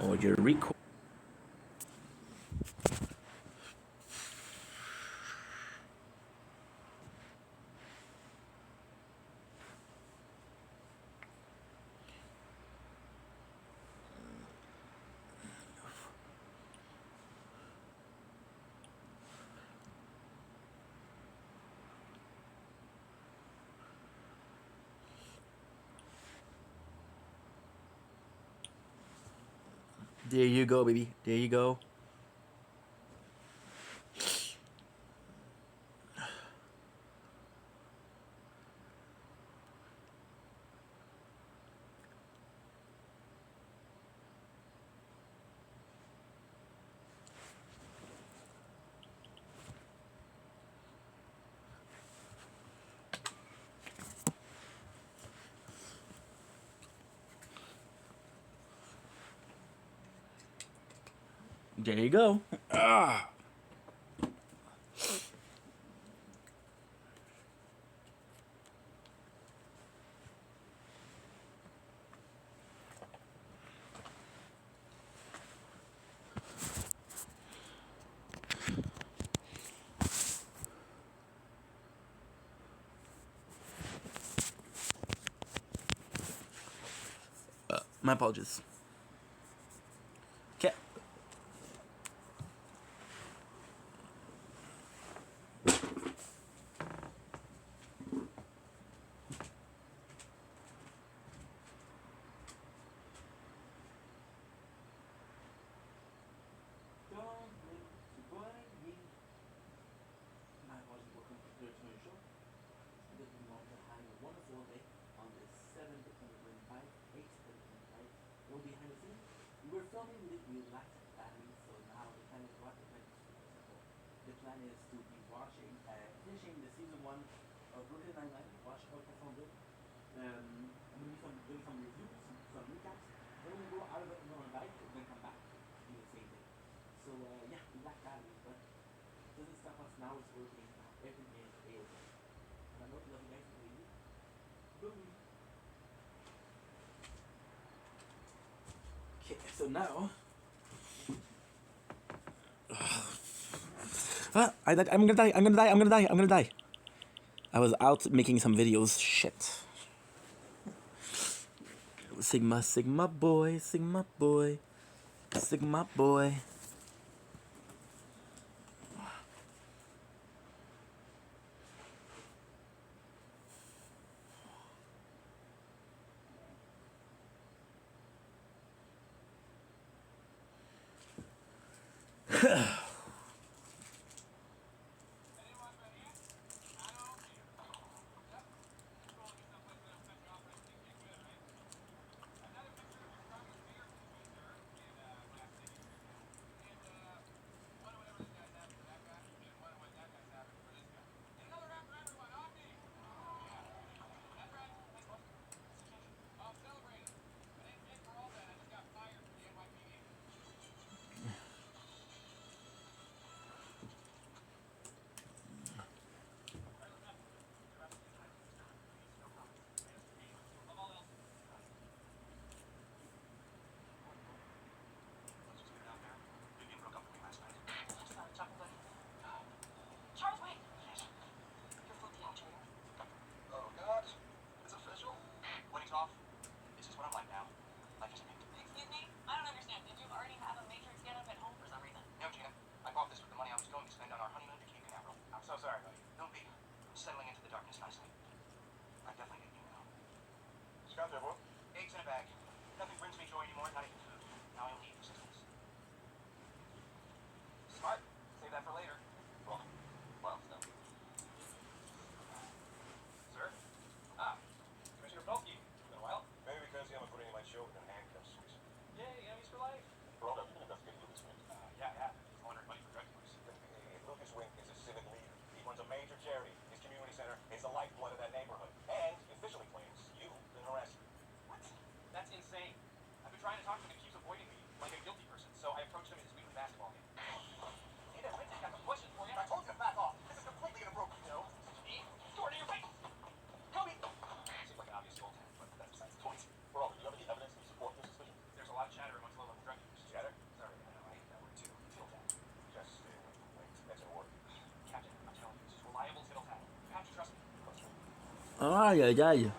or your record. There you go, baby. There you go. There you go. Ah. My apologies. Okay. Okay, so now. I'm gonna die. I'm gonna die. I'm gonna die. I'm gonna die. I was out making some videos. Shit. Sigma, Sigma boy, Sigma boy, Sigma boy. Ay, ay, ay.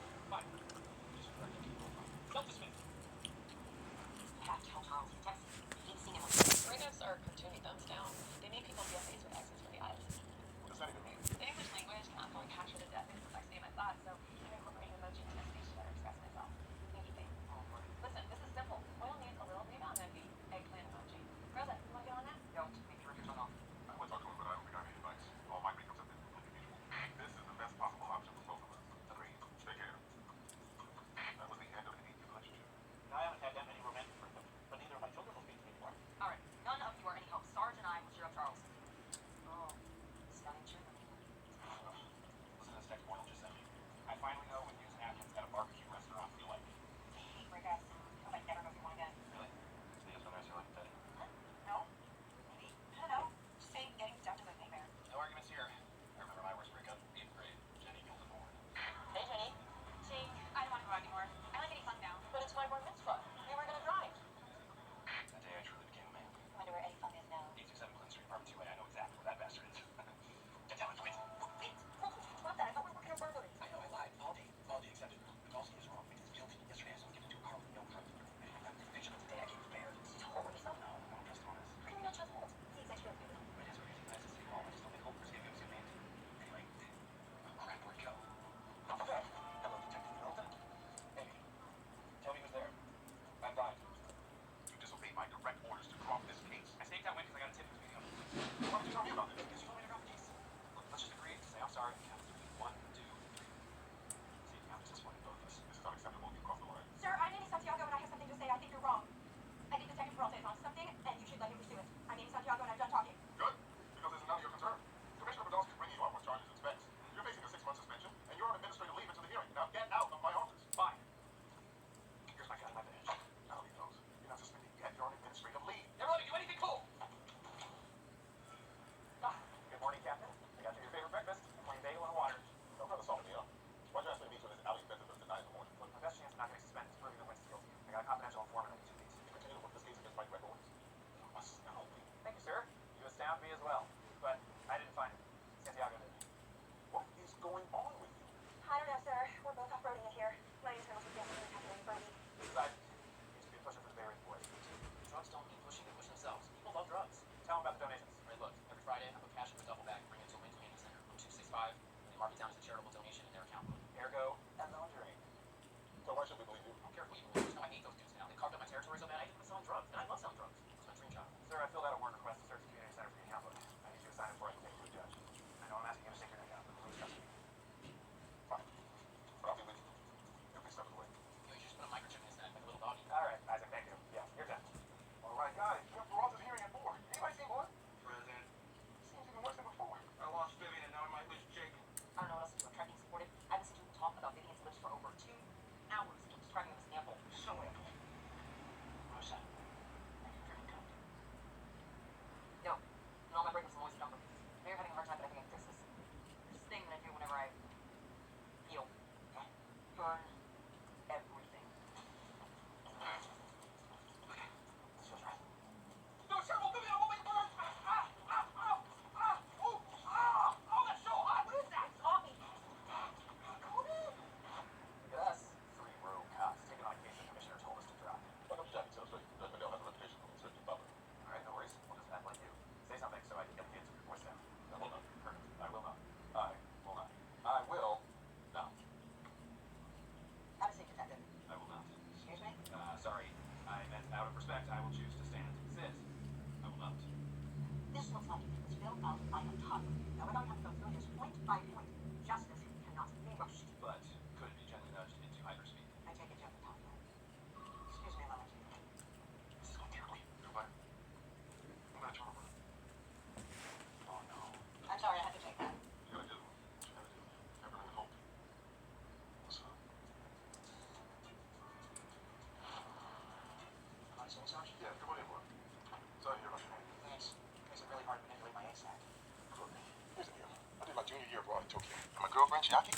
My girlfriend Chiaki,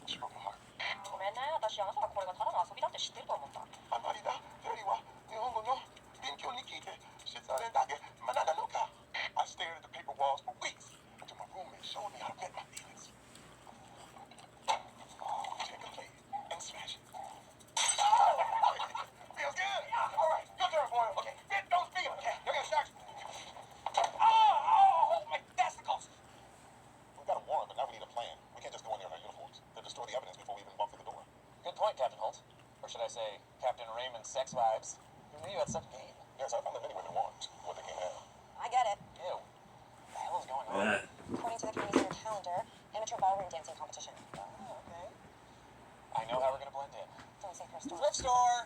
she broke my heart. ごめんね、私あなたがこれがただの遊びだって知ってると思った。あまりだ、二人は日本語の勉強に聞いて失礼だけ学んだのか。I stared at the paper walls for weeks until my roommate showed me how to get my feelings. want to say thrift store? Thrift store.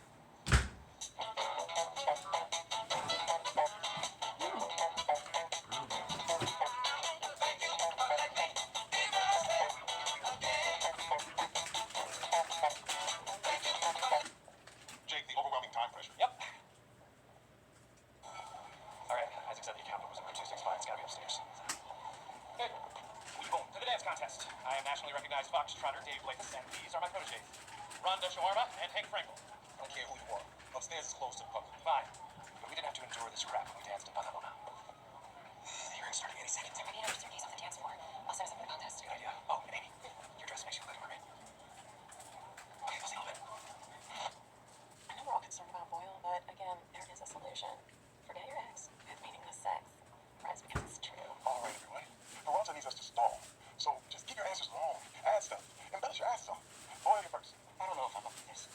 Jake, the overwhelming time pressure. Yep. Alright, Isaac said the account was number 265. It's gotta be upstairs. Good. Boom. To the dance contest. I am nationally recognized foxtrotter Dave Blakes, and these are my proteges. Rhonda Shawarma and Hank Frankel. I don't care who you are. Upstairs is closed to the public. Fine. But we didn't have to endure this crap when we danced in Badalona. The hearing's starting any second. I need a suitcase on the dance floor. I'll set us up for the contest. Good idea. Oh, and Amy, your dress makes you look like a mermaid. Okay, let's handle it. I know we're all concerned about Boyle, but again, there is a solution. Forget your ex. We have meaningless sex. Friends because it's true. All right, everyone. Veronta needs us to stall. So just keep your answers long. Add stuff. Embellish your ass off. Boyle, you first. I don't know if I'm up for this.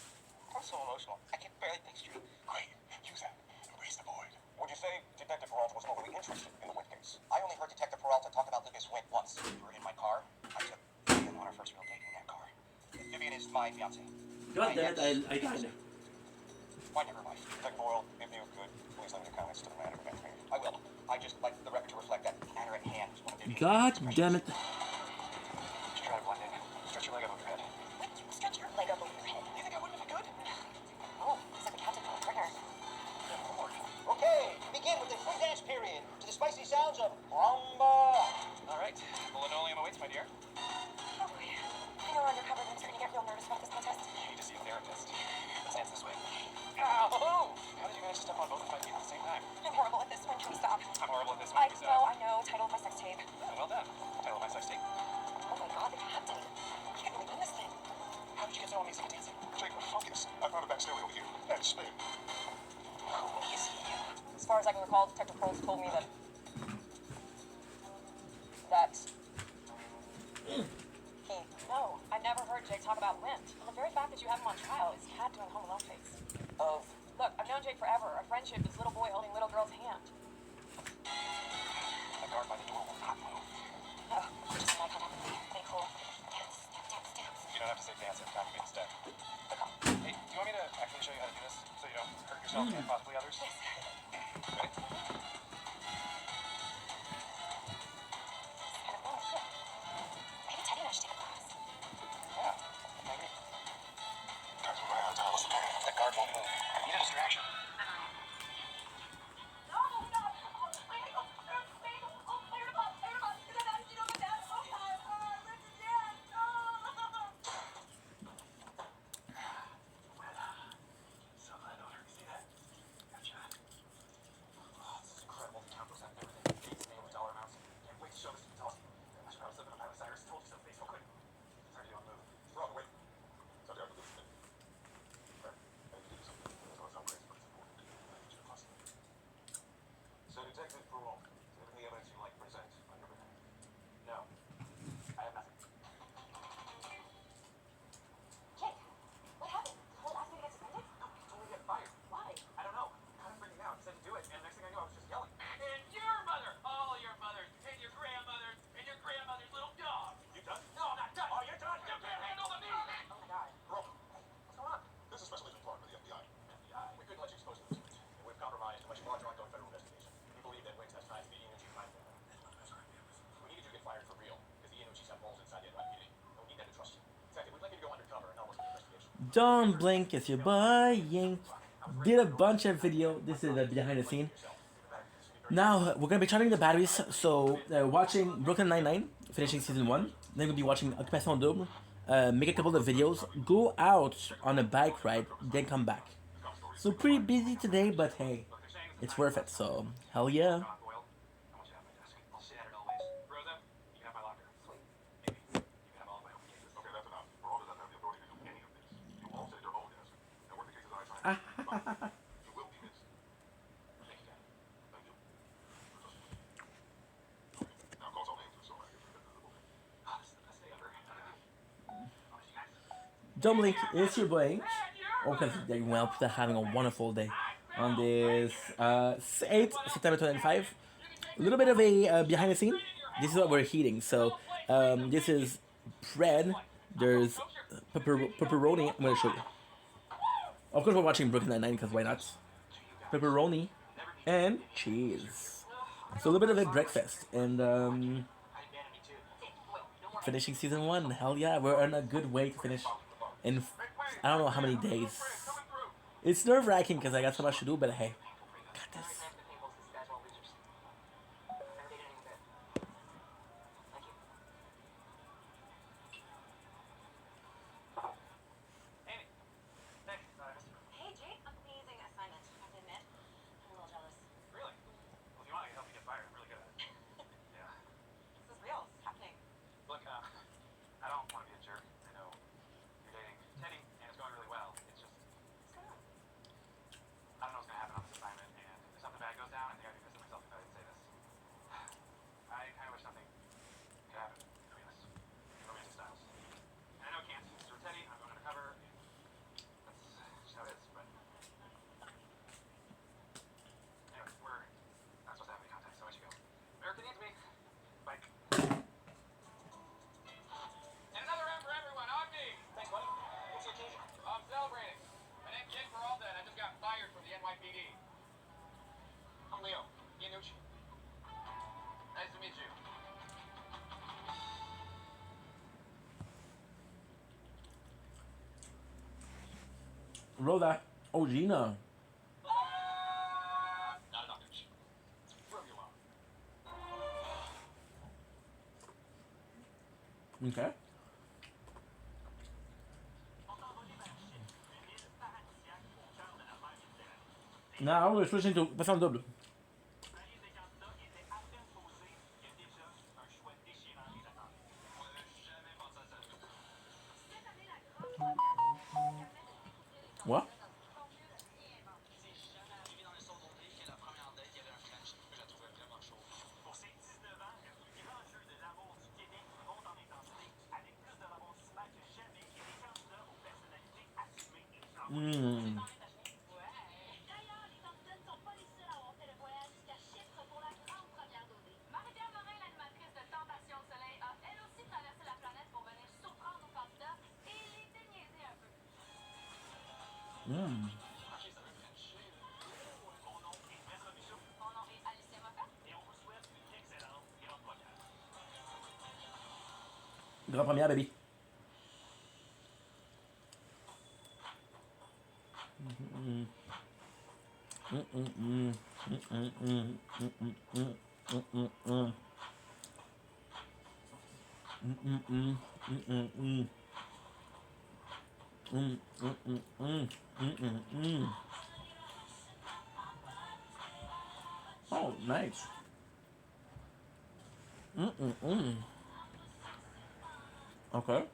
I'm so emotional. I can barely think straight. Great. Use that. Embrace the void. Would you say Detective Peralta was overly interested in the Wint case? I only heard Detective Peralta talk about Lucas Wint once. We were in my car. I took Vivian on our first real date in that car. Vivian is my fiance. God damn it, I died. My never wife. Detective Boyle, if you could, please limit your comments to the matter of me. I will. I just like the record to reflect that the matter at hand was one of Vivian's God expressions. damn it. Just try to blend in. Stretch your leg up over your head. Wait, you stretch your leg up over your head. You think I wouldn't if I could? Oh, it's like a captain on a trigger. Okay, begin with the free dance period to the spicy sounds of rumba. All right. The linoleum awaits, my dear. Oh, boy. I know we're undercover, but I'm starting to get real nervous about this contest. You need to see a therapist. Let's dance this way. Ow! How did you manage to step on both of my feet at the same time? I'm horrible at this one. Can we stop? I'm horrible at this one. I know. Title of my sex tape. Well done. Title of my sex tape. Oh my god, the captain. You can't really win this thing. How did you get so amazing at dancing? Jake, focus. I found a back stairway over here. And spin. Who is he? As far as I can recall, Detective Pearls told me that No, I never heard Jake talk about Wint. And the very fact that you have him on trial is cat doing Home Alone face. Of Look, I've known Jake forever. Our friendship is little boy holding little girl's hand. A guard by the door will not move. Oh, just eye contact with me. Pretty cool. Dance, dance, dance. You don't have to say dance if not me instead. Hey, do you want me to actually show you how to do this so you don't hurt yourself and possibly others? Yes. Ready? Kind of fun. Good. Maybe Teddy and I should take a class. Yeah, maybe. Guys, we're running out of time. What's the plan? That guard won't move. I need a distraction. So glad I don't see that. Gotcha. Oh, this is incredible. The count goes out and everything. Dates, name, dollar amounts. Can't wait to show this to Tulsi. That's why I was living on Pilot Cyrus. Told you so. Facebook couldn't. Sorry to be on the move. Wrong, wait. Sorry, I have to do something. Right. I need to do something. It's always sound crazy, but it's important. I need you to trust me. So, Detective Peralta, is there any evidence you'd like to present on your behalf? No. I have nothing. Jake, what happened? Well, ask me to get suspended? No, you told me to get fired. Why? I don't know. I'm kind of freaking out. He said to do it, and next thing I knew, I was just yelling. And your mother, all your mothers, and your grandmothers, and your grandmother's little dog. You done? No, I'm not done. Oh, you're done. You can't handle the meat. Oh my god. Bro, What's going on? this is Special Agent Clark for the FBI. FBI. We couldn't let you expose this Wint. And we've compromised a much larger ongoing federal investigation. We believe that Wint has ties to the Inuchi crime family. We needed you to get fired for real, because the Inuchis have roles inside the NYPD. And we need them to trust you. Detective, we'd like you to go undercover and help us with the investigation. Don't blink, it's your boy Yink. Did a bunch of video. This is the behind the scene. Now we're gonna be charting the batteries. So watching Brooklyn Nine-Nine, finishing season 1. Then we'll be watching Occupation Double. Make a couple of videos. Go out on a bike ride, then come back. So pretty busy today, but hey, it's worth it. So hell yeah. John Boyle, I want you to have my desk. I'll sit at it always. Rosa, you can have my locker. Sweet. Amy, you can have all of my own cases. Okay, that's enough. Peralta doesn't have the authority to do any of this. You all sit at your own desk. And work the cases I try. You will be missed. Thank you, Dad. Thank you. Now call some names so I can get visible. Oh, this is the best day ever. I'll miss you guys. Don't blink, it's your boy. Okay, well, having a wonderful day on this 8th September 2005. A little bit of a behind the scene. This is what we're heating. So this is bread. There's pepperoni. I'm gonna show you. Of course, we're watching Brooklyn Nine-Nine because why not? Pepperoni and cheese. So a little bit of a breakfast and finishing season 1. Hell yeah, we're on a good way to finish in I don't know how many days. It's nerve-wracking because I got so much to do, but hey, got this. Amy. Hey, sorry, I missed you. Hey, Jake, amazing assignment. I have to admit, I'm a little jealous. Really? Well, if you want, I can help you get fired. I'm really good at it. Yeah. This is real. It's happening. Look, I don't want to be a jerk. I know you're dating Teddy, and it's going really well. It's just, What's going on? I don't know what's going to happen on this assignment, and if something bad goes down, I think I'd be missing myself if I didn't say this. I kind of wish something could happen between us, romantic styles. And I know it can't. It's through Teddy, I'm going undercover, and that's just how it is, but... Anyway, we're not supposed to have any contact, so I should go. America needs me. Bye. And another round for everyone. On me. Thanks, buddy. What's the occasion? I'm celebrating. My name's Jake Peralta, and I just got fired from the NYPD. I'm Leo. Iannucci. Nice to meet you. Roll that. Oh, Gina. Not enough, Nucci. Wherever you are. Okay. Now we're switching to Passion Double. What? Mmm. D'ailleurs, les candidats ne sont pas les seuls à avoir fait le voyage jusqu'à Chypre pour la grande première donnée. Marie-Pierre Morin, l'animatrice de Tentation Soleil, a elle aussi traversé la planète pour venir surprendre nos candidats et les déniaiser un peu. Mmm. Mon nom est Alicia Moffat. Grand première, baby. Oh, nice. Okay.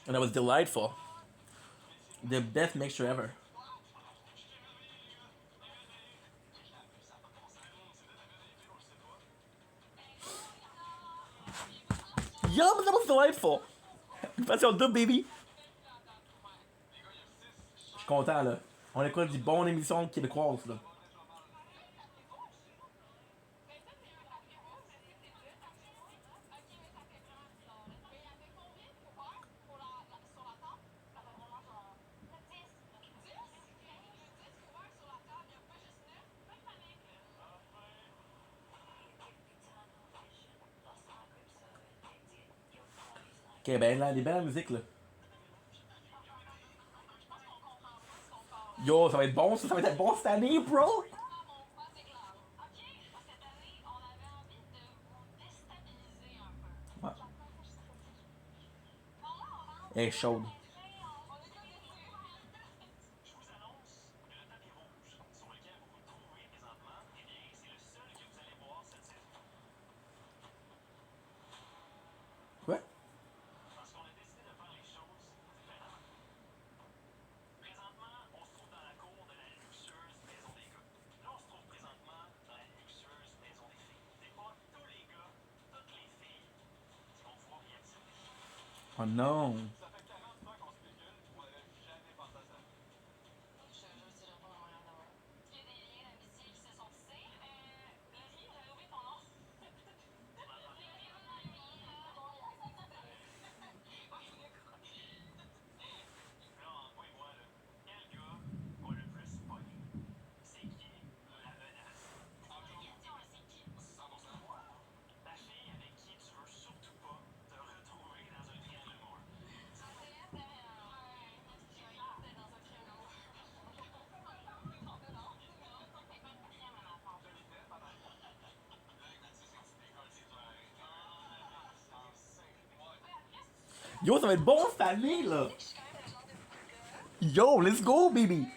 And that was delightful. The best mixture ever. Yum, that was delightful. Passion double, baby. Je suis content, là. On écoute du bon émission québécoise, là. Ok, ben là, des belles musiques, là. Yo, ça va être bon, ça va être bon cette année, bro! Ouais. Elle est chaude. Quoi? Oh non. Ça fait 40 fois qu'on spécule, on n'avait jamais pensé à ça. Je dirais pas la manière d'avoir. Il y a des liens d'amitié qui se sont tissés. Laurie, j'avais oublié ton nom. Là, moi et moi, là, quel gars va le plus pogné? C'est qui la menace? Question, c'est qui? 100% moi. La fille avec qui tu veux surtout pas te retrouver dans un triangle amoureux. Yo, ça va être bon cette année là. Je suis quand même le genre de gars Yo, let's go, baby.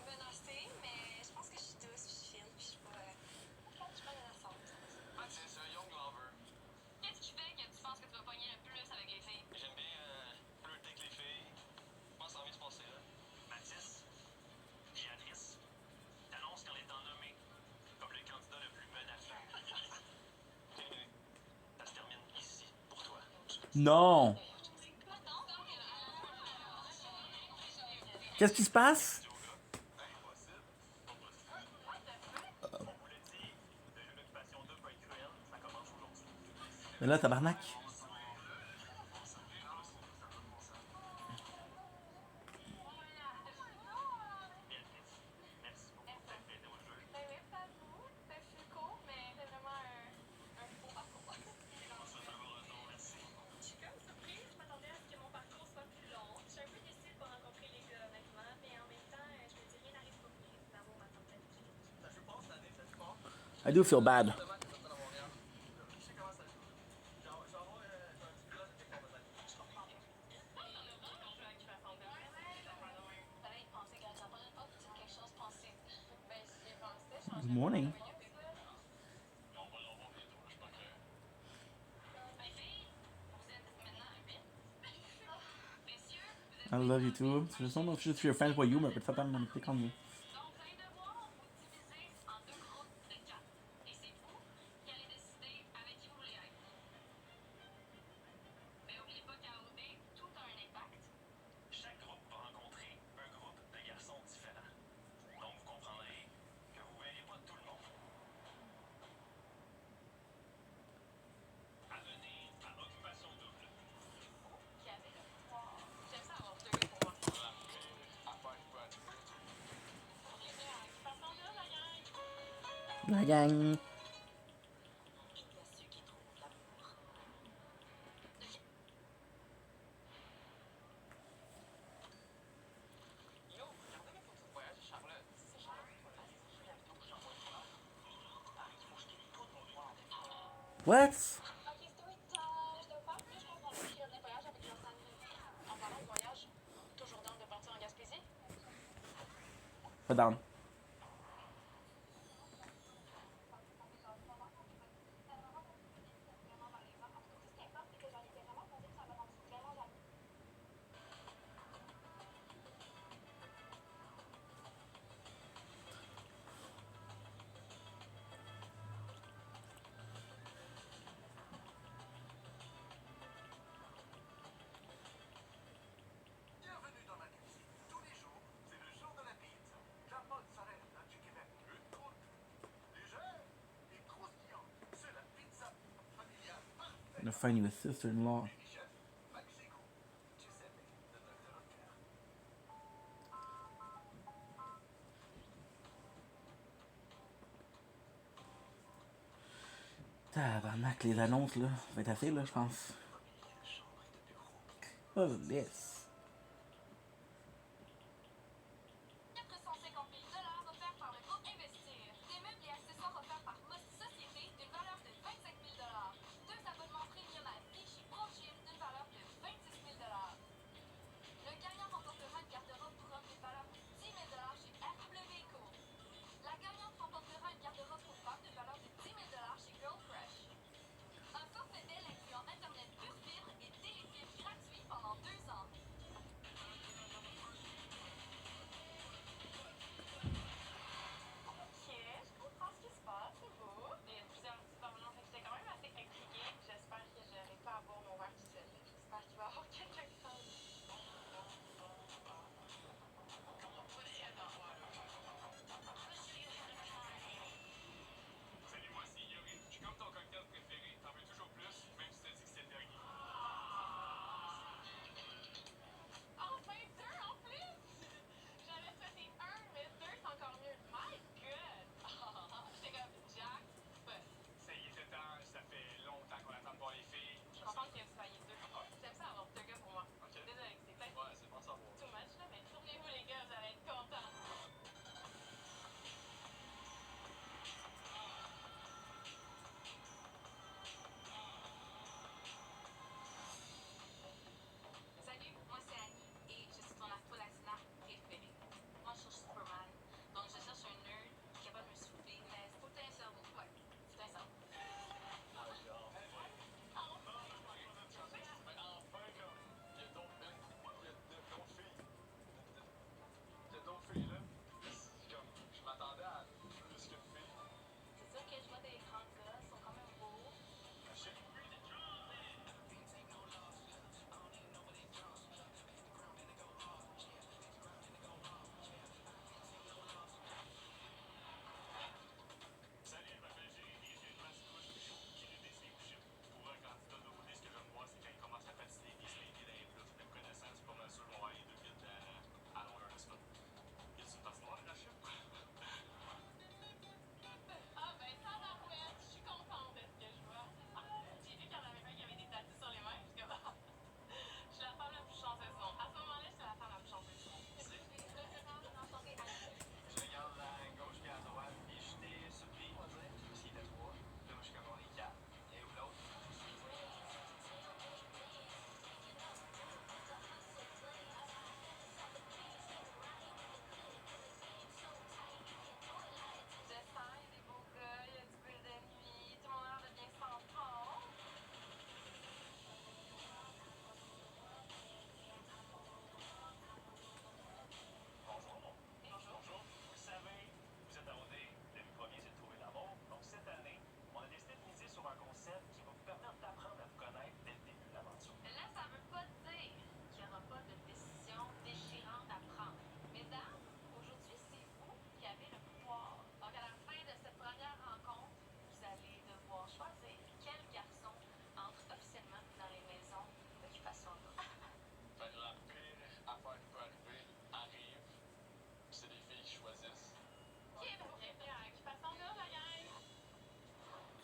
menacée, mais je pense que je suis douce, je suis fine, je suis pas menaçante. Mathis, un young lover. Qu'est-ce qui fait que tu penses que tu vas pogner le plus avec les filles? J'aime bien flirter avec les filles. Je pense que ça a envie de se passer là. Mathis, Béatrice, t'annonces qu'elle est en nommée comme le candidat le plus menaçant. Ça se termine ici pour toi. Non. Qu'est-ce qui se passe? Mais là, tabarnak. Ben oui, pas vous. Ben, je suis cool, mais c'est vraiment un beau parcours. Je suis comme surprise, je m'attendais à ce que mon parcours soit plus long. Je suis un peu déçue de pas rencontrer les gars, honnêtement, mais en même temps, je me dis rien n'arrive pas pour rien. L'amour m'attend peut-être. I do feel bad. Good morning. I love you too. Je don't know if you're friends with you, mais peut-être pas me click on you. Donc, vous allez devoir vous diviser en deux groupes de quatre. Et c'est vous qui allez décider avec qui vous voulez être. Mais n'oubliez pas qu'à OD, tout a un impact. Chaque groupe va rencontrer un groupe de garçons différents. Donc vous comprendrez que vous ne verrez pas tout le monde. À venir à Occupation Double. Qui avait le pouvoir. J'aime ça avoir deux gars pour moi. La gang. Il y a ceux qui trouvent l'amour. Yo, regardez mes photos de voyage de Charlotte. C'est Charlotte, tu vas faire des photos avec ton chambre. Il faut que je t'ai tout pour moi. What? Ok, story time. Je dois faire plus, je pense, qu'on écrit un voyage avec Jordane. En parlant de voyage, toujours dans de partir en Gaspésie. Pas down. Bienvenue dans ma cuisine. Tous les jours, c'est le jour de la pizza. La mozzarella du Québec. Une croûte légère et croustillante. C'est la pizza familiale parfaite. I'm gonna find you a sister-in-law. Chef, Mexico. Giuseppe, le docteur Oscar. Tabarnak, les annonces là. Ça va être assez là, je pense. Oh, yes. 450 000 $ offerts par le groupe Investir. Des meubles et accessoires offerts par Mosti Société d'une valeur de 25 000 $. Deux abonnements premium à vie chez Pro Gym d'une valeur de 26 000 $. Le gagnant remportera une garde-robe propre d'une valeur de 10 000 $ chez RW Co. La gagnante remportera une garde-robe pour femmes d'une valeur de 10 000 $ chez Girl Crush. Un forfait Bell incluant Internet pure fibre et téléfilm gratuit pendant 2 ans.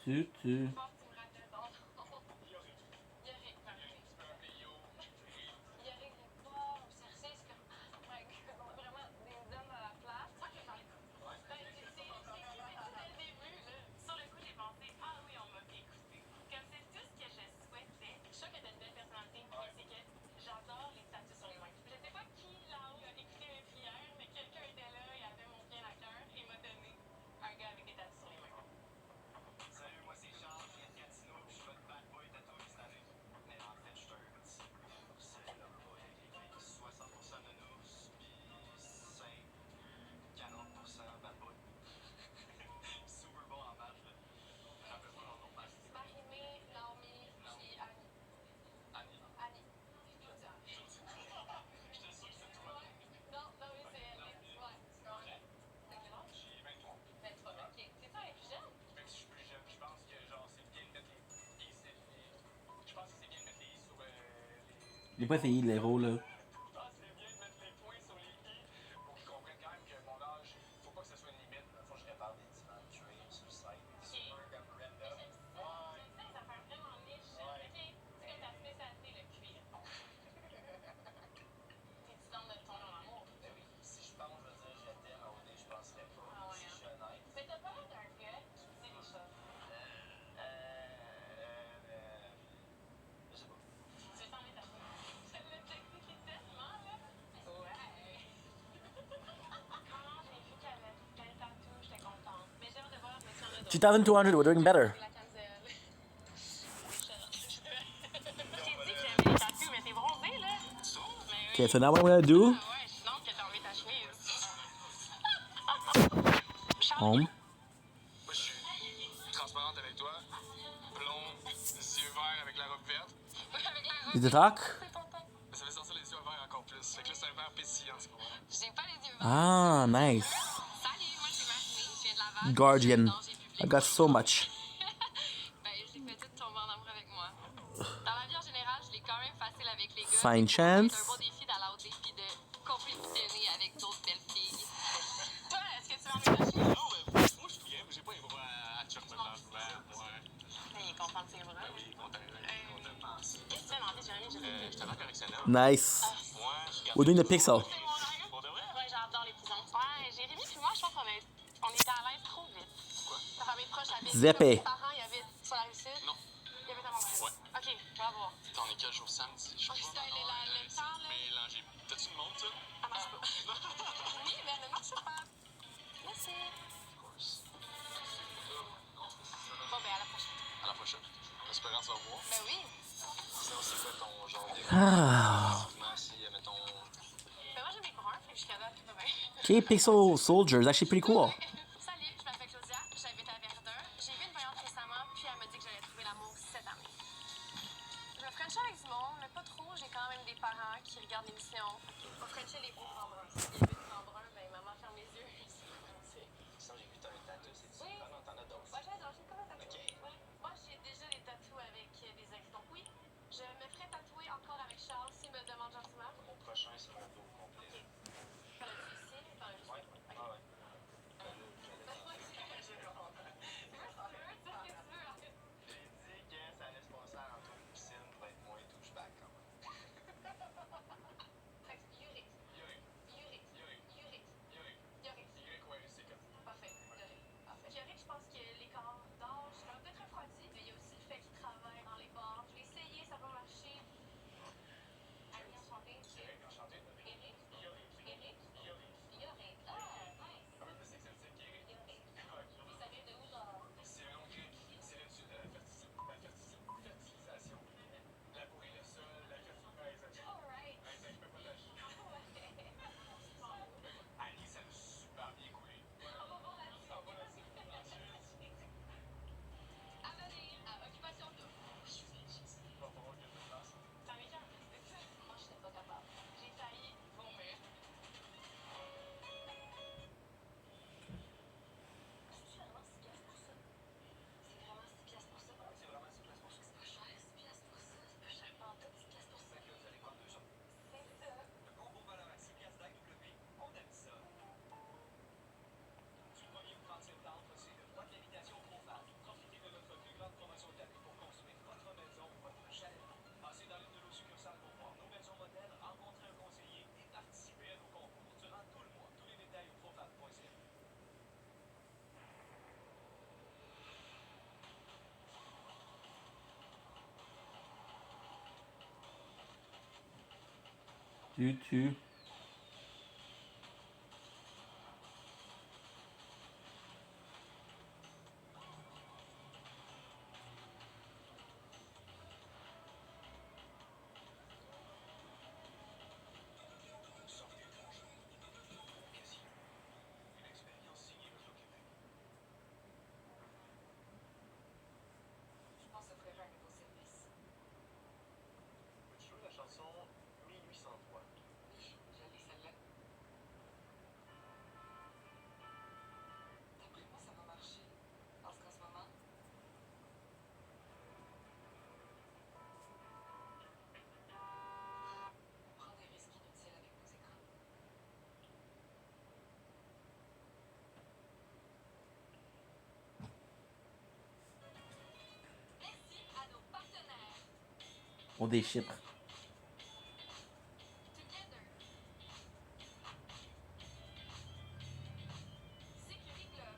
Tu. Je pense que tu me rappelles ton nom. Yorick, Martin. Yorick, le pas chercher, je suis comme, oh my god, on a vraiment des hommes à la place. Moi, je vais parler de ça. Ben, j'ai écouté tout dès le début, là. Sur le coup, j'ai pensé, ah oui, on m'a écouté. Comme c'est tout ce que je souhaitais. Je suis sûre que t'as une belle personnalité, puis c'est que j'adore les tatous sur les mains. Je sais pas qui là-haut a écouté mes prières, mais quelqu'un était là, il avait mon bien à cœur et m'a donné un gars avec des tatous sur les mains. Salut, moi c'est Charles, je viens de Gatineau, puis je suis votre bad boy tatoué cette année. Mais en fait, je suis un petit c'est lover boy avec les filles. 60% de nous, puis 40% bad boy. Super bon en match, là. Rappelle-moi mon nom, parce que Marimé, Naomi, puis Annie. Annie. Annie. Je veux dire. J'étais sûr que c'est toi. Non, non, oui, c'est elle. Ouais. T'as quel âge? J'ai 23. 23, ok. C'est toi, elle est plus jeune? Même si je suis plus jeune, je pense que genre c'est bien de mettre les je pense que c'est bien de mettre les i sur les. J'ai pas essayé les rôles là. Je pense que c'est bien de mettre les points sur les i pour qu'ils comprennent quand même que mon âge, faut pas que ce soit une limite. Faut que je répare des différents traits sur le site. Super comme random. Ouais. C'est ça, ça fait vraiment niche. Ouais. Ok. C'est comme ta spécialité, le cuir. T'es-tu dans de tomber en amour? Ben oui, si je pense, je veux dire, je t'aime à OD, je penserais pas. Ah ouais, Si je hein. suis honnête. Mais t'as pas l'air d'un gars qui dit les choses. Je sais pas. Tu veux t'en aller tatouer? Je l'ai techniqué tellement, là. Ouais. Quand j'ai vu qu'elle avait plein de tatous, j'étais contente. Mais j'ai hâte de voir, mais si on a d'autres. 2200, we're doing better. La cancel. J'ai dit que j'aimais les tatous, mais t'es bronzé, là. Mais Okay, so now what I'm gonna do, ah ouais, sinon que t'as enlevé ta chemise. Charles, home. Moi, je suis transparente avec toi. Blonde, yeux verts avec la robe verte. avec la Is robe, it talk? c'est ton temps. Mais ça fait sortir les yeux verts encore plus. Fait que là, c'est un vert pétillant, tu comprends? J'ai pas les yeux verts. Ah, nice. Salut, moi c'est Marie, je viens de Laval. Guardian. Je suis danger public. I got so much. Ben, je l'ai fait tout tomber en amour avec moi. Dans la vie en général, je l'ai quand même facile avec les gars. Fine mais pour moi, chance. C'est un bon défi d'aller au défi de compétitionner avec d'autres belles filles. Toi, est-ce que tu vas enlever ta chemise? Non, mais moi, je suis game. J'ai pas les bras à chumper dans le vert. Ouais. Il est content de ses bras. Ben oui, on t'a pense. Qu'est-ce que tu fais dans la vie, Jérémy? Je sais Je t'avais correctionnel. Nice. Moi, je regarde. We're doing the pixel. C'est mon rêve. Pour de vrai? Ouais, j'adore les prisons. Ouais, Jérémy puis moi, je pense qu'on était à l'aise trop vite. Quoi? Ta famille proche habite. Zépé. Tes parents, ils habitent sur la rue sud? Non. Ils habitent à Montréal? Ouais. Ok, on va voir. T'en es quel jour samedi? Je Ok, crois. ça, le temps, là. Mélangé. T'as-tu une montre, ça? Elle marche pas. Oui, mais elle ne marche pas. Merci. Of course. Bon, ben, à la prochaine. À la prochaine. En espérant te revoir. Ben oui. Sinon, c'est quoi ton genre de. Ah. Si, mettons. Ben, moi, j'aime les coureurs, fait que jusqu'à date, tout va bien. Okay, Pixel Soldier is actually pretty cool. Salut, je m'appelle Claudia, j'habite à Verdun. J'ai vu une voyante récemment, puis elle m'a dit que j'allais trouver l'amour cette année. Je me frenchais avec du monde, mais pas trop. J'ai quand même des parents qui regardent l'émission. On frenchait les beaux grands bruns. Si les beaux grands bruns, ben maman ferme les yeux. Sinon, j'ai vu que t'as un tatou, c'est Oui. Ah non, t'en as d'autres. Moi, j'adore, j'ai comme un tatou. Ok. Ouais. Moi, j'ai déjà des tatous avec des ex. Donc oui, je me ferai tatouer encore avec Charles s'il me demande gentiment. Mon prochain, c'est mon dos complet. T'en as-tu ici? T'en as-tu? Ouais. Ok. Ah ouais. due to Je pense offrir un nouveau service. Peux-tu jouer la chanson 1803? Oui, jolie celle-là. D'après moi, ça va marcher. Parce qu'en ce moment, on prend des risques inutiles avec nos écrans. Merci à nos partenaires. on des Chypre. Together. Security Club.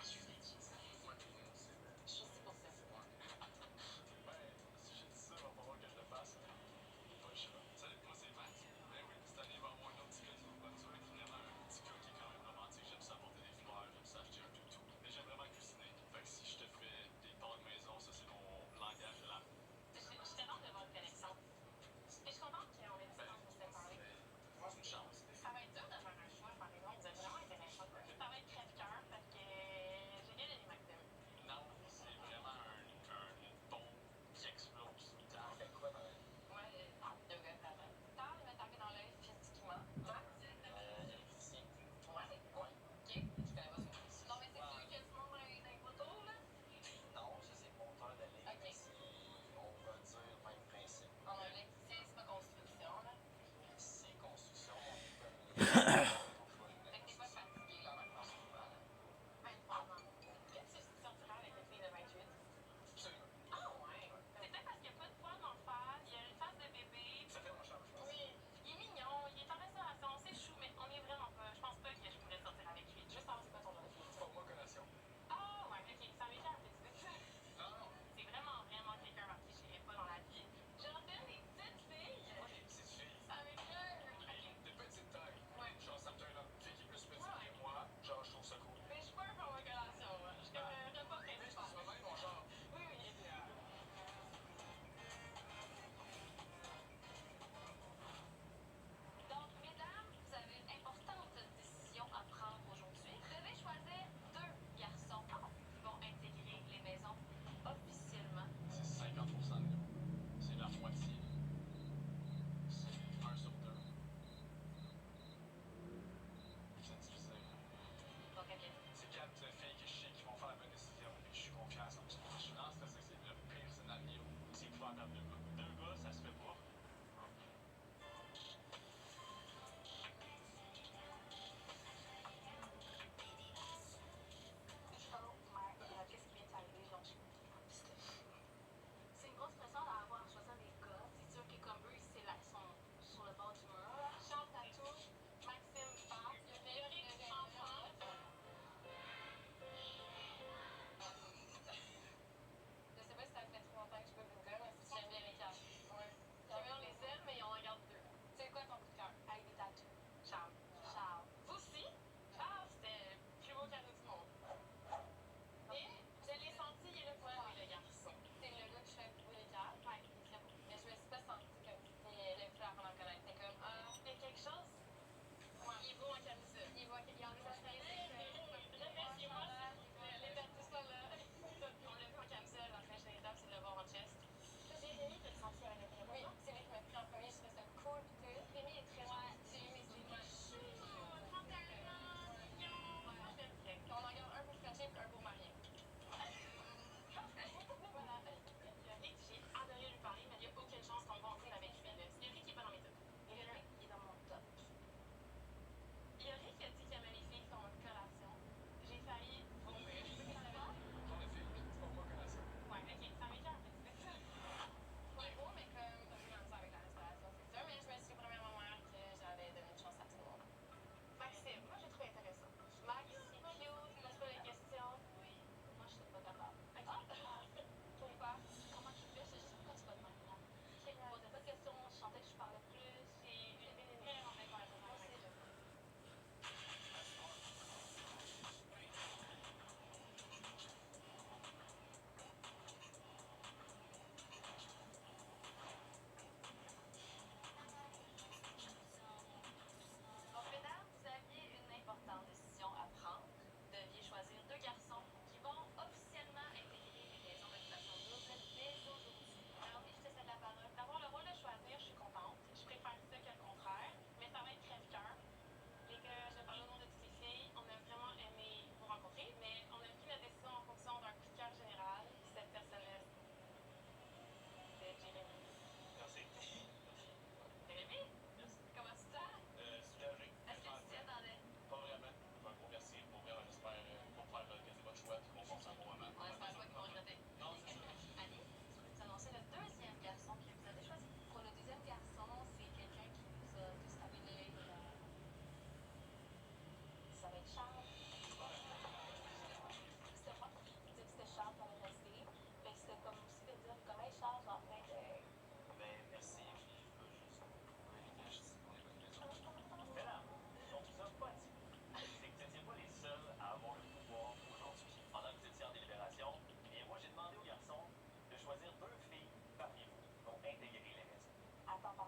Je suis ici pour ça. Ben, si j'ai dit ça, va falloir que je le fasse. Pas le choix. Salut, moi c'est Max. Ben oui, cette année, il va y avoir un autre petit gars qui va nous faire vraiment un petit gars qui est quand même romantique. J'aime ça porter des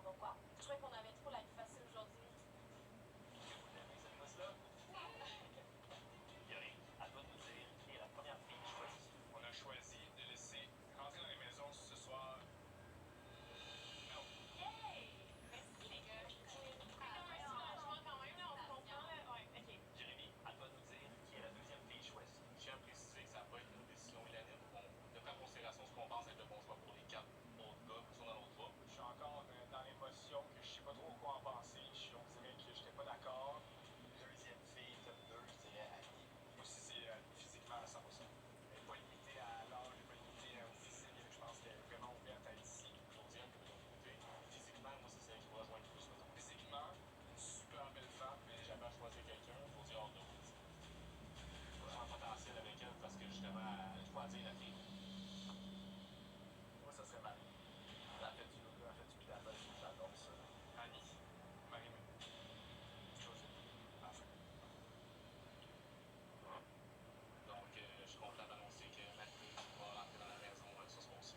donc quoi? Je trouvais qu'on avait trop la vie facile aujourd'hui. Vous l'aimez, cette gosse-là? Yuri, à toi de nous dire qui est la première fille choisie. On a choisi de laisser rentrer dans les maisons ce soir. Non. Yay! Merci les gars. Soulagement quand même, là, on se comprend, là. Ouais, ok. Jérémy, à toi de nous dire qui est la deuxième fille choisie. Je tiens à préciser que ça n'a pas été une décision unanime. On prend en considération ce qu'on pense être le bon choix pour les 4 autres gars qui sont dans l'autre groupe. Je suis encore dans l'émotion que je sais pas trop quoi en penser. On dirait que j'étais pas d'accord. Deuxième fille, top 2, je dirais Annie. Moi aussi, c'est physiquement à 100%. Elle n'est pas limitée à l'âge, elle n'est pas limitée au physique. Je pense qu'elle est vraiment ouverte à être ici. Je vous dirais que de l'autre côté, physiquement, moi, c'est celle qui me rejoint le plus. Mettons. Physiquement, une super belle femme, mais j'avais à choisir quelqu'un. Je vous dis hors de route. Je vois un potentiel avec elle parce que justement, je dois dire la fille. Moi, ça serait Marie. Elle fait du yoga, elle fait du pilates, j'adore ça. Annie, Marie-Mé. Joseph. Enfin. Donc, je suis content d'annoncer que Marie va rentrer dans la maison ce soir aussi.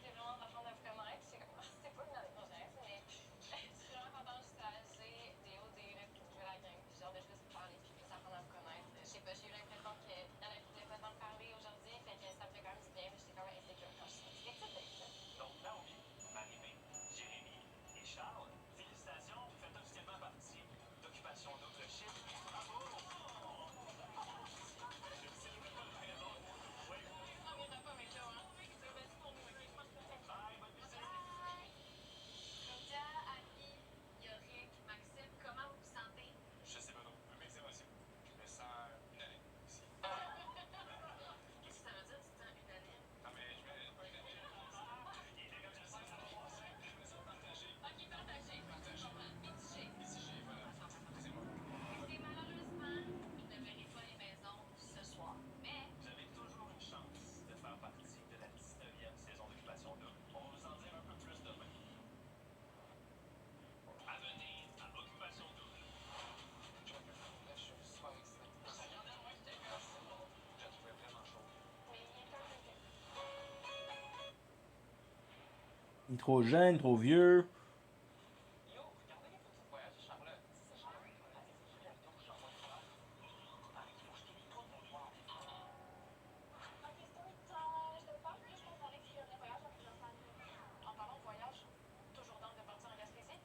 C'est vraiment d'apprendre à vous connaître. C'est comme, c'est pas une année prochaine, mais je suis vraiment contente de stager des hauts, des là, puis de jouer la game. Puis j'ai hâte de juste vous parler, puis plus apprendre à vous connaître. Je sais pas, j'ai eu l'impression qu'il y en avait pas tant parler aujourd'hui, fait que ça me fait quand même du bien. J'étais quand même insécure quand je suis là. C'était d'être là. Donc, Naomi, Marie-Mé, Jérémy et Charles, félicitations, vous faites officiellement partie d'Occupation Double Shift. Bravo! Je ne sais pas la raison. Oui. On viendra pas avec toi, hein. C'est un petit pour nous, ok? Je pense que c'est Bye, bonne musique. Claudia, Annie, Yorick, Maxime, comment vous vous sentez? Je sais pas trop. Mes émotions. Je me sens unanime ici. Qu'est-ce que ça veut dire, tu te sens unanime? Non, mais je me pas unanime. Il était comme je sais, ça va passer. Je me sens partagé. Ok, partagé. Je comprends. Mitigé. Mitigé, voilà. C'est moi. Écoutez, malheureusement, vous ne verrez pas les maisons ce soir. Mais Vous avez toujours une chance de faire partie de la 19e saison d'Occupation Double. On va vous en dire un peu plus demain. À venir à Occupation Double. Je suis super excité. Ça y en a, ouais, je te gosse. Je la trouvais vraiment chaude. Mais il est un peu vieux. Il est trop jeune, trop vieux. Yo, regardez les photos de voyage de Charlotte. C'est ça, Charlotte. Allez-y, je viens, donc j'envoie une photo. Allez, faut que je te les tourne pour voir. ok, story time. Je te parle plus, je pense qu'on écrire le voyage avec leur famille. En parlant de voyage, toujours dans de partir en Gaspésie?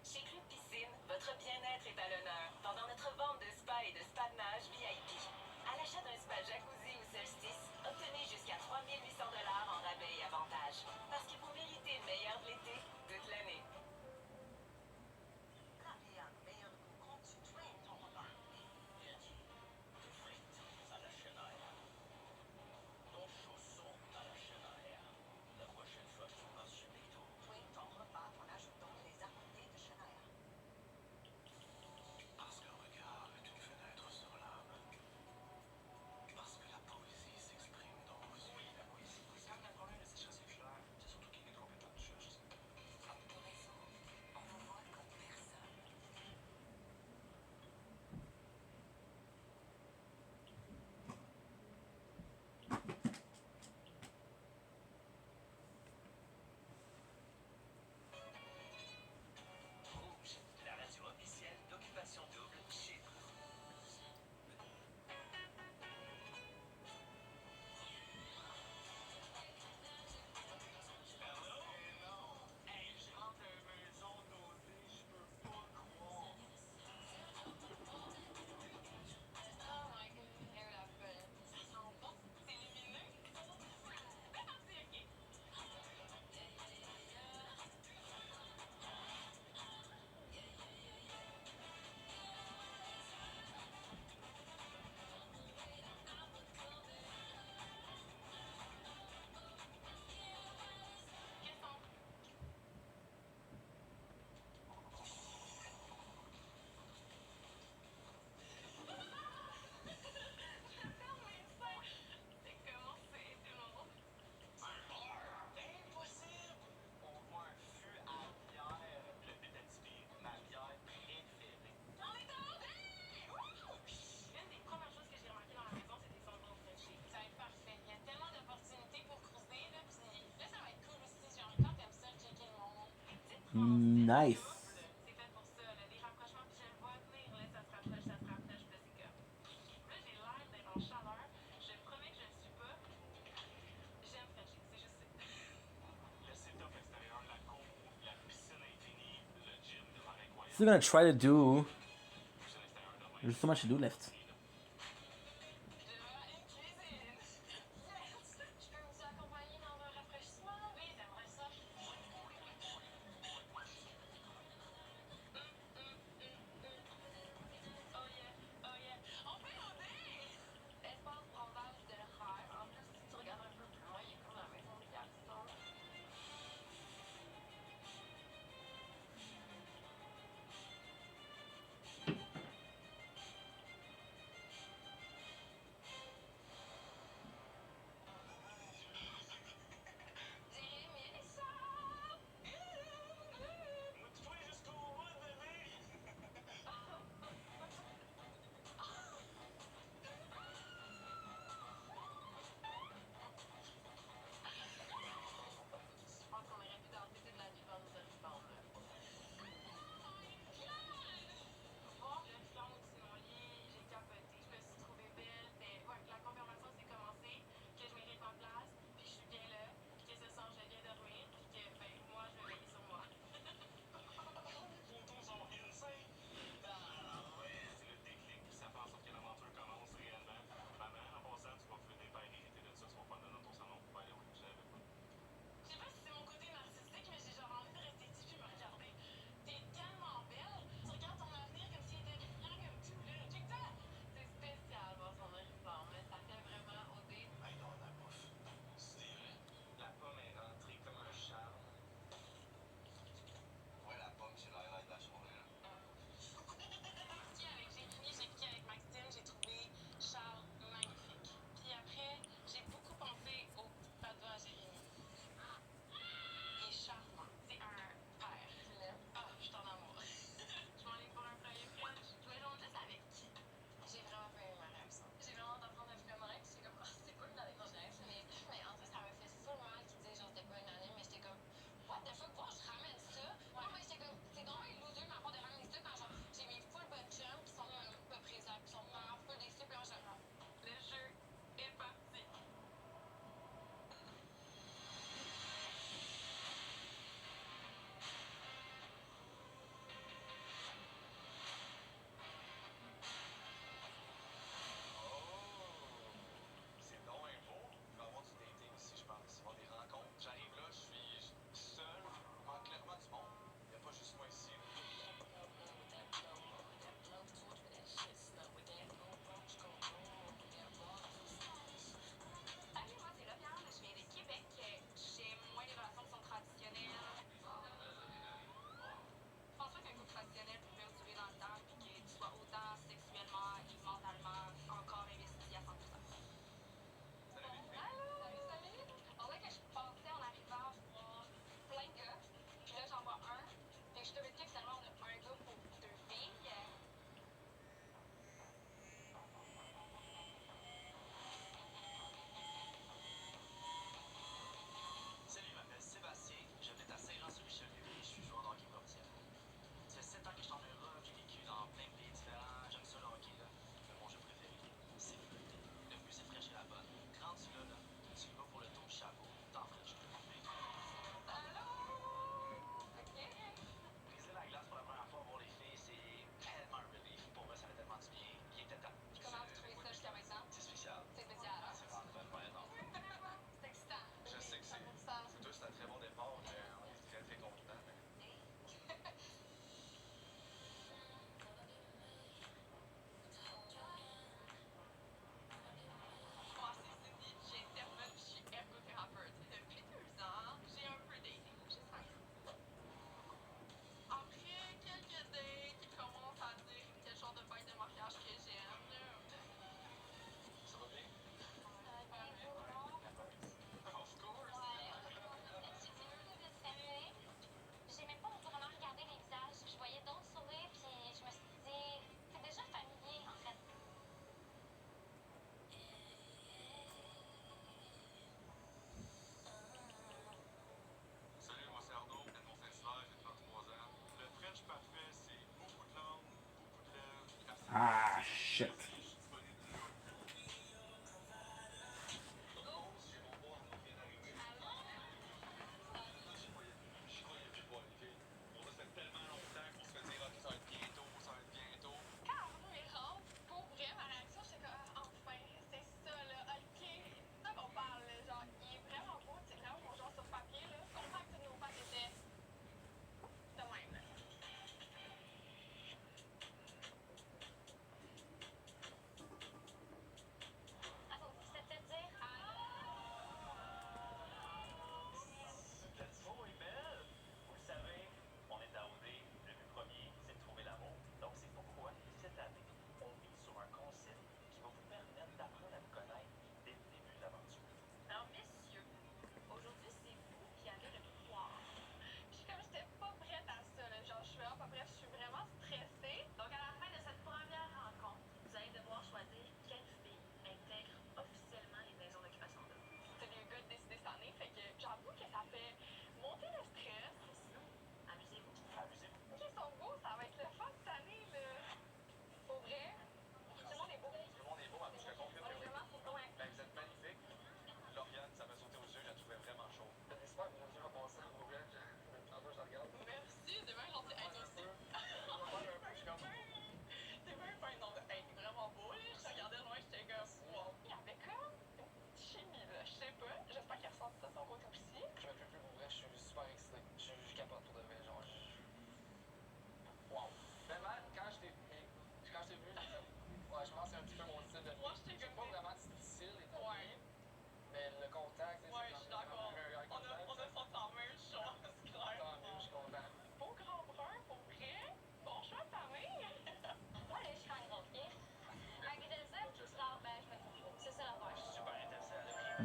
Chez Club Piscine, votre bien-être Nice. C'est fait pour ça, là. Les rapprochements, puis je le vois venir, là, ça se rapproche, puis là, c'est comme. Là, j'ai l'air d'être en chaleur. Je te promets que je le suis pas. J'aime Frenchie, c'est juste ça. Le setup extérieur, la cour, la piscine infinie, le gym demeure incroyable. Still gonna try to do. Piscine extérieure de même. There's so much to do left. Je vois une cuisine. Yes! Je peux vous accompagner dans un rafraîchissement? Oui, j'aimerais ça. Oh yeah, oh yeah. On peut y espace bronzage de l'hiver. En plus, si tu regardes un peu plus loin, il y a comme la maison de Gaston.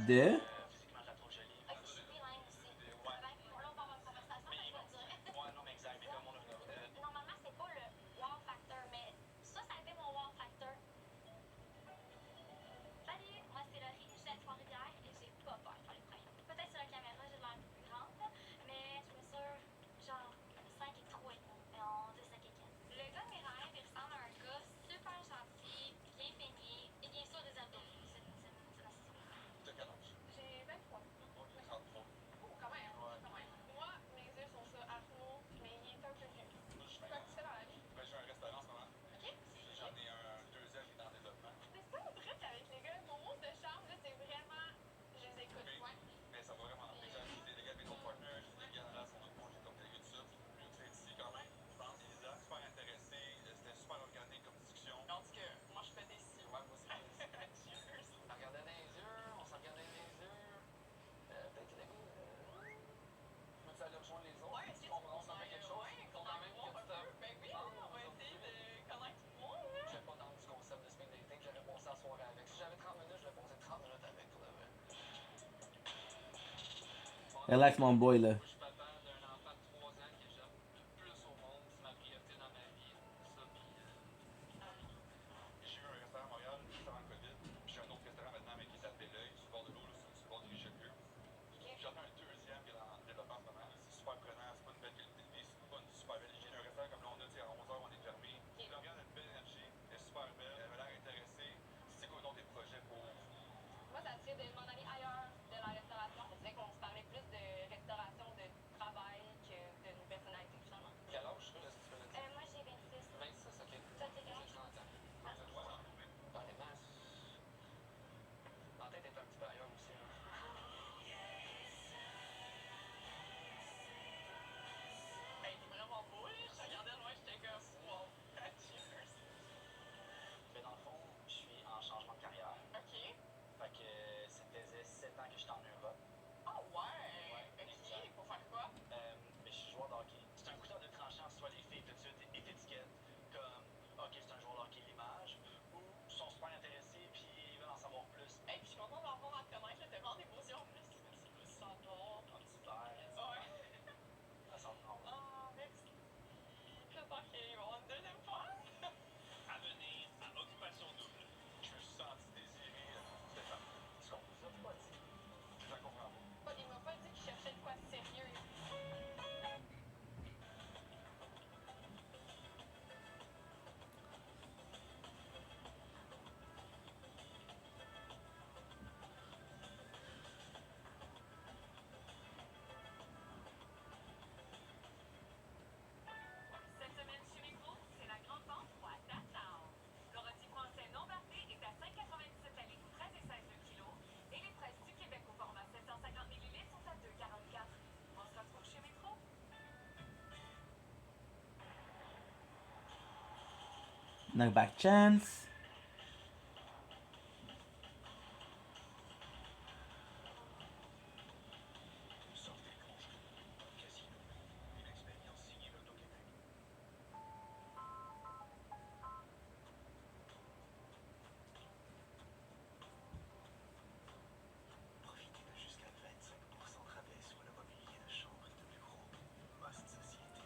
De? Physiquement, je la trouve jolie. Ok, je suis bilingue aussi. Ouais. Ben, là, on part en conversation, Mais fait que je vais le dire. ouais, non, mais exact. Mais comme on a Normalement, c'est pas le wow factor, mais ça a été mon wow factor. Salut, moi c'est Laurie, je suis à Trois-Rivières et j'ai pas peur de faire les premiers. Peut-être sur la caméra, j'ai l'air un peu plus grande, mais je mesure genre 5 et 3 en 2 5 et 15. Le gars de mes rêves, il ressemble à un gars super gentil, bien peigné et bien sûr des abdos. C'est ma citation. T'as quel âge? J'ai 23. Ok, 33. Oh, quand même. Ouais. Quand même. Moi, mes yeux sont ça Arnaud, mais il est un peu vieux. Moi, je suis Quoi que tu fais dans la vie? Ben, j'ai un restaurant en ce moment. Ok? Puis j'en ai un deuxième qui est en développement. Mais c'est pas un truc avec les gars. Mon mot de charme, là, c'est vraiment. Je les écoute, Mais, ouais. mais ça va vraiment. Fait que j'ai des gars avec mes autres partners, j'ai des gars là, son autre j'ai comme délégué de ça. Puis au fait ici quand même, je pense. Elisa, super intéressée. C'était super organique comme discussion. Tandis que moi, je fais des si. Ouais, moi aussi. Cheers. On regardait dans les yeux, on se regardait dans les yeux. Peut-être que peux-tu aller rejoindre les autres? Ouais, est-ce que on s'en fait quelque chose? Ouais, Faut quand même que tu te... Ben oui, on va essayer de connaître tout le monde, là. Je sais pas dans du concept de speed dating, j'aurais passé la soirée avec. Si j'avais 30 minutes, je vais passer 30 minutes avec, pour de vrai. Relax, mon boy, là. Moi, je suis papa d'un enfant de 3 ans que j'aime le plus au monde. C'est ma priorité dans ma vie. Ça, puis... J'ai eu un restaurant à Montréal juste avant le COVID. Puis j'ai un autre restaurant maintenant, mais qui est à Belleuil, sur le bord de l'eau, là, sur le bord du Richelieu. J'en ai un deuxième qui est en développement en ce moment. C'est super prenant, c'est pas une belle qualité de vie, c'est pas une super belle hygiène. Un restaurant comme là, on a, tu sais, à 11h, on est fermé. L'organe a une belle énergie, elle est super belle, elle avait l'air intéressée. C'est quoi donc tes projets pour. Moi, ça serait de m'en aller ailleurs de la restauration. Ça serait qu'on se parlait plus de restauration, de travail que d'une personnalité, finalement. Quel âge, là, est-ce que tu fais le dire? Moi j'ai 26. 26, ok. Toi, t'es J'ai quel âge? 30 ans. Honnêtement, ma tête est un petit peu ailleurs aussi, là. Hey, t'es vraiment beau, là. Je te regardais loin, j'étais comme, wow. Cheers. Mais dans le fond, je suis en changement de carrière. OK. Fait que ça faisait 7 ans que j'étais en Europe. Oh, ouais. OK. Pour faire quoi? Mais je suis joueur de hockey. C'est un couteau de tranchant, soit les filles tout de suite étiquettes comme OK, c'est un joueur de hockey l'image, ou ils sont super intéressés puis ils veulent en savoir plus. Hey, puis je suis contente d'avoir à te connaître, là. T'as vraiment des beaux yeux en plus. Merci, je me sens bon. Un petit verre, Ouais. ça sent bon. Oh, merci. J'espère qu'il va y avoir une deuxième fois. À venir à Occupation Double. Je me suis senti désiré Stéphane. Ce qu'on vous a pas dit. Je la comprends pas. Il m'a pas dit qu'il cherchait de quoi de sérieux. Cette semaine chez Métro, c'est la grande vente pour à Downtown. Le rôti français non bardé est à 5,97 à litre 13 et 16 le kilo. Et les fraises du Québec au format 750 ml sont à 2,44. On se retrouve chez Métro. Knockback chance. Sortez le congé. Casino. Une expérience signée l'Auto-Québec. Profitez de jusqu'à 25% de rabais sur le mobilier de chambre et de bureau. Most Société.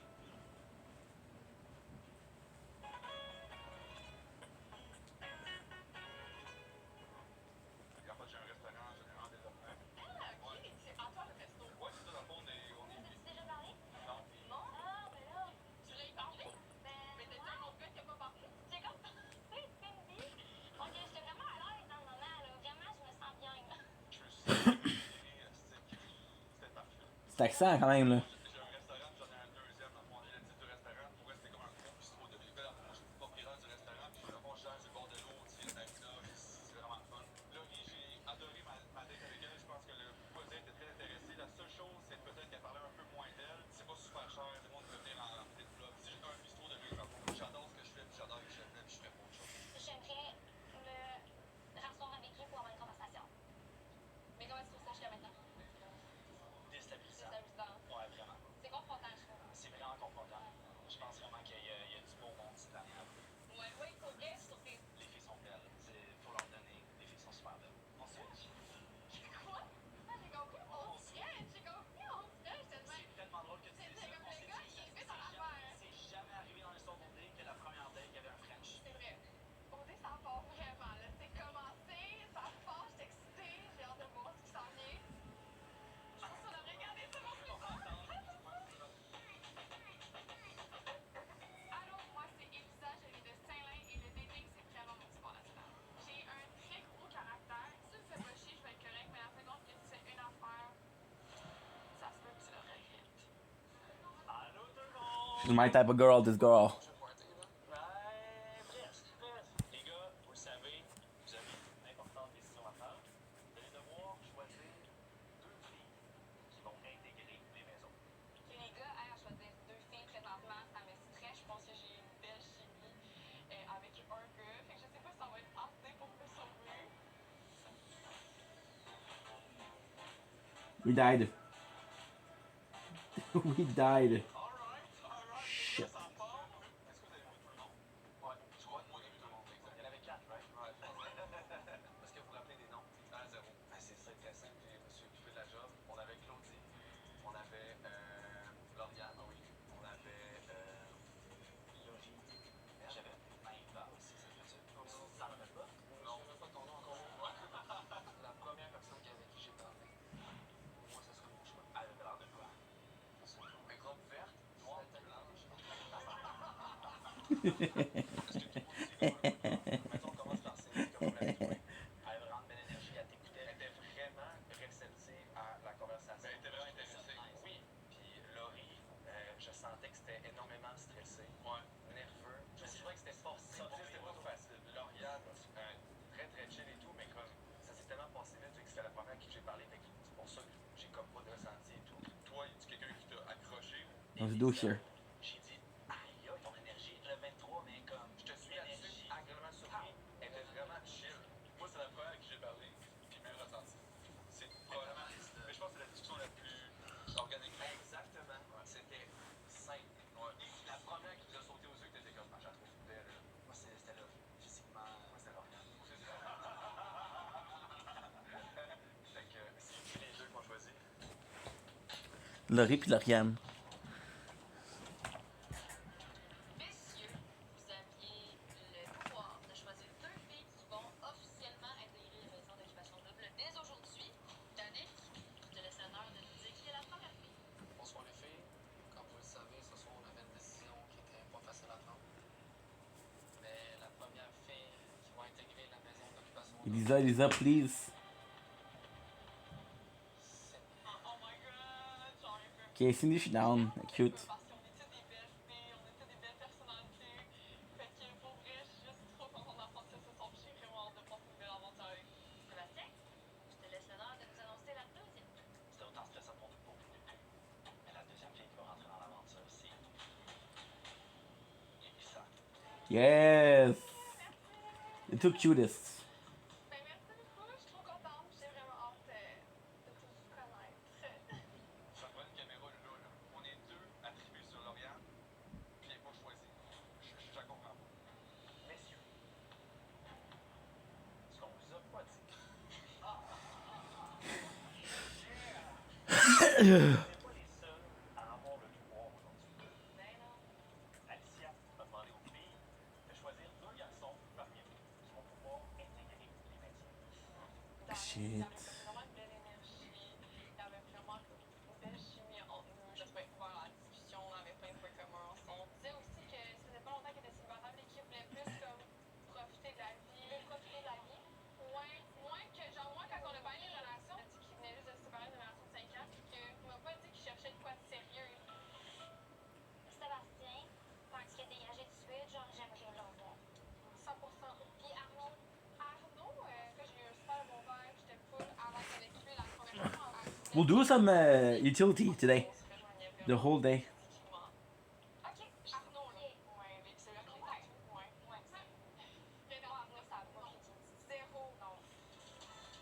En fait, j'ai un restaurant en développement. Ah, OK. C'est à toi le resto. Ouais, c'est ça, dans le fond, on Vous est. avez déjà parlé? Non, Non? Ah, ben là, Tu l'as y parlé? ben. Mais t'as dit un autre gars qui a pas parlé? J'ai comme. Oui, Cindy. Ok, j'étais vraiment à l'aise dans le moment, là. Vraiment, je me sens bien. je me suis senti désiré, c'était parfait. Cet accent, quand même, là. J'ai un restaurant, puis j'en ai un deuxième. Dans le fond, on est le titre du restaurant. Pour moi, c'était comme un gros bistrot de l'école. Dans le fond, je suis propriétaire du restaurant, puis dans le fond, je gère sur le bord de l'eau, tu sais, le marina, c'est vraiment le fun. Laurie, j'ai adoré ma date avec elle. Je pense que le voisin était très intéressé. La seule chose, c'est peut-être qu'elle parlait un peu moins d'elle. C'est pas super cher, tout le monde peut venir en petite club. Si j'ai un bistrot de lui, dans le fond, j'adore ce que je fais, puis j'adore que je fais, puis je ferais pas autre chose. J'aimerais me rasseoir avec lui pour avoir une conversation. Mais comment tu trouves ça jusqu'à maintenant? Déstabilisant. Déstabilisant. Ouais, vraiment. She's my type of girl, this girl. Presque. Les gars, vous le savez, vous avez une importante décision à faire. Vous allez devoir choisir deux filles qui vont intégrer les maisons. Les gars, à choisir deux filles présentement, ça me stresse. Je pense que j'ai une belle chimie avec un gars. Fait que je sais pas si ça va être assez pour me sauver. We died. We died. Shit. Est-ce que vous avez vu tout le monde? Ouais, je crois que moi j'ai vu tout le monde. Exact. Il y en avait quatre, right? Ouais. Est-ce que vous vous rappelez des noms? À zéro. C'est très simple, je me suis occupé de la job. On avait Claudie, on avait Lauriane, oui. On avait Laurie. J'avais Maïva aussi, ça se fait-tu? Ça ne rappelle pas? non, je sais pas ton nom encore. La première personne avec qui j'ai parlé, moi, ça serait mon choix. Elle avait l'air de quoi? Une robe verte, noire, blanche. Mettons, on commence par Cindy, comme on l'avait trouvé. Elle avait vraiment de belle énergie, elle t'écoutait. Elle était vraiment réceptive à la conversation. Elle était vraiment intéressée. Oui. Puis Laurie, je sentais que c'était énormément stressé, nerveux. Je trouvais que c'était forcé. C'était pas facile. Lauriane, très très chill et tout, mais comme ça s'est tellement passé vite, vu que c'était la première à qui j'ai parlé, fait que c'est pour ça que j'ai comme pas de ressenti et tout. Toi, y a quelqu'un qui t'a accroché? Let's do here. J'ai dit, aïe, ton énergie, le 23, mais comme, Je te suis là-dessus, agréablement surpris. Elle était vraiment chill. Moi, c'est la première à qui j'ai parlé, puis même ressenti. C'est probablement. Mais je pense que c'est la discussion la plus organique. exactement. C'était simple. Ouais. Et la première qui vous a sauté aux yeux, que t'étais comme, ah, je la trouve belle. Moi, c'était là. Physiquement, moi, c'était Lauriane. Fait que c'est les deux qu'on choisit. Laurie puis Lauriane. Messieurs, vous aviez le pouvoir de choisir deux filles qui vont officiellement intégrer les maisons d'occupation double dès aujourd'hui. Danick, je te laisse l'honneur de nous dire qui est la première fille. Bonsoir les filles. Comme vous le savez, ce soir on avait une décision qui était pas facile à prendre. Mais la première fille qui va intégrer la maison d'occupation double, Elisa, please. c'est Oh my god, genre un peu. Okay, Cindy, she down. Cute. Parce qu'on est tous des belles filles, on est tous des belles personnalités. Fait que pour vrai, je suis juste trop contente d'apprendre ça ce soir. J'ai vraiment hâte de passer une belle aventure avec vous. Sébastien, je te laisse l'honneur de nous annoncer la deuxième. C'était autant stressant pour nous pour le début. Mais la deuxième fille qui va rentrer dans l'aventure, c'est Elissa. Yes. The two cutest. Ben merci beaucoup, je suis trop contente. J'ai vraiment hâte de tous vous connaître. Ça prend une caméra là. On est deux à triper sur Lauriane, puis elle n'est pas choisie. Je la comprends pas. Messieurs, ce qu'on vous a pas dit. C'est pas les seuls à avoir le pouvoir aujourd'hui. Ben non. Alicia va demander aux filles de choisir deux garçons parmi vous qui vont pouvoir intégrer les maisons. Shit. Il y avait vraiment une belle énergie. Il y avait vraiment une belle chimie entre nous. Je trouvais ouvert à la discussion. On avait plein de points communs ensemble. On disait aussi que ça faisait pas longtemps qu'il était célibataire et qu'il voulait plus comme profiter de la vie. Profiter de la vie. Moins que, genre, moi, quand on a parlé de relation, il a dit qu'il venait juste de se séparer d'une relation de 5 ans puis qu'il m'a pas dit qu'il cherchait de quoi de sérieux. Sébastien, parce qu'il a dégagé tout de suite, genre j'aimerais le voir. 100%. Puis Arnaud, que j'ai eu un super bon vibe, j'étais full à l'aise avec lui, la conversation a We'll do some utility today. The whole day. Ok, Arnaud, là. Ouais, mais c'est là qu'il est ouais. Mais non, Arnaud, ça a pas fini. Zéro, non.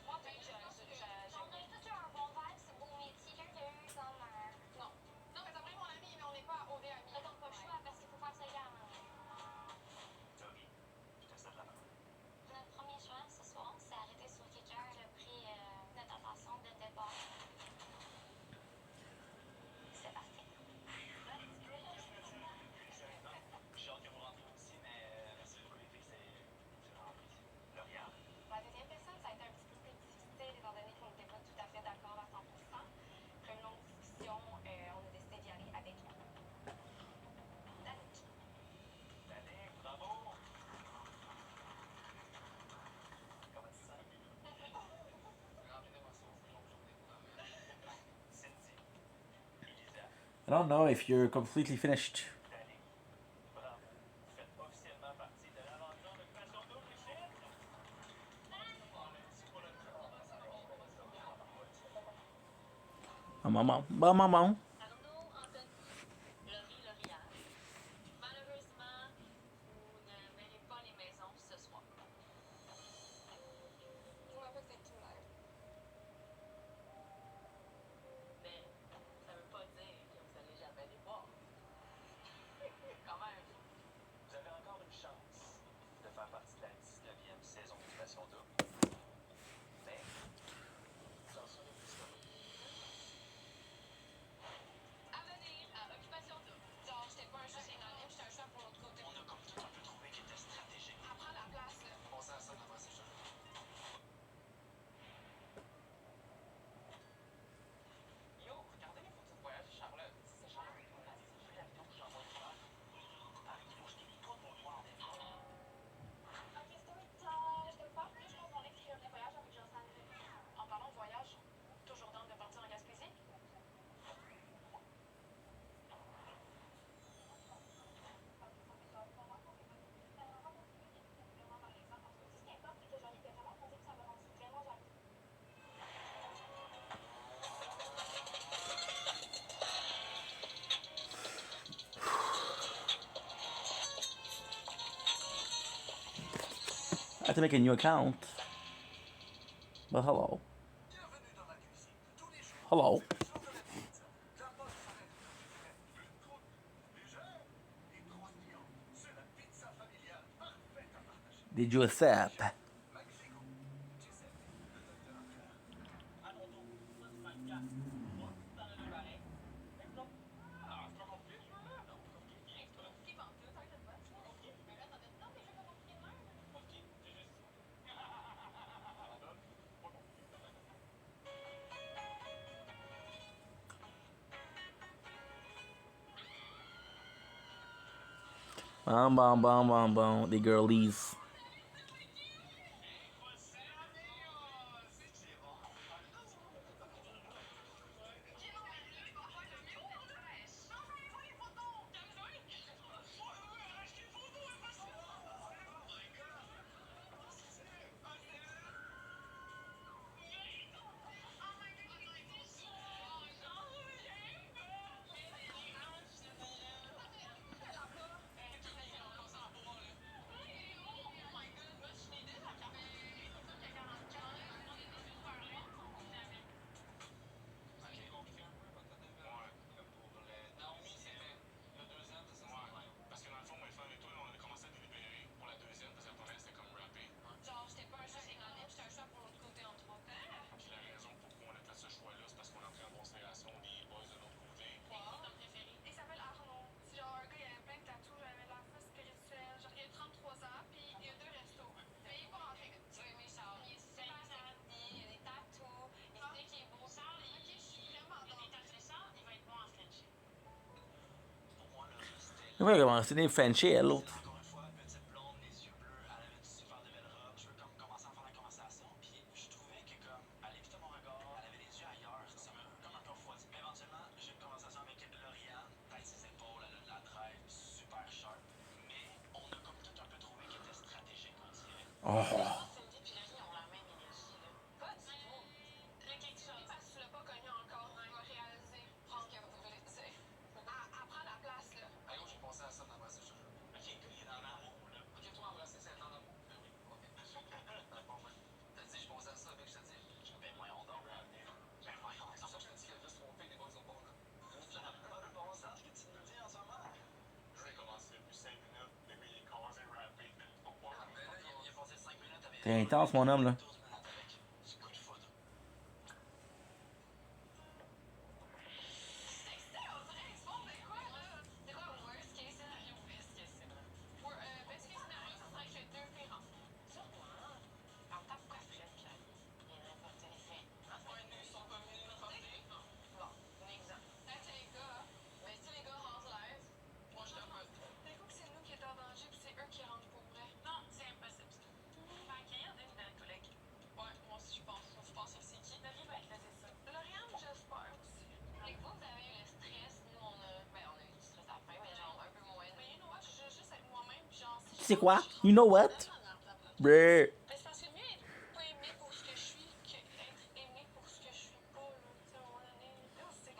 Moi, On a tous eu un bon vibe, c'est beau métier. Quelqu'un qui a eu comme un... non. Non, mais t'as pris mon ami, mais on n'est pas OD amis. T'as donc pas le choix parce qu'il faut faire ça également. Laurie, je te cède la main. Notre premier choix ce soir, c'est arrêté sur quelqu'un qui a pris notre attention dès le départ. Sébastien. J'ai hâte que vous rentriez aussi, mais merci beaucoup les filles, c'est vraiment apprécié. Lauriane. La deuxième personne, ça a été un petit peu plus difficile, étant donné qu'on n'était pas tout à fait d'accord à 100%. Après une longue discussion, on a décidé d'y aller avec Danick. Danick, bravo! Comment tu te sens? rempli d'émotions, c'est une longue journée pour la Cindy. Elisa. I don't know if you're completely finished. Danick. Maman. Arnaud, Anthony, Laurie, Lauriane. Malheureusement, vous ne verrez pas les maisons ce soir. Je m'appelle tout l'air. Mais ça veut pas dire que vous allez jamais les voir. Quand même. Vous avez encore une chance de faire partie de la 19e saison d'Occupation Double. Mais, vous en serez plus heureux. À venir à Occupation Double. Genre, j'étais pas un choix anonyme, j'étais un choix pour l'autre côté. On a comme tout un peu trouvé qu'il était stratégique. Apprends la place, là. On sent ça dans ma séjour. Yo, regardez les photos de voyage de Charlotte. C'est Charlotte. On a dit, c'est l'avion que j'envoie de voir. Paris, moi, je t'ai mis toi pour moi en effet. Ok, story time. Je te parle plus, je pense qu'on écrit un voyage avec Jean-Sandrine. En parlant de voyage, toujours dans de partir en Gaspésie? Ce qui importe, c'est que j'en étais vraiment posée, ça m'a rendu vraiment jalouse. I have to make a new account. But hello. Bienvenue dans la cuisine. Tous les jours, Hello. sur de la pizza. La bonne farine préférée. Une croûte légère et croustillante. C'est la pizza familiale parfaite à partager. Did you accept? Mexico. Giuseppe, le docteur Claire. Keep on, tout, t'inquiète pas. Mais là, t'en as non, mais je vais pas compliquer de même. The girlies. Naomi, c'était le deuxième, c'est ça? Ouais. Parce que dans le fond, mes femmes et toi, on a commencé à délibérer pour la deuxième, parce que la première, c'était comme rappé. Genre, j'étais pas un choix anonyme, j'étais un choix pour l'autre côté entre autres. Puis la raison pourquoi on a fait ce choix-là, c'est parce qu'on est en train de considération des boys de l'autre côté. Ton préféré? Il s'appelle Arnaud. C'est genre un gars, il avait plein de tatous, il avait l'air fou spirituel. Genre, il a 33 ans, puis il a 2 restos. Mais il est pas rentré. Tu vas aimer Charles. Il est super sandy, il a des tatous, il sait qu'il est beau. Charles, Ok, je suis vraiment il dans. est tatoué Charles, il va être bon en Frenchie. Pour moi, là, c'était On va commencer des Frenchies, l'autre. encore une fois, petite blonde, les yeux bleus, elle avait une super de belle robe. Je veux comme commencer à faire la conversation. Puis je trouvais que comme, elle évitait mon regard, elle avait les yeux ailleurs. Ça m'a comme un peu refroidi. Mais éventuellement, j'ai une conversation avec Lauriane, tête ses épaules, elle a de la drive, super sharp. Mais on a comme tout un peu trouvé qu'elle était stratégique, on dirait. Oh. Cindy puis Laurie ont la même énergie, là. Pas du tout. Il y a quelque chose. Parce que tu l'as pas connu encore, il va réaliser. Prends ce que vous voulez dire. Apprends la place, là. Ah, yo, j'ai pensé à ça dans ma séjour. Ok, il est dans l'amour, là. Ok, toi, embrasser, c'est un amour. Ben oui, ok. Bon, ben, t'as dit, je pensais à ça, mec, je te dis. Ben voyons donc. Ben voyons C'est ça donc. que je te dis, il a juste trompé des boys au bord, là. Ça n'a pas de bon sens que tu nous dis en ce moment. Je vais commencer depuis 5 minutes, bébé, il est commencé à rapper. Pourquoi? Ah, ben là, il a passé 5 minutes avec. T'es intense, mon homme, là. 12 minutes avec du coup de foudre. On dirait, ils se font, c'est quoi, là? C'est quoi le worst case scénario? Best case scénario. Best case scénario, ça serait que j'ai 2 filles rentrent. Sûrement. Alors, t'as pourquoi Fred, Pierre? Il a n'importe les faits. Ouais, nous, ils sont pas venus nous porter. Bon, un exemple. Hey, c'est les gars. Mais si les gars rentrent live, moi, je t'appelle. D'un coup que c'est nous qui est en danger, puis c'est eux qui rentrent pour vrai. Non, c'est impossible. Fait accueillir des nouvelles collègues. Ouais, moi aussi, je pense. Vous pensez que c'est qui? Laurie va être là, c'est ça. Lauriane, j'espère aussi. Fait que vous avez eu le stress. Nous, on a eu du stress à la fin, mais genre un peu moins. Mais you know what, je veux juste être moi-même, puis genre, si C'est quoi? You know what? Bruh. Mais c'est parce que mieux être pas aimé pour ce que je suis que être aimé pour ce que je suis pas, là. Tu sais, à un moment donné, là, c'est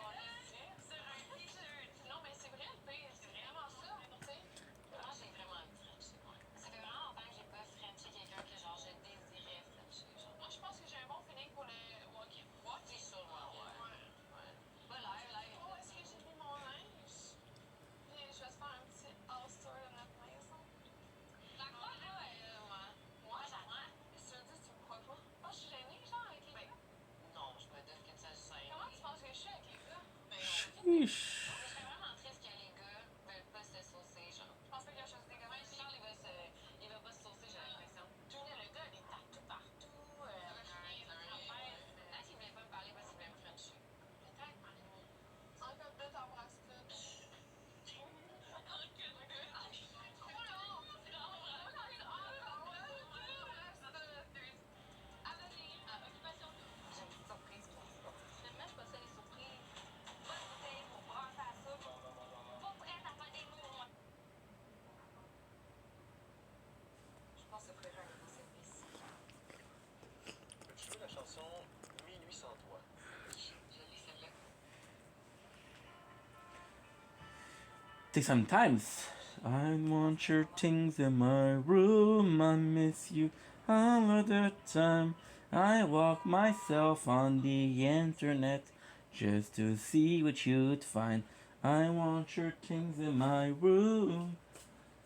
take some times. I want your things in my room. I miss you all of the time. I walk myself on the internet just to see what you'd find. I want your things in my room.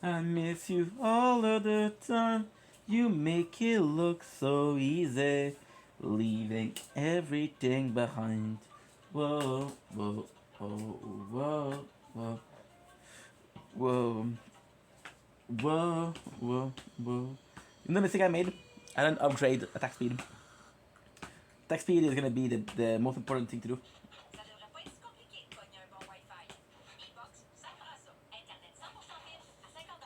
I miss you all of the time. You make it look so easy, leaving everything behind. Whoa, whoa, whoa, whoa, whoa, whoa, whoa, whoa, whoa. You know the mistake I made? I didn't upgrade attack speed. Attack speed is gonna be the most important thing to do. Ça devrait pas être si compliqué de pogner un bon Wi-Fi. E-Box, ça fera ça. Internet 100% fibre à 50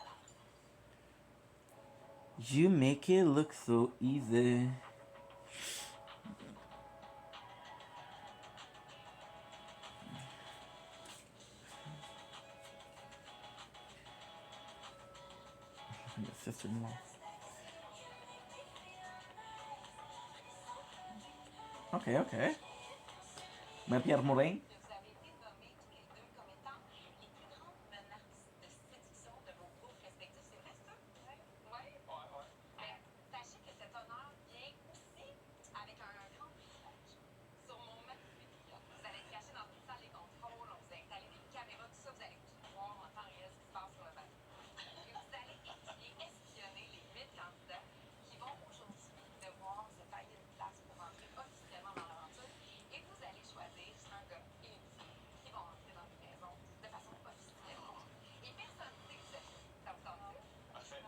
$. You make it look so easy. Your sister-in-law. Okay, okay. My Pierre Morin. Vous avez été nommés tous les deux comme étant les plus grandes menaces de séduction de vos groupes respectifs. C'est vrai, ça? Oui. Ben, sachez que cet honneur vient aussi avec un grand privilège. Sur mon magnifique yacht, vous allez être cachés dans une salle des contrôles, on vous a installé des caméras, tout ça, vous allez tout voir en temps réel ce qui se passe sur le bateau. Et vous allez espionner les 8 candidats qui vont aujourd'hui devoir se tailler une place pour entrer officiellement dans l'aventure. Et vous allez choisir un gars et une fille qui vont entrer dans une maison de façon officielle. Et personne ne sait que vous êtes là. Ça vous tente-tu? Parfait.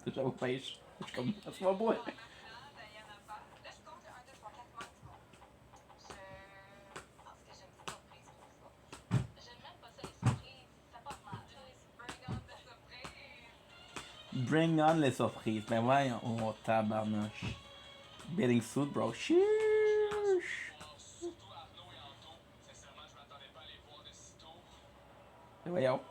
Deixa o país. That's my boy. Diana, là, je compte 1, 2, 3, 4 mois du monde. Je pense que j'ai une petite surprise pour vous. J'aime même pas ça, les surprises. Ça passe mal. Bring on the surprise. Bring on les surprises. Ben voyons. Oh, tabarnouche. Bathing suit, bro. Sheesh. Surtout Arnaud et Anto. Sincèrement, je m'attendais pas à les voir de si tôt. Ben voyons.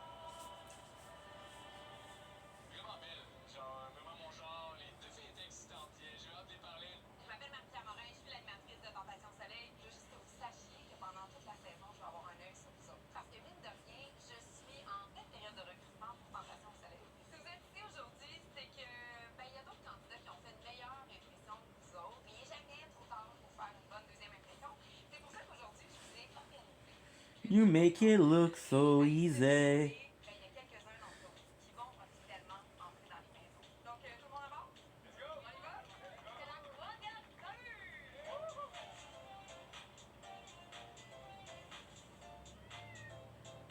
Vraiment belle. Genre, vraiment mon genre. Les deux filles étaient excitantes. J'ai hâte de les parler. Je m'appelle Marie-Pierre Morin, je suis l'animatrice de Tentation Soleil. Je veux juste que vous sachiez que pendant toute la saison, je vais avoir un œil sur vous autres. Parce que mine de rien, je suis en pleine période de recrutement pour Tentation Soleil. Si vous êtes ici aujourd'hui, c'est que il y a d'autres candidats qui ont fait une meilleure impression que vous autres. Il n'est jamais trop tard pour faire une bonne deuxième impression. C'est pour ça qu'aujourd'hui, je vous ai organisé. You make it look so easy. Il y a quelques-uns d'entre vous qui vont officiellement entrer dans les maisons. Donc, tout le monde à bord? Let's go! On y va? C'est la troisième salut!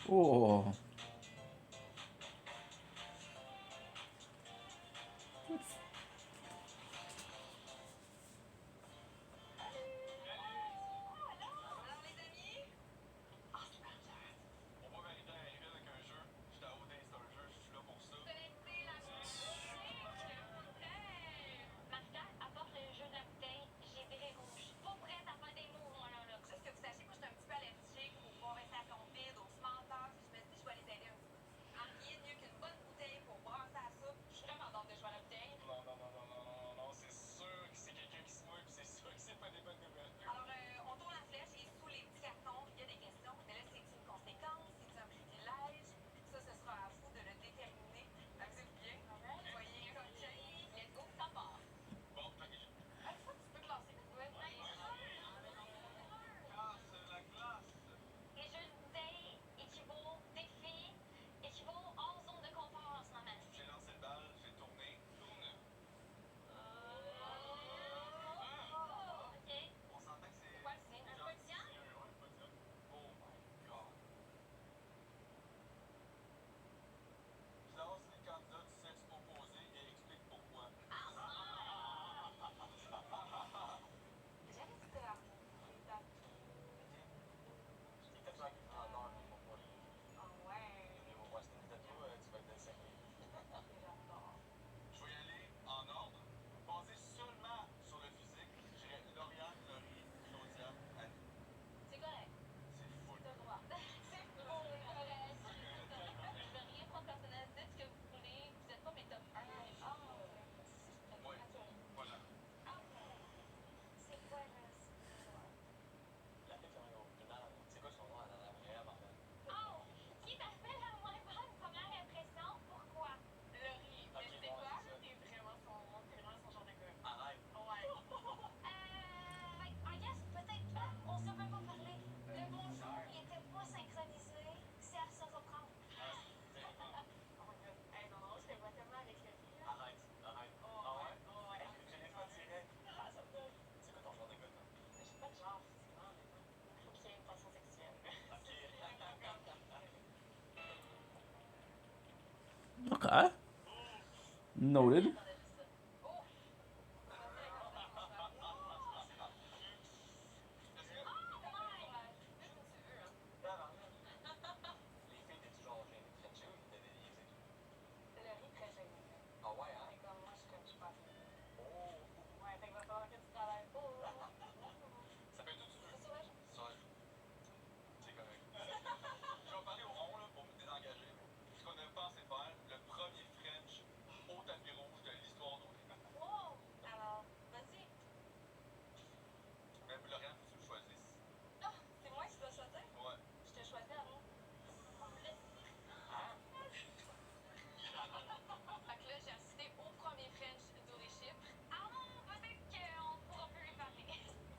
Oh. Alors, les amis? Oh, c'est pas clair. On voit Vérité arriver avec un jeu. J'étais à OD, c'est un jeu, je suis là pour ça. Vous allez écouter la musique! Martha, apporte le jeu de la bouteille. J'ai viré rouge. Pas prête à faire des mots, moi, là. Juste que vous sachiez, moi, je suis un petit peu allergique aux conversations vides, aux small talk. Je me dis, je vais les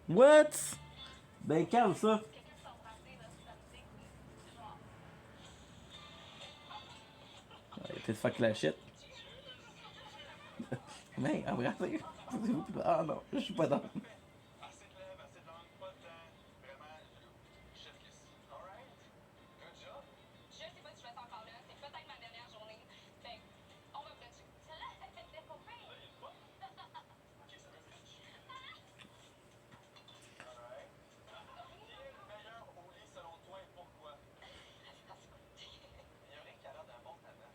What? Ben calme ça. Quelqu'un qui s'embrassait dans sa musique, genre, T'es fuck la shit. Mais embrasser. Ah non, je suis pas dans. Assez de lèvres, assez de langue, pas de dents. Vraiment, chef kiss. Alright. Good job. je sais pas si je vais être encore là, c'est peut-être ma dernière journée. Fait que, on va frencher. Celle-là, elle fait des copains. Ok, ça veut dire Alright. Qui est le meilleur au lit selon toi et pourquoi? Yorick a l'air d'un bon tannant.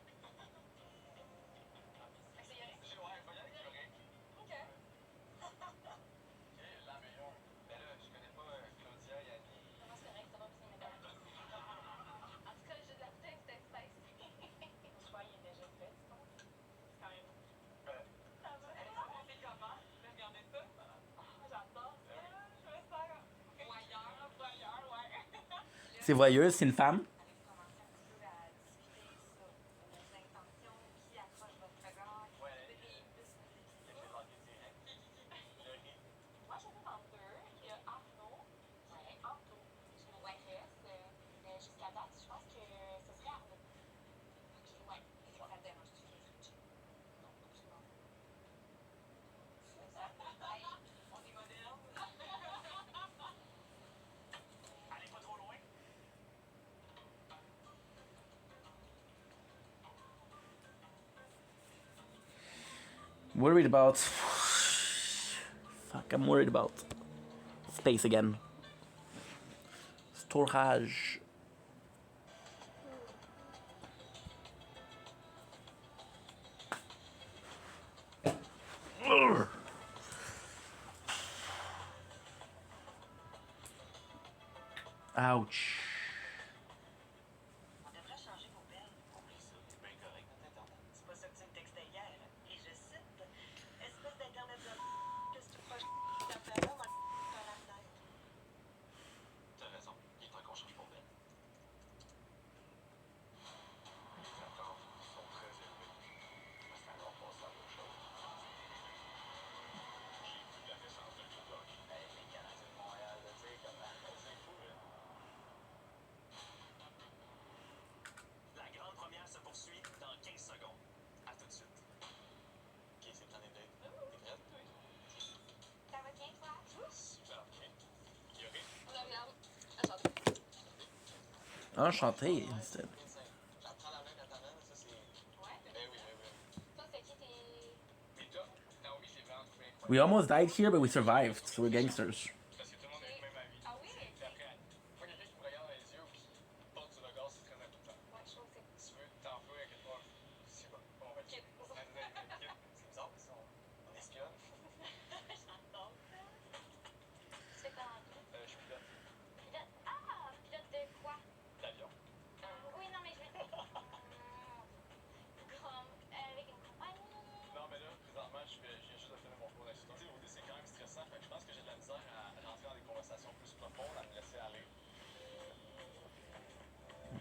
Fait que c'est Yorick. Ouais, faut y aller avec Yorick. Ok. Ok, la meilleure. Mais là, je connais pas Claudia, Yanni. Comment c'est correct, ça va, c'est mes En tout cas, j'ai de la bouteille, c'était space. Le choix, il est déjà fait, tu penses? C'est quand même. Ça va? C'est comment? Regardez ça. J'adore ça. Je me sens voyeur, ouais. C'est voyeuse, c'est une femme. Allez commencer un petit peu à discuter sur vos intentions, qui accroche votre regard, qui Ouais. fait des bus. J'ai manqué direct. Yorick. Moi, j'hésite entre deux. Il y a Arnaud, ouais, Arnaud, qui m'intéresse. Mais jusqu'à date, je pense que ce serait Arnaud. Ok, ouais. Est-ce que ça te dérange-tu les Frenchies? Non, absolument pas. C'est ça. Hey, on est moderne. Allez pas trop loin. Worried about. Fuck, I'm worried about. Space again. Storage. Ugh. Ouch. On devrait changer vos belles. Oublie ça, t'es bien correct notre internet. C'est pas ça que tu me textais hier. Et je cite, espèce d'internet de qu'est-ce que tu proches ta femme dans la tête. T'as raison, il est temps qu'on change pour belle. Les attentes sont très élevées. Mais c'est encore pas ça autre chose. J'ai vu la naissance de Québec. Hey, les Canadiens de Montréal, tu sais, comment c'est fou, là. La grande première se poursuit dans 15 secondes. À tout de suite. Ok, c'est le temps des dates. T'es prête? Oui. Ça va bien, toi? Super bien. Yorick. On a bien. Attends. Enchanté. Instead. J'apprends la main à ta main, ça c'est. Ouais? Ben oui, ben oui. Toi, c'est qui tes. Mais toi, Naomi, j'ai vraiment trouvé incroyable. We almost died here, but we survived, so we're gangsters. Parce que tout le monde a eu le même avis. Ah oui? Puis après, faut quelqu'un qui me regarde dans les yeux ou qui porte du regard, c'est très important. Ouais, je trouve que c'est. Si tu veux, t'en fous avec toi. C'est bon. Bon, on va Ok. C'est bizarre, parce qu'on espionne. J'adore ça. Tu fais quoi en vie? Je suis pilote Pilote. Ah! Pilote de quoi? d'avion. Oui, non, mais je veux dire. Comme avec une compagnie. Non, mais là, présentement, je viens juste de finir mon cours d'instructeur. Tu sais, l'OD, c'est quand même stressant. Fait que je pense que j'ai de la misère à rentrer dans des conversations plus profondes, à me laisser aller.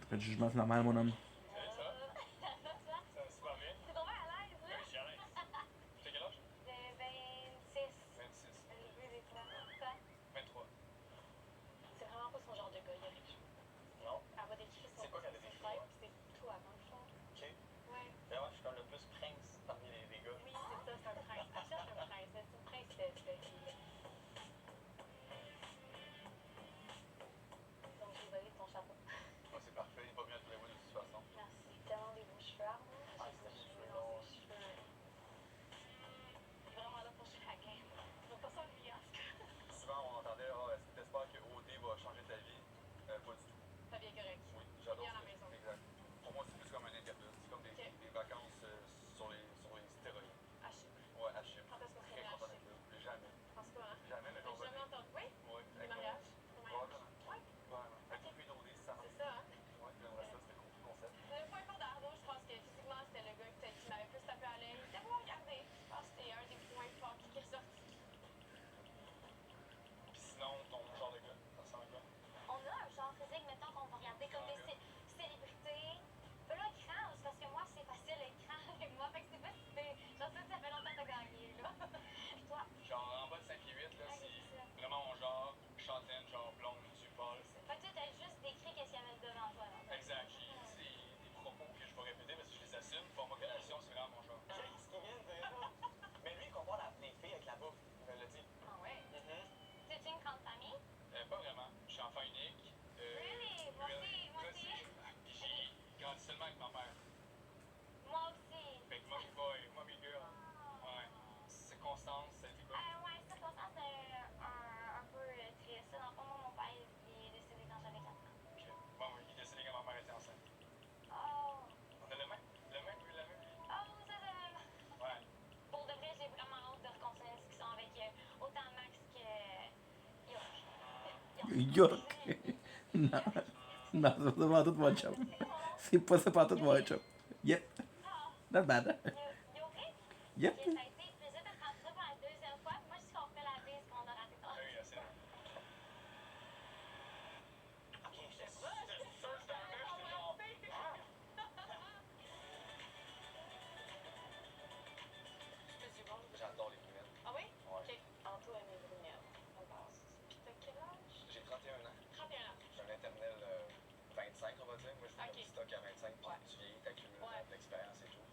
Pas de jugement, c'est normal, mon homme. Ça va? Ça va super bien. C'est vraiment à l'aise, Oui, là. je suis à l'aise. T'as quel âge? 26. 26. Le plus des toi. Toi? 23. C'est vraiment pas son genre de gars, Yorick. Non? Elle va décrire son C'est quoi qu'elle a décrit, type, ouais? c'est tout avant le fond. Ok. Ouais. Ben ouais, je suis comme le plus prince parmi les gars. Oui, c'est ça, c'est un prince. Elle cherche un prince, mais c'est une princesse, cette fille. Donc, désolée de ton chapeau. Moi, c'est parfait. Il va bien tous les mots de toute façon. Pas vraiment. Je suis enfant unique. Really? Moi aussi, moi aussi. Puis j'ai grandi seulement avec ma mère. Moi aussi. Fait que mommy boy, mommy girl. Ouais. C'est Constance, ça a été quoi? Ouais, ça commence un peu triste. Dans le fond, moi, mon père, il est décédé quand j'avais 4 ans. Ok. Bon, il est décédé quand ma mère était enceinte. Oh. On a le même, lui, la même. Oh, ça, Ouais. pour de vrai, j'ai vraiment hâte de continuer une discussion avec autant Max que York. Non, non, c'est pas tout mon chum. C'est pas tout mon chum. Yep, not bad. You okay? Yep. Ok, ça a été plaisir de te rencontrer pour la deuxième fois. Moi, je suis qu'on fait la bise qu'on a raté tantôt. Oui, c'est vrai. Ok, j'étais sûr que c'était un mec, j'étais genre. J'adore les brunettes. Ah oui? Ouais. Ok. Anto aime les brunettes. On passe. Puis t'as quel âge? J'ai 31 ans. 31 ans. J'ai un éternel 25, on va dire. Moi, je fais Ok. mon stock à 25, puis Ouais. tu vieillis, t'accumules Ouais. de l'expérience et tout.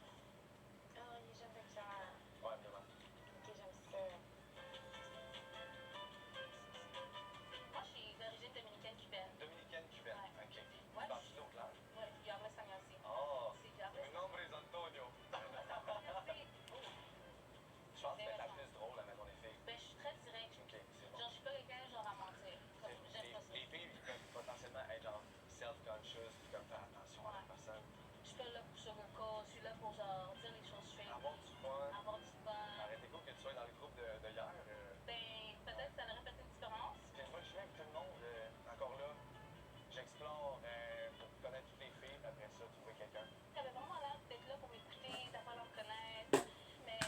Ah, il est jeune de cœur. Ouais, vraiment. Ok, j'aime ça. Moi, je suis d'origine dominicaine cubaine. Dominicaine cubaine. Ouais. Ok. Ouais. Parti de l'autre langue. Ouais, puis hablo espagnol aussi. Oh! Si, yo hablo Mi nombre es Antonio. Je pense que c'est la plus drôle à Maison des filles. Ben, je suis très directe. Ok, c'est bon. Genre, je suis pas quelqu'un genre à mentir. Comme, j'aime pas ça. Les filles, ils peuvent potentiellement être genre self-conscious, puis comme faire attention à la personne. Je suis pas là pour sugarcoat. Je suis là pour genre dire les choses straight. Avoir du fun. Avoir du fun. Arrêtez cool que tu sois dans le groupe de hier. Ben, peut-être que ça aurait fait une différence. Puis moi, je suis avec tout le monde. Encore là, j'explore pour connaître toutes les filles, puis après ça, trouver quelqu'un. T'avais vraiment l'air d'être là pour m'écouter, d'apprendre à me connaître. Mais,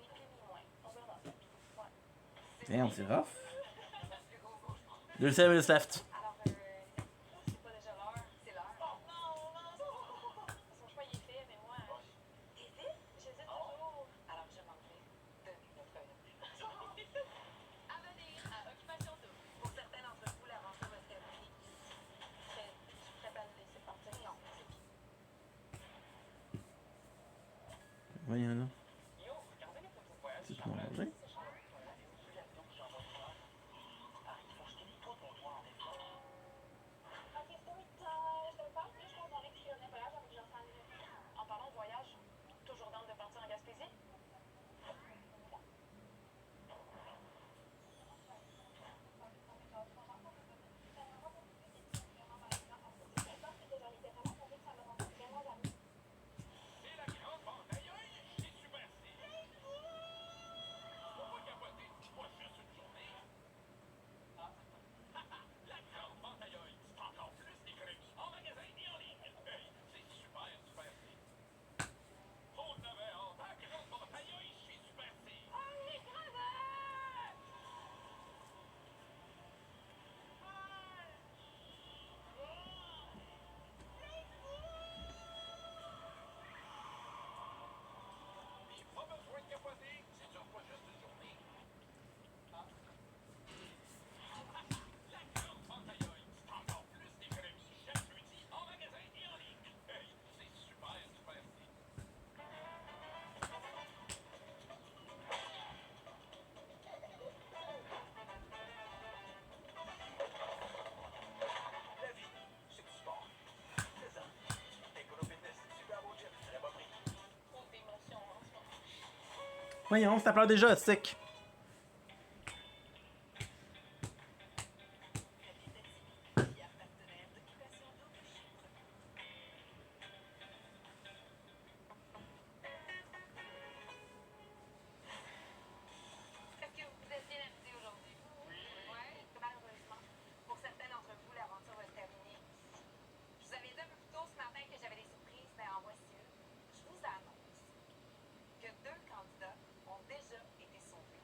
ni plus ni moins. On verra. Ouais. Damn, c'est rough. 37 minutes left. Alors, c'est pas déjà l'heure, c'est l'heure. Non, non, non! Parce que mon choix, il est fait, mais moi, j'hésite. J'hésite toujours. Alors, je m'en vais de notre À venir à Occupation Double. Pour certains d'entre vous, l'aventure va se terminer ici. Je suis prête à le laisser partir. Non, c'est fini. Voyons là. Yo, regardez les photos de voyage. C'est tout mangé. Ok, story time. Je te parle plus, je pense, mon ex qui revenait voyage avec Jean-François. En parlant de voyage, toujours dans de partir en Gaspésie? C'est la grande bande aïe, c'est super stylé. On va capoter, pas juste une journée. La grande bande aïe, c'est encore plus d'économies en magasin et en ligne. Hey, c'est super stylé. On avait hâte. La grande bande aïe, je suis super stylé. Allez, crevette! Puis pas besoin de capoter, ça dure pas juste une journée. La grande bande aïe, c'est encore plus d'économies chaque jeudi en magasin et en ligne. Hey, c'est super stylé. La vie, c'est du sport. C'est ça. Écolo Fitness, super beau gym, très bon prix. Trop d'émotions en ce moment. Voyons, ça pleure déjà, stick. Fier partenaire d'Occupation Double Chypre. Est-ce que vous êtes bien amusés aujourd'hui? Oui. Ouais? Malheureusement, pour certains d'entre vous, l'aventure va se terminer ici. Je vous avais dit un peu plus tôt ce matin que j'avais des surprises, mais en voici une. Je vous annonce que 2 candidats ont déjà été sauvés.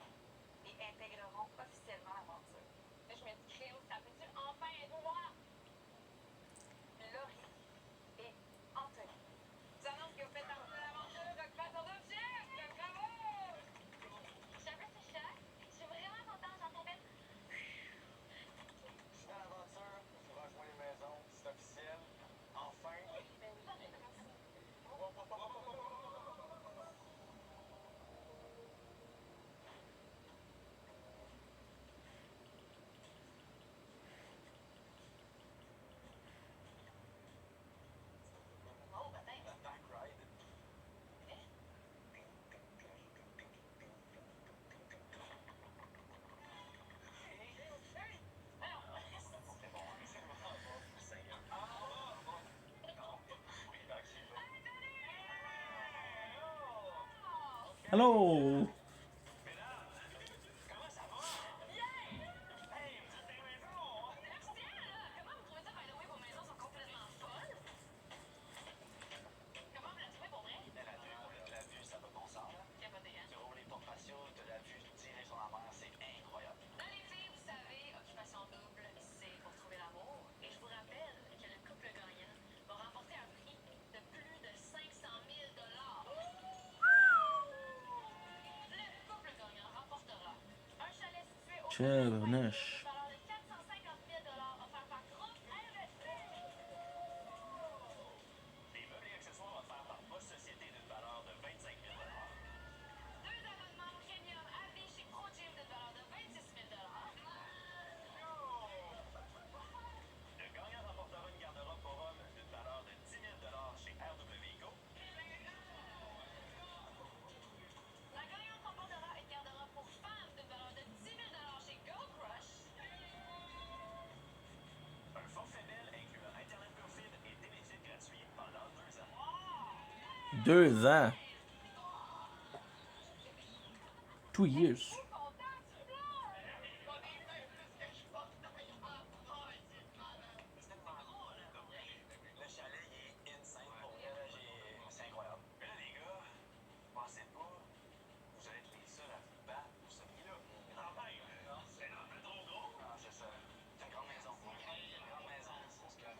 Hello. Comment ça va? Hey, vous êtes des maisons! Comment vous trouvez ça, by the way, vos maisons sont complètement folles? Comment vous la trouvez pour vrai? La vue, ça va bon sens, là. Capoté, hein? Tu roules les portes patio, t'as la vue tirée sur la mer, c'est incroyable. Dans les filles, vous savez, Occupation Double, c'est pour trouver l'amour. Et je vous rappelle que le couple gagnant va remporter un prix de plus de 500 000 $. Le couple gagnant remportera un chalet situé au Tabarnouche. valeur de 450 000 $ offert par Groupe RSC. Les meubles et accessoires offerts par Poste Société d'une valeur de 25 000 $. Deux abonnements premium à vie chez Pro Gym d'une valeur de 26 000 $. Le gagnant remportera une garde-robe pour hommes d'une valeur de 10 000 $ chez RWCO. La gagnante remportera une garde-robe pour femmes d'une valeur de 10 000 $ chez Go Crush. Un forfait Bell incluant Internet pur fibre et téléphone gratuit pendant 2 ans. 2 ans. 2 years. Le chalet, il est insane pour vrai, là, c'est incroyable. Mais là, les gars, pensez pas, vous allez être les seuls à vous battre pour ce prix-là. Quand même, non, c'est un peu trop gros. Ah, c'est ça. C'est une grande maison. Une grande maison, on se gagne.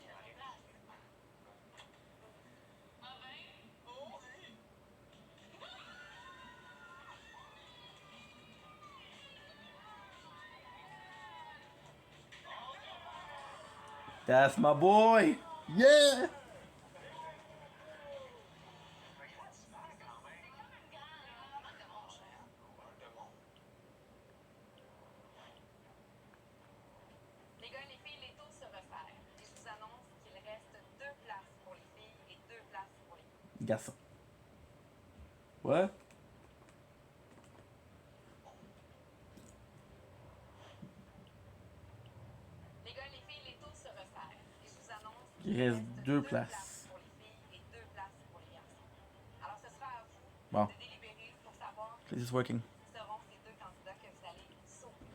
That's my boy. Yeah. Les gars et les filles, les tours se resserrent. Et je vous annonce qu'il reste 2 places pour les filles et 2 places pour les filles. Garçon. What? Les gars et les filles, les tours se resserrent. Et je vous annonce Il qu'il reste reste 2 2 places. places pour les filles et 2 places pour les garçons. Alors ce sera à vous Bon. de délibérer pour savoir This is working. qui seront ces 2 candidats que vous allez sauver.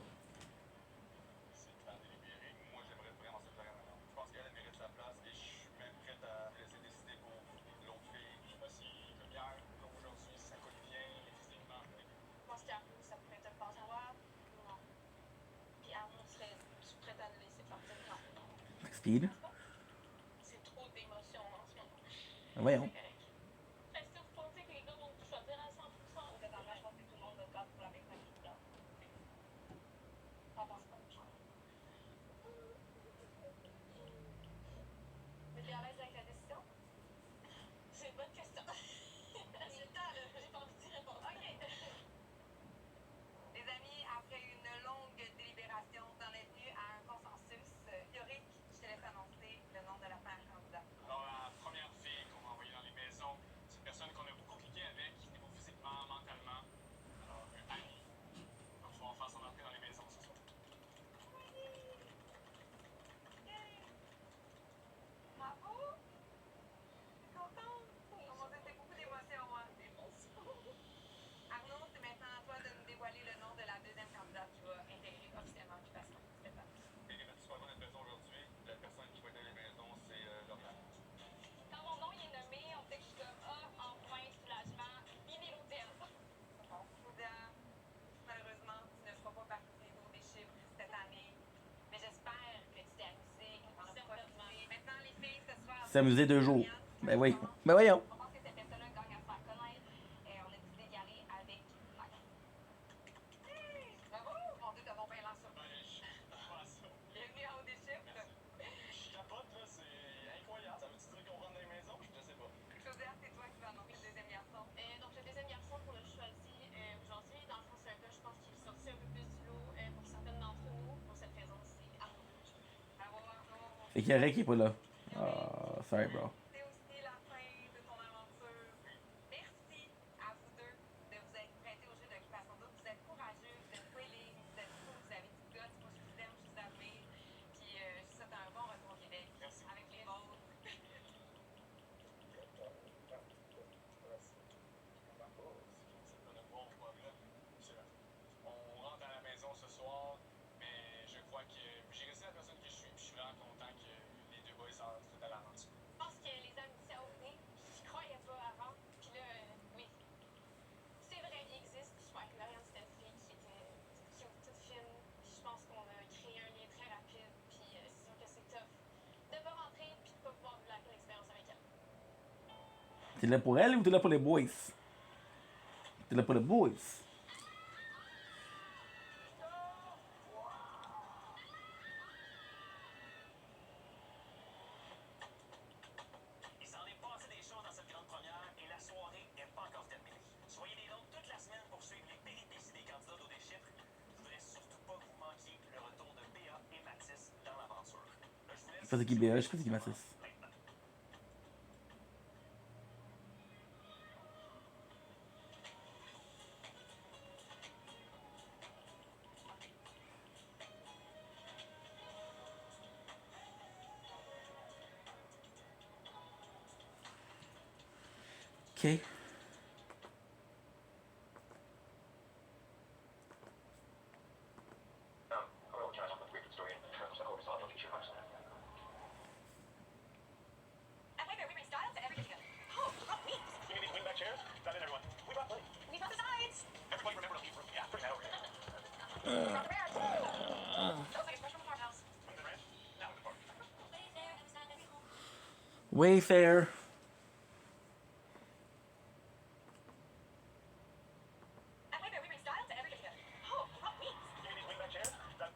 C'est le temps de délibérer. Moi, j'aimerais vraiment ça faire un nom. Je pense qu'elle mérite sa place et je suis même prête à laisser décider pour l'autre fille. Je sais pas si, comme hier, comme aujourd'hui, si ça colle bien physiquement. Je pense qu'Arnaud, ça pourrait être un bon savoir. Non. Puis Arnaud serait prête à le laisser partir. Non. Speed. C'est trop d'émotions en ce moment. Voyons. Est-ce que vous pensez que les gars vont vous choisir à 100%? Totalement, je pense que tout le monde va battre pour la même candidat. T'en penses pas? Vous êtes à l'aise avec la décision? C'est une bonne question. J'ai le temps, là. J'ai pas envie d'y répondre. OK. Les amis, après une longue délibération, on en est venu à un consensus. Yorick, je te laisse annoncer le nom de la première candidate. Alors, la première fille qu'on va envoyer dans les maisons, c'est une personne qu'on a beaucoup cliqué avec, niveau physiquement, mentalement. Alors, Annie va pouvoir faire son entrée dans les maisons ce soir. Bravo! Je suis contente! Oh mon Dieu, c'est beaucoup d'émotions, moi. Arnaud, c'est maintenant à toi de nous dévoiler le nom de la deuxième candidate qui va intégrer officiellement Occupation. Stéphane. Et j'ai fait super bonne impression aujourd'hui. La personne qui va être dans les maisons, c'est Lauriane. Quand mon nom est nommé, on sait que je suis comme enfin, soulagement, inéluctable. Bon, Claudia, malheureusement, tu ne feras pas partie des chiffres cette année. Mais j'espère que tu t'es amusé et t'en as profité. Maintenant, les filles, ce soir. S'amuser 2 jours. Ben oui. Ben voyons. On pense que cette personne-là gagne à se faire connaître. Et on a décidé d'y aller avec Max. Bravo! Mon Dieu, t'as bon bien l'air surpris. Bienvenue en haut des chiffres. Je capote, là, c'est incroyable. Ça veut-tu dire qu'on rentre dans les maisons? Je sais pas. Claudia, c'est toi qui vas annoncer le deuxième garçon. Donc, le deuxième garçon qu'on a choisi aujourd'hui, dans le fond, c'est un gars, je pense, qui est sorti un peu plus du lot pour certaines d'entre nous. Pour cette raison, c'est Arnaud. Bravo, Arnaud. Fait qu'il y a Rick qui est pas là. Ah, sorry, bro. C'est aussi la fin de ton aventure. Merci à vous deux de vous être prêtés au jeu d'Occupation Double. Vous êtes courageux, vous êtes willing, vous êtes fous, vous avez du guts. Moi, je vous aime, je vous admire. Puis, je vous souhaite un bon retour au Québec. Merci. Avec les vôtres. C'est T'es là pour elle ou t'es là pour les boys? T'es là pour les boys. Il s'en est passé des choses dans cette grande première et la soirée n'est pas encore terminée. Soyez des nôtres toute la semaine pour suivre les péripéties des candidats d'eau des chiffres. Je voudrais surtout pas que vous manquiez le retour de Béa et Mathis dans l'aventure. Là, je vous laisse. Je sais pas c'est qui BA, je sais pas c'est qui Mathis. Okay. And wait, we bring styles to everything together. Oh, neat. You mean these wingback chairs? Dive in, everyone. We brought plenty. We brought the sides. Everybody remember to leave room. Yeah, bring that over here. We brought the bears. Smells like it's fresh from the farmhouse. Bring the ranch. Now in the park. Wayfair. And wait, we bring styles to everything together. Oh, neat. You mean these wingback chairs? Dive.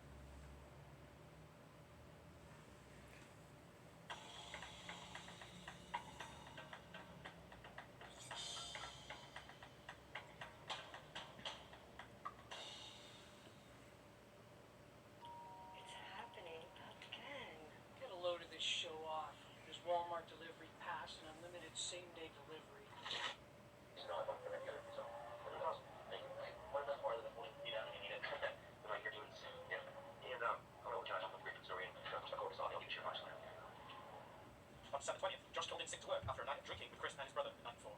It's happening again. Get a load of this show off. There's Walmart delivery pass and unlimited same-day delivery. On December 20th, Josh called in sick to work after a night of drinking with Chris and his brother the night before.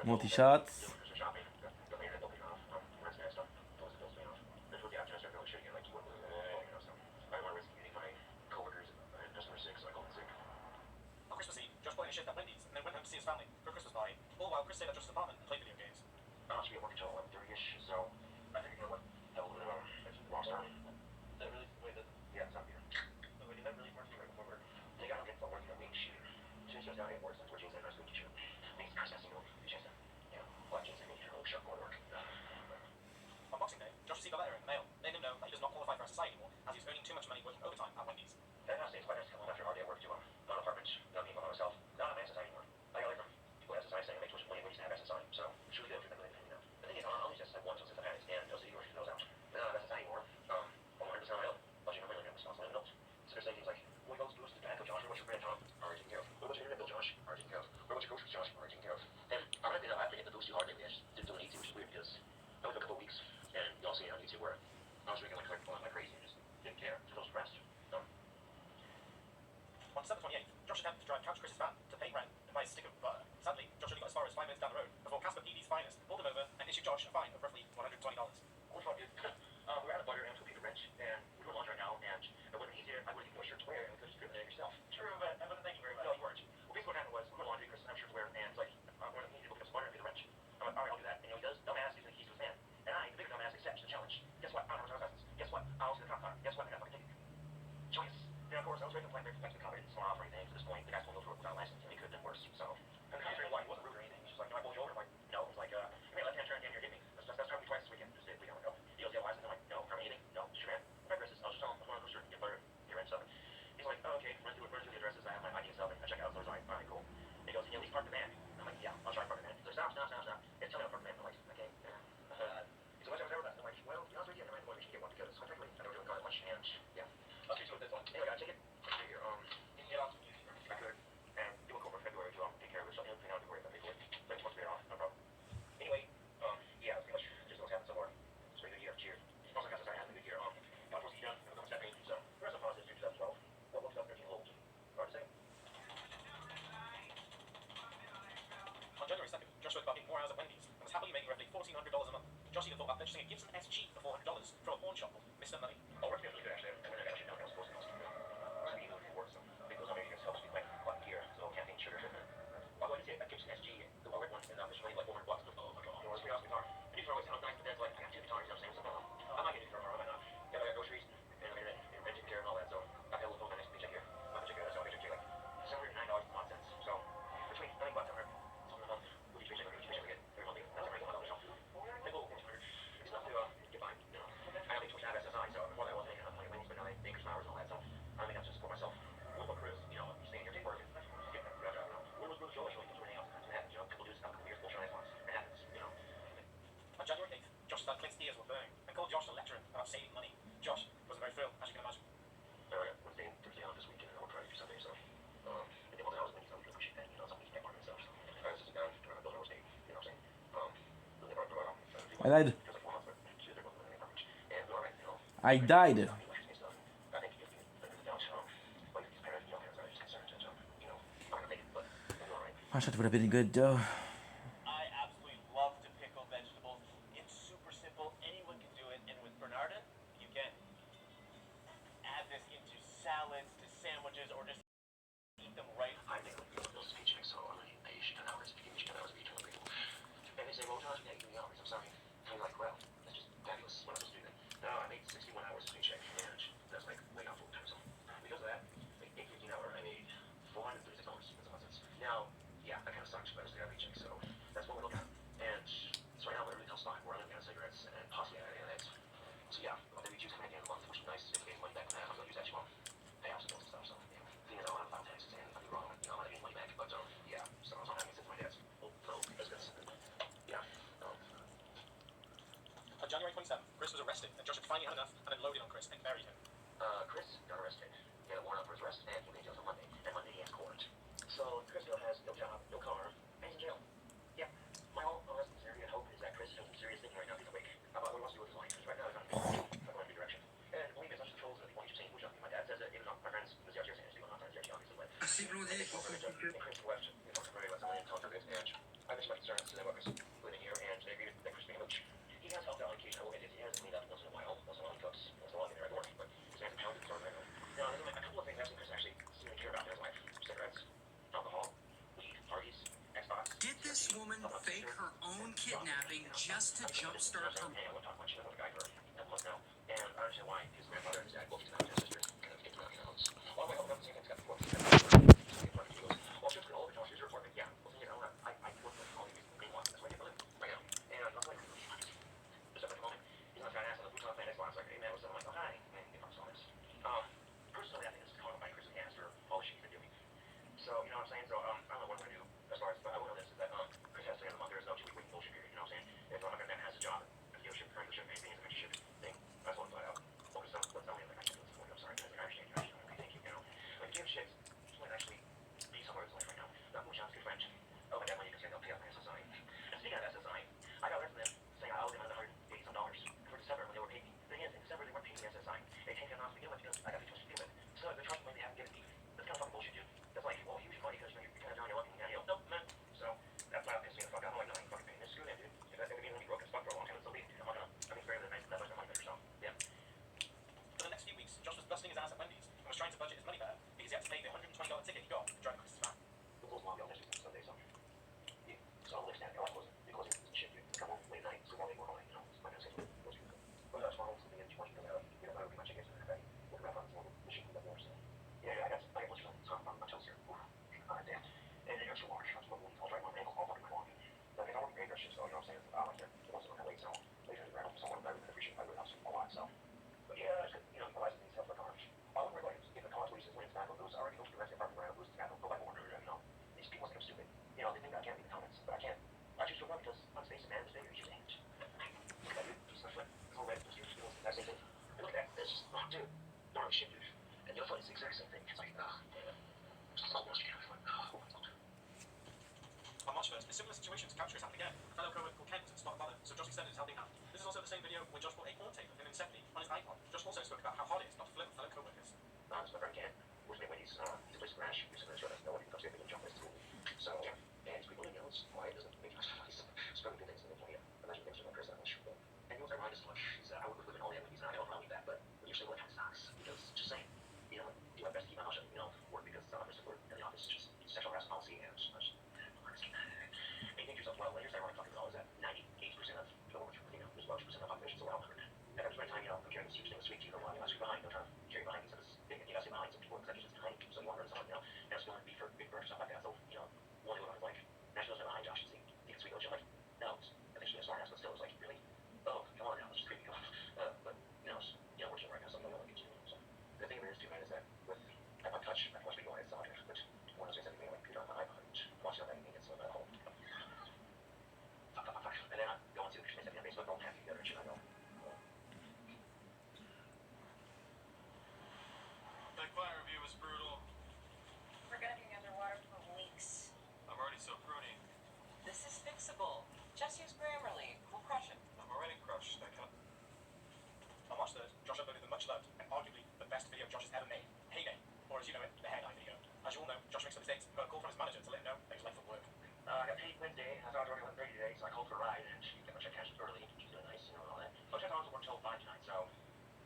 Multi-shots. On Christmas Eve, Josh put in a shift at Wendy's and then went home to see his family for a Christmas party. All while Chris stayed at Josh's apartment and played video games. On Boxing Day, Josh received a letter in the mail letting him know that he does not qualify for SSI anymore as he's earning too much money working overtime at Wendy's. On December 28th, Josh attempted to drive Couch Chris's van to pay rent and buy a stick of butter. Sadly, Josh only got as far as 5 minutes down the road before Casper PD's finest pulled him over and issued Josh a fine of roughly $120. We're out of butter and I'm going to rent, and we're doing laundry right now, and it wasn't easier. I would have given you a shirt to wear, and you could have driven it yourself. True, but thank you very much. No, you weren't. Well, basically what happened was, we were laundry, Chris and I'm sure to wear, and it's like, we need to go get some butter and pay the rent. I'm like, all right, I'll do that. And he does, dumbass gives me the keys to his van. And I, the bigger dumbass, accepts the challenge. Guess what? I don't have driver's license. Guess what? I was in the cop car. Guess what? I got a fucking ticket. Joyous. And of course, I was ready to complain, thanks to the cop, I didn't smile off or anything. To this point, the guy's going to go to work without a license, and he could have been worse. So, and the cop's very white, he wasn't rude or anything. He's just like, no, I pulled you over. I'm like, no. He's like, you made a left-hand turn, damn near hit me. That's probably twice this weekend. Just did, we don't know. He goes, yeah, why is it I died. It was like 4 months, but she was there wasn't any coverage. And we were right, you know. I died. Stuff. I think if you don't, like these parents, parents are just concerned that, I'm gonna make it, but we're all right. I should would have been good though. I absolutely love to pickle vegetables. It's super simple. Anyone can do it. And with Bernardin, you can add this into salads, to sandwiches, or just eat them right. I make those paychecks, so I'm gonna need 10 hours. If you give me 10 hours of each one, and they say, well, Josh, we gotta give me hours. I'm sorry. I'm like, well, that's just fabulous. What am I supposed to do then? No, I made 61 hours of paycheck, and that's like way off full time. So because of that, like 8.15 an hour, I made $436. That's about sense. Now, yeah, that kind of sucks, but I still got a paycheck, so that's what we're looking at. And so right now, we're in a retail spot where I'm gonna get cigarettes and possibly and eggs. So yeah, I'll be juice coming at the end of the month, which is nice. If I get money back from that, I'm gonna use that as well. Pay off some bills and stuff. So yeah, thing is, I don't have to file taxes, and if I do wrong, I'm not getting money back. But yeah, so I'm having to send my dad's. Oh, no, that's good. Yeah. On January 27th, Chris was arrested, and Joshua finally had enough and then loaded on Chris and buried him. Chris got arrested. He had a warrant out for his arrest, and he went to jail on Monday. And Monday he has court. So Chris still has no job, no car, and he's in jail. Yeah. My whole sincerity and hope is that Chris is doing some serious thinking right now. He's awake about what he wants to do with his life. Because right now he's not going in a direction. And believe me, it's not just trolls that want you to change. Which my dad says it. Even though my friends in the CRT are saying it's not CRT, obviously, but. Si Blondie, Chris left. You know, very less than I talked to it, and I mentioned my concerns to them about Chris living here, and they agreed that Chris being a mooch. He has helped out on occasion. I will admit he has cleaned up once in a while. Once in a while he cooks. Once in a while he's there at work. But his hands are pounded and right now. Now, there's like a couple of things I've seen Chris actually seem to care about in his life. Cigarettes, alcohol, weed, parties, Xbox. did this woman fake her own kidnapping just to jumpstart her? Hey, I won't talk much. I've known the guy for a couple months now. And I understand why. His grandfather and his dad both used to have his sisters. Kind of get to know, a long way home, the same thing's got the books. Well, just go over to your apartment. Yeah. Well, you know, I work with all these green ones. That's why I get living right now. And I'm like, just up at the moment, he's not trying to ask on the Bluetooth playing Xbox. Like, hey man, what's up? I'm like, oh hi. And if I'm honest, personally, I think this is calling by Chris and for all she's been doing. So, you know what I'm saying? So, I don't know what I'm gonna do as far as, but I will know this is that Chris has to end the month. There is no 2-week waiting bullshit period. You know what I'm saying? If I'm gonna has a job, if the dealership, current dealership, anything is a mentorship thing, I just want to flat out focus on what's on me. Like, I can't do this for you. I'm sorry, guys. I understand you. I really thank you. You know, like dealerships, he might actually be somewhere in his life right now. Not Muchan's good friend. Oh, my dad money you can say they'll pay off my SSI. And speaking of SSI, I got a letter from them saying I owed them $180 for December when they were paying me. The thing is, in December they weren't paying me SSI. They came down to begin with because I got the trust to begin with. So the trust money they haven't given me. That's kind of fucking bullshit, dude. That's like, well, use your money because you're kind of down, you're lucky, and nope, man. So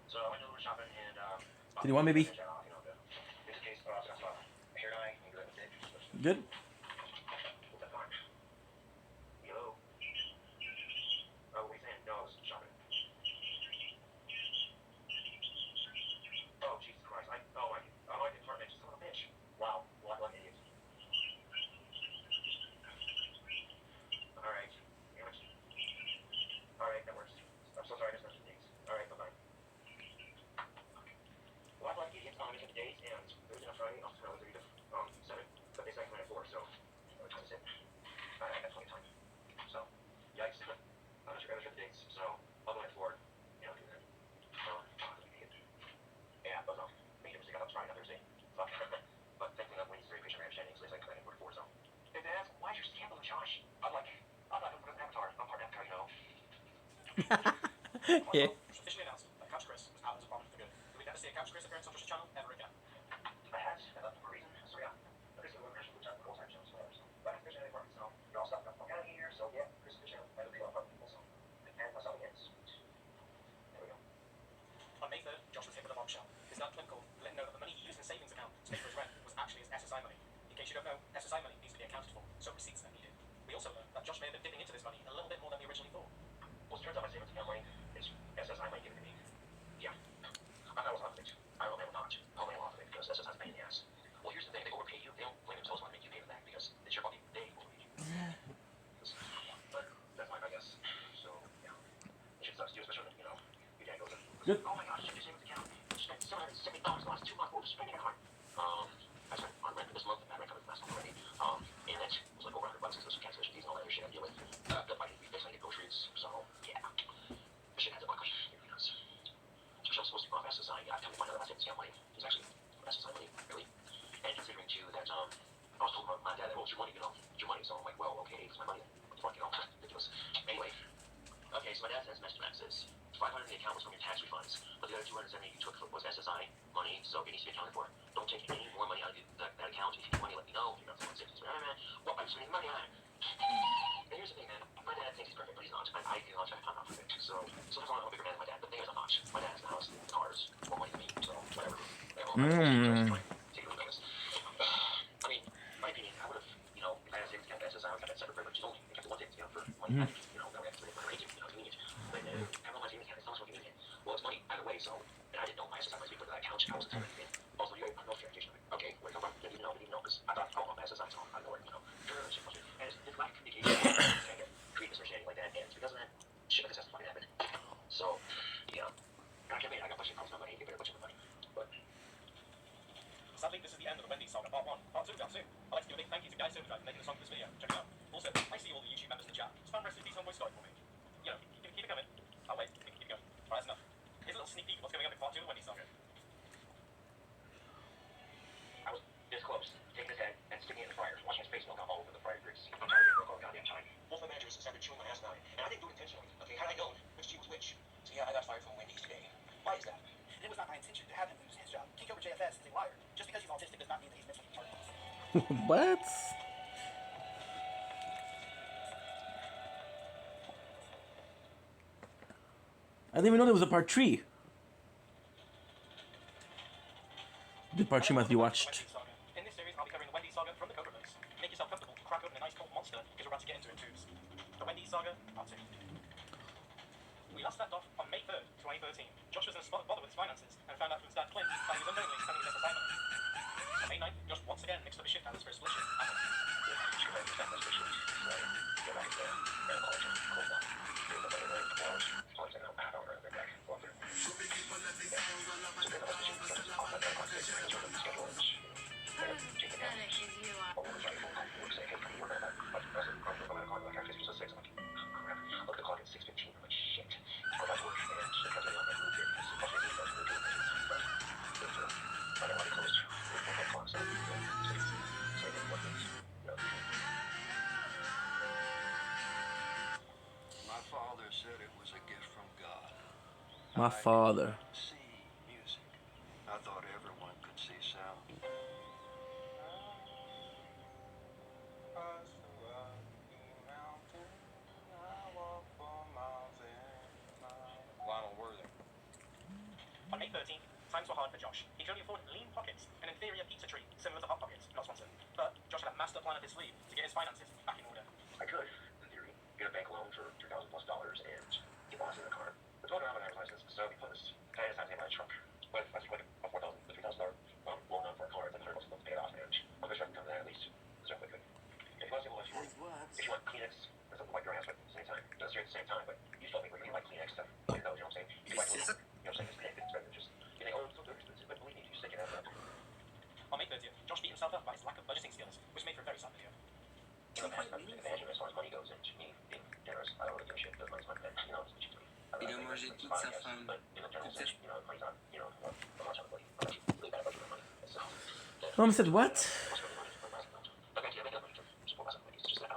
So I know we're shopping and 31 maybe. you know, in this case, I got a hair dye and good lipstick. Good. Hello. Oh, what are you saying? No, I was shopping. Oh, Jesus Christ. I didn't turn it. Son of a bitch. Wow. What an idiot. Alright. Alright, that works. I'm so sorry I missed those dates. Alright, bye-bye. Well, I like idiots. I missed the dates, and Thursday and Friday, I'll tell you the 7, but they say I'm at 4, so what time is it? I got plenty of time. So, yikes. I'm not sure I the dates, so I'll go at 4. Yeah, I'll do that. Yeah, but made a mistake on Friday, not Thursday. Fuck. But thankfully, I'm Wednesday, patient understanding, so it's like I'm at 4, so. Hey, Dad, why is your scandal, Josh? I'm not an avatar. I'm part Avatar, you know. Yeah. Officially announced that Couch Chris was out as a prominent figure. You'll never see a Couch Chris appearance on Josh's channel ever again. I had that for a reason, so yeah. Chris is a Chris will full time channel, so but if there's any apartments now, you're all stuck up out of here, so yeah, Chris is the channel. I don't think I'll fuck people, so and that's how it ends. There we go. On May 3rd, Josh was hit with a bombshell. His dad Clint called, letting know that the money he used in savings account to pay for his rent was actually his SSI money. In case you don't know, SSI money needs to be accounted for, so receipts are needed. We also learned that Josh may have been dipping into this money a little bit more than we originally thought. Well, it turns out my savings account money is SSI money given to me. Yeah. I was off of it. I will never not. I'll lay off of it because SSI's a pain in the ass. Well, here's the thing. They overpay you. They don't blame themselves when they make you pay them back because it's your fucking day overpaid you. But that's fine, I guess. So, yeah. It should suck to you, especially when, you know, your dad goes, Good. oh my gosh, check your savings account. You spent $770 the last 2 months. What was spending it on? I spent on rent this month. I rent covered last month already. And it was like over $100 because there's some cancellation fees and all that other shit I deal with. But I guess I get groceries, so yeah. This shit has a buck. So I'm supposed to be off SSI. Yeah, I come to find out that my savings account money is actually SSI money, really. And considering too that I was told my dad that, well, it's your money, you know, it's your money. So I'm like, well, okay, it's my money. What the fuck, you know, ridiculous. Anyway, okay, so my dad says Mr. Max says 500 in the account was from your tax refunds, but the other 270 you took was SSI money, so it needs to be accounted for. Don't take any more money out of that account. If you need money, let me know. If you're not someone says, well, I'm spending money on it. And here's the thing, man. My dad thinks he's perfect, but he's not. I do not. I'm not perfect. So sometimes I'm a bigger man than my dad. But the thing is, I'm not. My dad has the house, the cars, more money than me. So whatever. Take it with notice. I mean, my opinion, I would have, you know, if I had a savings account at SSI, I would have that separate privilege only. I kept the one savings account for money. You know, that way I have to spend it for agent. You know, convenient. But I don't know my savings account. It's not so convenient. Well, it's money either way. So, and I didn't know my SSI might be put in that account. I wasn't telling anything. Also, you have no verification. Okay, where you come from? Didn't even know. Because I thought, oh, my SSI, so I know where, you know. And it's lack of communication. Create misunderstanding like that, and it's because of that, shit like this has to fucking happen. So, yeah. I got a bunch of problems with my money, get rid of a bunch of my money. But sadly, this is the end of the Wendy's saga part 1. Part 2 will be out soon. I'd like to give a big thank you to Guy Silverdrive for making the song for this video. Check it out. Also, I see all the YouTube members in the chat. Spam rest of these homeboy story for me. You know, keep it coming. I'll wait. Keep it going. Alright, that's enough. Here's a little sneak peek of what's coming up in part 2 of the Wendy's saga. I was this close, taking his head and sticking it in the fryer, watching his face melt out all over the fryer grease. I'm tired of it for a goddamn time. Both my managers started chewing my ass about it, and I didn't do it intentionally. Okay, had I known which cheese was which. So yeah, I got fired from Wendy's today. Why is that? It was not my intention to have him lose his job. Kick over JFS is a liar. Just because he's autistic does not mean that he's mentally retarded. What? I didn't even know there was a part 3. The part 3 must be watched. In this series, I'll be covering the Wendy's saga from the Cobra books. Make yourself comfortable, crack open a nice cold monster, because we're about to get into it too. The Wendy's saga, part 2. We last left off on May 3rd, 2013. Josh was in a spot of bother with his finances and found out from his dad Clint that he was unknowingly spending his SSI money. On May 9th, Josh once again mixed up his shift hours for a split shift. My father said it was a gift from God. My father. See music. I thought everyone could see sound. Lionel Worthing. Josh. He could only afford lean pockets and in theory a pizza treat, similar to Hot Pockets, not sponsored. But Josh had a master plan up his sleeve to get his finances back in order. I could, in theory, get a bank loan for $3,000+ and get lost in the car. But don't have an driver's license, so I'd be pointless. I just have to get my trunk. But if I took like a $4,000 to $3,000 loan out for a car, then $100 a month to pay it off, and I'm sure I can come to that at least. So quickly. If most people, if you want Kleenex or something like your ass, but at the same time, it doesn't at the same time, but you still think we're getting like Kleenex stuff. You know what I'm saying? You like, you know what I'm saying? It's better than just, you think, oh, it's so expensive, but believe me, you stick it out. On May 30th, Josh beat himself up by his lack of budgeting skills, which made for a very sad video. You know, I'm taking advantage of as far as money goes, and to me, being generous, I don't really give a shit, because money's money, you know, it's what you do. Il a mangé toute sa femme. But in a general sense, you know, money's not, you know, I'm not trying to I'm actually really bad at budgeting money. So, Mom said what? okay, yeah, make up money to support myself, like, it's just that,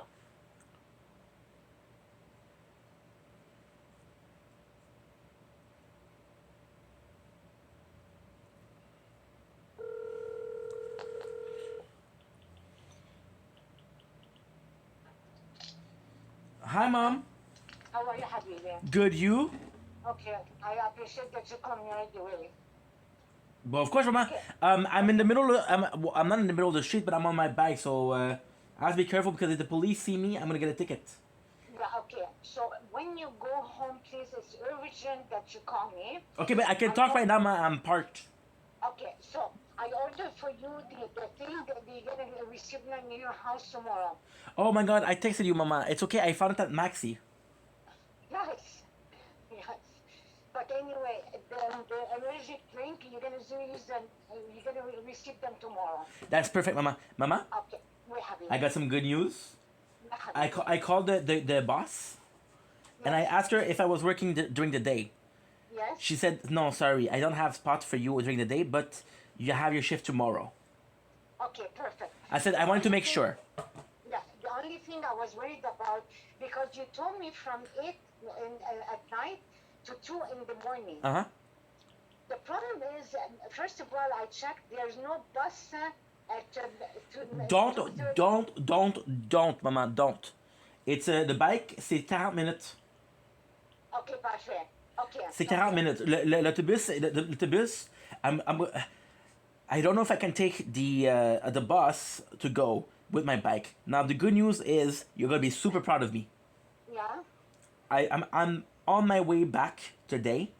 Hi, Mom. How are you, Habibi? Good, you? Okay, I appreciate that you come here right away. Well, of course, Mama. I'm in the middle of, I'm not in the middle of the street, but I'm on my bike, so I have to be careful because if the police see me, I'm gonna get a ticket. Yeah, okay. So when you go home, please, it's urgent that you call me. Okay, but I can talk right now, Ma. I'm parked. Okay, so I ordered for you the thing that you're gonna receive in your house tomorrow. Oh my God, I texted you, Mama. It's okay. I found it at Maxi. Yes, yes. But anyway, the allergic drink, you're gonna use them. You're gonna receive them tomorrow. That's perfect, Mama. Mama, Okay, we're happy. I got some good news. We're happy. I called the boss, and I asked her if I was working during the day. Yes. She said, no, sorry, I don't have spot for you during the day, but you have your shift tomorrow. Okay, perfect. I said, I wanted to make sure. Yeah, the only thing I was worried about, because you told me from 8 at night to 2 in the morning. Uh-huh. The problem is, first of all, I checked, there's no bus at... Don't, Mama, don't. It's, the bike, c'est 40 minutes. Okay, parfait. Okay. C'est 40 minutes. L'autobus, I don't know if I can take the bus to go with my bike. Now, the good news is you're going to be super proud of me. Yeah? I'm on my way back today.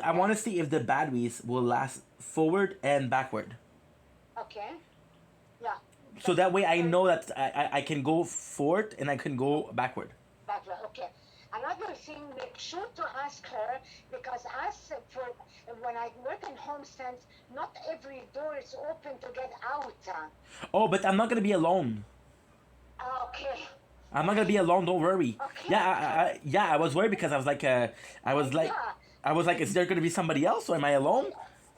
I want to see if the batteries will last forward and backward. Okay. Yeah. So that way I know that I can go forward and I can go backward. Backward, okay. Another thing, make sure to ask her, because as for when I work in HomeSense, not every door is open to get out. Oh, but I'm not going to be alone. Okay. I'm not going to be alone, don't worry. Okay. I was worried because I was like, is there going to be somebody else or am I alone?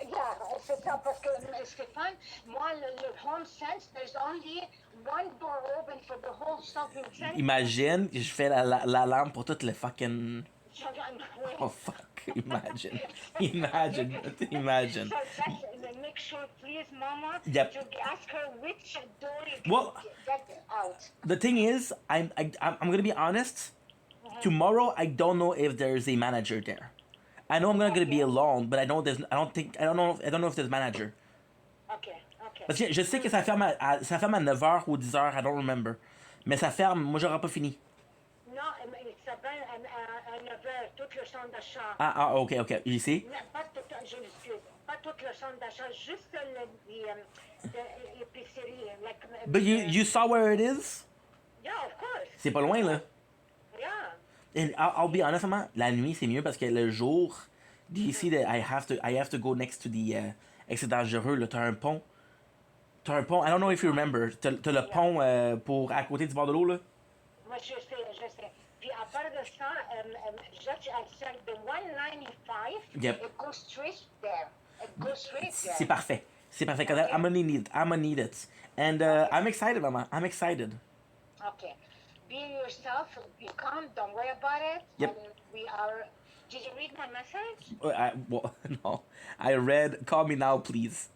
Yeah, c'est ça, parce que Stéphane, moi, le HomeSense, there's only one door open for the whole shopping center. Imagine, je fais la lampe pour toute le fucking... Oh, fuck. Imagine. Imagine. So just make sure, please, Mama, Yep. to ask her which door you can Well, get out. the thing is, I'm gonna be honest. Tomorrow, I don't know if there's a manager there. I know I'm not gonna be alone, but I don't know if there's manager. Okay, okay. Parce que je sais que ça ferme à 9h ou 10h, I don't remember. Mais ça ferme, moi j'aurai pas fini. Non, ça va à 9h, tout le centre d'achat. Ah, ok, ici. Pas tout, je m'excuse, pas tout le centre d'achat, juste l'épicerie. But you saw where it is? Yeah, of course. C'est pas loin, là. Yeah. And I'll be honest, maman, la nuit c'est mieux parce que le jour, d'ici, I have to go next to the c'est dangereux, là, t'as un pont, I don't know if you remember, t'as le pont pour à côté du bord de l'eau, là. Moi, je sais. Puis à part de ça, just outside the 195, Yep. it goes straight there. It goes straight there. C'est parfait, cause I'm gonna need it, and I'm excited, mama, I'm excited. Okay. Be yourself, be calm, don't worry about it. Yep. And did you read my message? No, I read, call me now, please.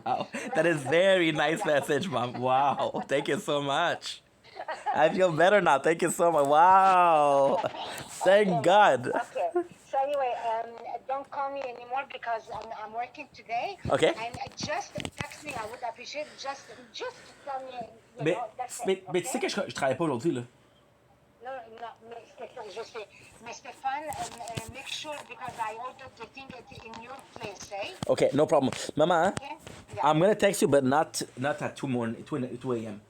Wow, that is very nice message, mom. Wow, thank you so much. I feel better now. Thank you so much. Wow, thank God. Okay. So anyway, don't don't call me anymore because I'm working today. Okay. And just text me. I would appreciate it. Just tell me. You Mais, know, that's mais, it. mais tu sais Okay? que je travaille pas aujourd'hui, là. No, mais Stéphane, je sais. Mais Stéphane, make sure because I ordered the thing in your place, eh? Okay, no problem. Mama, Okay? Yeah. I'm gonna text you, but not at 2 a.m.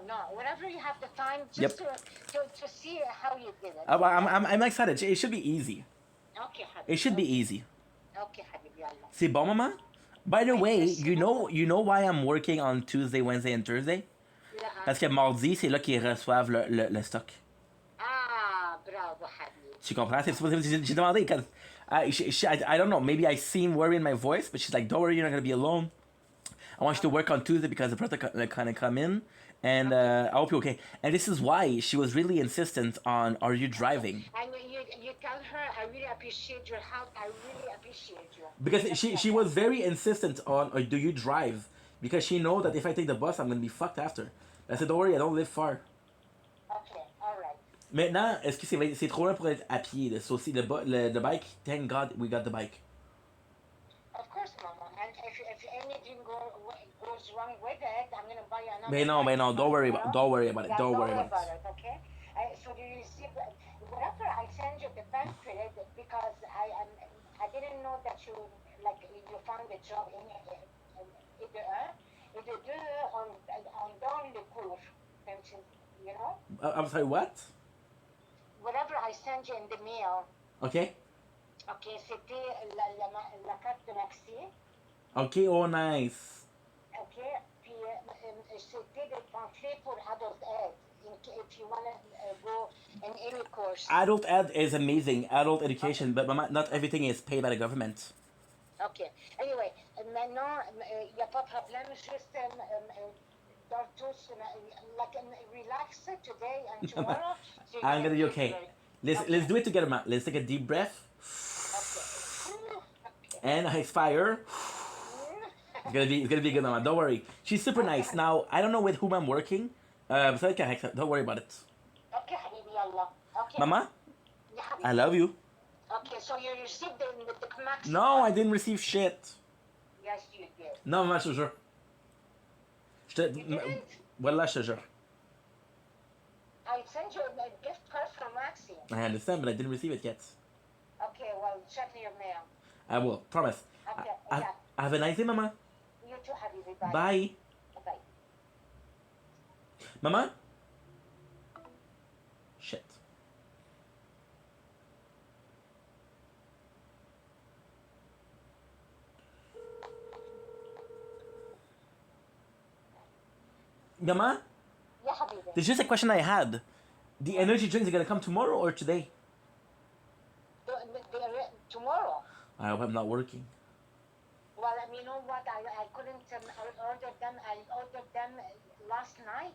No. Whenever you have the time, just to see how you did it. I'm excited. It should be easy. Okay, Habibi. It should be easy. Okay, Habibi, Allah. C'est bon, Mama? By the way, Merci you know why I'm working on Tuesday, Wednesday, and Thursday? Parce que mardi, c'est là qu'ils reçoivent le stock. Ah, bravo, Habibi. Tu comprends? J'ai demandé, because I don't know, maybe I seem worried in my voice, but she's like, don't worry, you're not going to be alone. I want you to work on Tuesday because the product kind of come in, and I hope you're okay. And this is why she was really insistent on, are you driving? And you tell her, I really appreciate your help. I really appreciate you. Because she was very insistent on, do you drive? Because she know that if I take the bus, I'm going to be fucked after. I said, don't worry, I don't live far. Okay, all right. Maintenant, est-ce que c'est trop loin pour être à pied? Là? So, si le bike, thank God we got the bike. Of course, Mama. And if anything goes wrong with it, I'm going to buy you another Mais non, don't worry about it. Don't worry about it. Yeah, Don't worry about it. Okay? So do you receive whatever I send you the bank credit because I didn't know that you found a job in et de deux on donne le cours, you know? I'm sorry, what? Whatever I send you in the mail. Okay. Okay, c'était la carte de Maxi. Okay, oh nice. Okay, puis c'était des pamphlets pour Adult Ed. If you want to go in any course. Adult ed is amazing, adult education, but not everything is paid by the government. Okay. Anyway, maintenant, il n'y a pas de problème. Juste, don't relax today and tomorrow. So I'm gonna be okay. Let's do it together, Matt. Let's take a deep breath. Okay. And I expire. It's gonna be good, Mama. Don't worry. She's super nice. Now I don't know with whom I'm working. Don't worry about it. Okay, Habibi Allah. Okay. Mama, Yeah, Habibi. I love you. Okay, so you received the Maxi. No, I didn't receive shit. Yes, you did. Non, maman, je te jure. Voilà, je te jure. I sent you a gift card from Maxi. I understand, but I didn't receive it yet. Okay, well, check your mail. I will, promise. Okay, yeah. Have a nice day, Mama. You too, Habibi. Bye. Bye. Bye. Mama? Shit. Mama? Yeah, Habibi. There's just a question I had. The energy drinks are gonna come tomorrow or today? Tomorrow. I hope I'm not working. Well, you know what? I couldn't order them. I ordered them last night,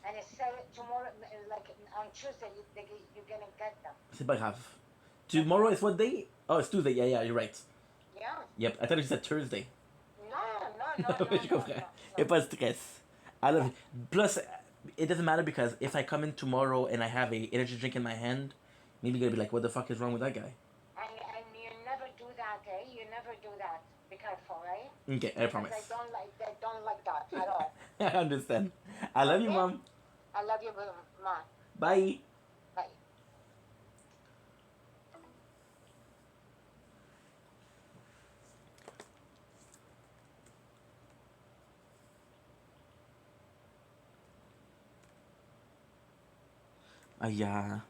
and it said tomorrow, like on Tuesday, you're gonna get them. C'est pas grave. Tomorrow is what day? Oh, it's Tuesday. Yeah, you're right. Yeah. Yep, I thought you said Thursday. No. Je comprends. Y'a pas de stress. I love it. Plus, it doesn't matter because if I come in tomorrow and I have a energy drink in my hand, maybe you're gonna be like, what the fuck is wrong with that guy? And you never do that, eh? You never do that. Be careful, right? Okay, I promise. Because they don't like that at all. I understand. I love you, Okay? Mom. I love you, Mom. Bye. Bye. Yeah.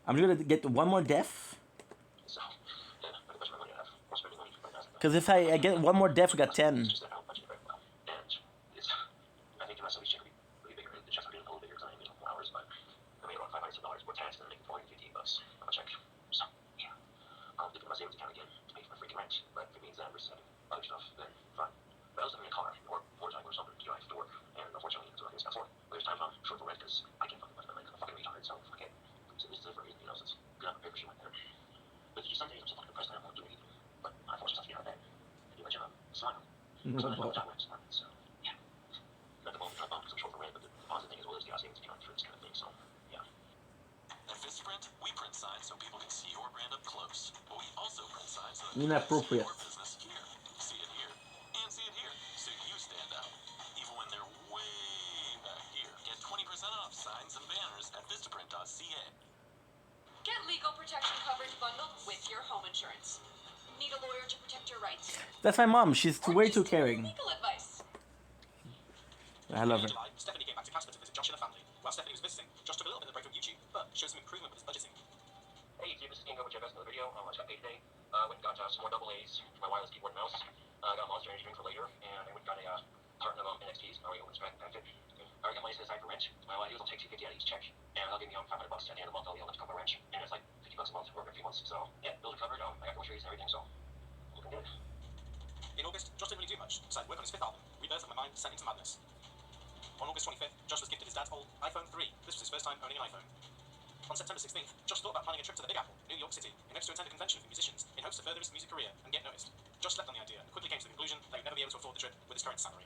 I'm gonna get one more death. Because if I get one more death, we got 10. Inappropriate. Your business here. See it here. And see it here. So you stand out. Even when they're way back here. Get 20% off signs and banners at Vistaprint.ca. Get legal protection coverage bundled with your home insurance. Need a lawyer to protect your rights? That's my mom. She's Or way just too caring. Legal advice. I love her. In July, Stephanie came back to Casper to visit Josh and the family. While Stephanie was visiting, Josh took a little bit of a break from YouTube, but showed some improvement with his budgeting. Hey YouTube, this is Kingo with your best another video. I just got paid today. Went and got some more double A's for my wireless keyboard and mouse. Got a Monster Energy drink for later, and I went and got a carton of NXTs. Mario and Smack Packet. I already got money set aside for rent. My idea was I'll take $250 out of each check, and I'll give me $500 at the end of the month. I'll be able to cover rent, and it's like $50 a month for every few months. So yeah, bills are covered. I got groceries and everything, so looking good. In August, Josh didn't really do much, decided to work on his fifth album, Rebirth of My Mind, Sent Into Madness. On August 25th, Josh was gifted his dad's old iPhone 3. This was his first time owning an iPhone. On September 16th, Josh thought about planning a trip to the Big Apple, New York City, in hopes to attend a convention for musicians, in hopes to further his music career and get noticed. Josh slept on the idea and quickly came to the conclusion that he would never be able to afford the trip with his current salary.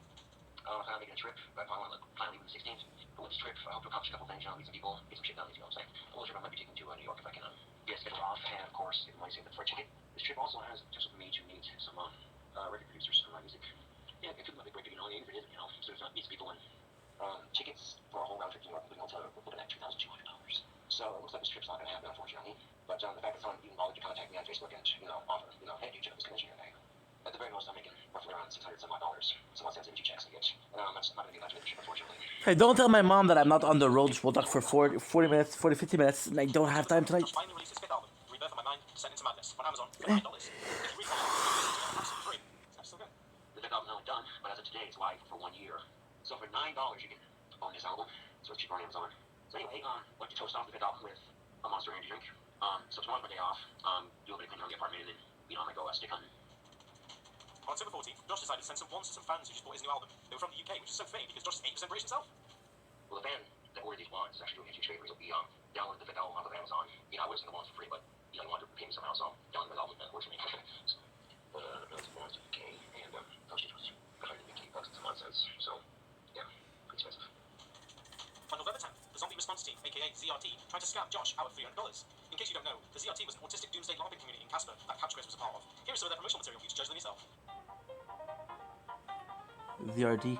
I'm making a trip, but I want to plan leaving the 16th. But with this trip, I hope to accomplish a couple things, meet some people, get some shit done, you know what I'm saying? A little trip I might be taking to New York if I can get scheduled off, and of course, get the money saved for a ticket. This trip also has just for me to meet some record producers for my music. Yeah, it could be my big break, even if it isn't, so it's meet some people and tickets for a whole round trip to New York, including hotel, we're looking at $2,200. So it looks like this trip's not going to happen, unfortunately. But the fact that someone even bothered to contact me on Facebook and, offer, hey, do you check this convention here? At the very most, I'm making roughly around $600 some odd dollars. Someone sends in 2 checks to get. That's not going to be enough to make the trip, unfortunately. Hey, don't tell my mom that I'm not on the road. We'll talk for 40 minutes, 50 minutes, and I don't have time tonight. Josh finally released his fifth album, Rebirth of My Mind, Sent Into Madness, on Amazon for $9. If you read that, it's free. That's still good. The fifth album's only done, but as of today, it's live for 1 year. So for $9, you can own this album. So it's cheaper on Amazon. So anyway, like to toast off the fifth album with a Monster Energy drink. So tomorrow's my day off. Do a bit of cleaning on the apartment, and then, I might go stick hunting. On October 14th, Josh decided to send some wands to some fans who just bought his new album. They were from the UK, which is so funny because Josh is 8% British himself. Well, the fan that ordered these wands is actually doing a huge favor. He'll be downloading the fifth album off of Amazon. I would have sent the wands for free, but he wanted to pay me somehow, so I'm downloading the album, and that works for me. So, those wands are UK, and postage was $150 some odd cents. So, yeah, pretty expensive. On November 10th, the Zombie Response Team, aka ZRT, tried to scam Josh out of $300. In case you don't know, the ZRT was an autistic doomsday LARPing community in Casper that Capture was a part of. Here is some of their promotional material for you to judge them yourself. ZRT.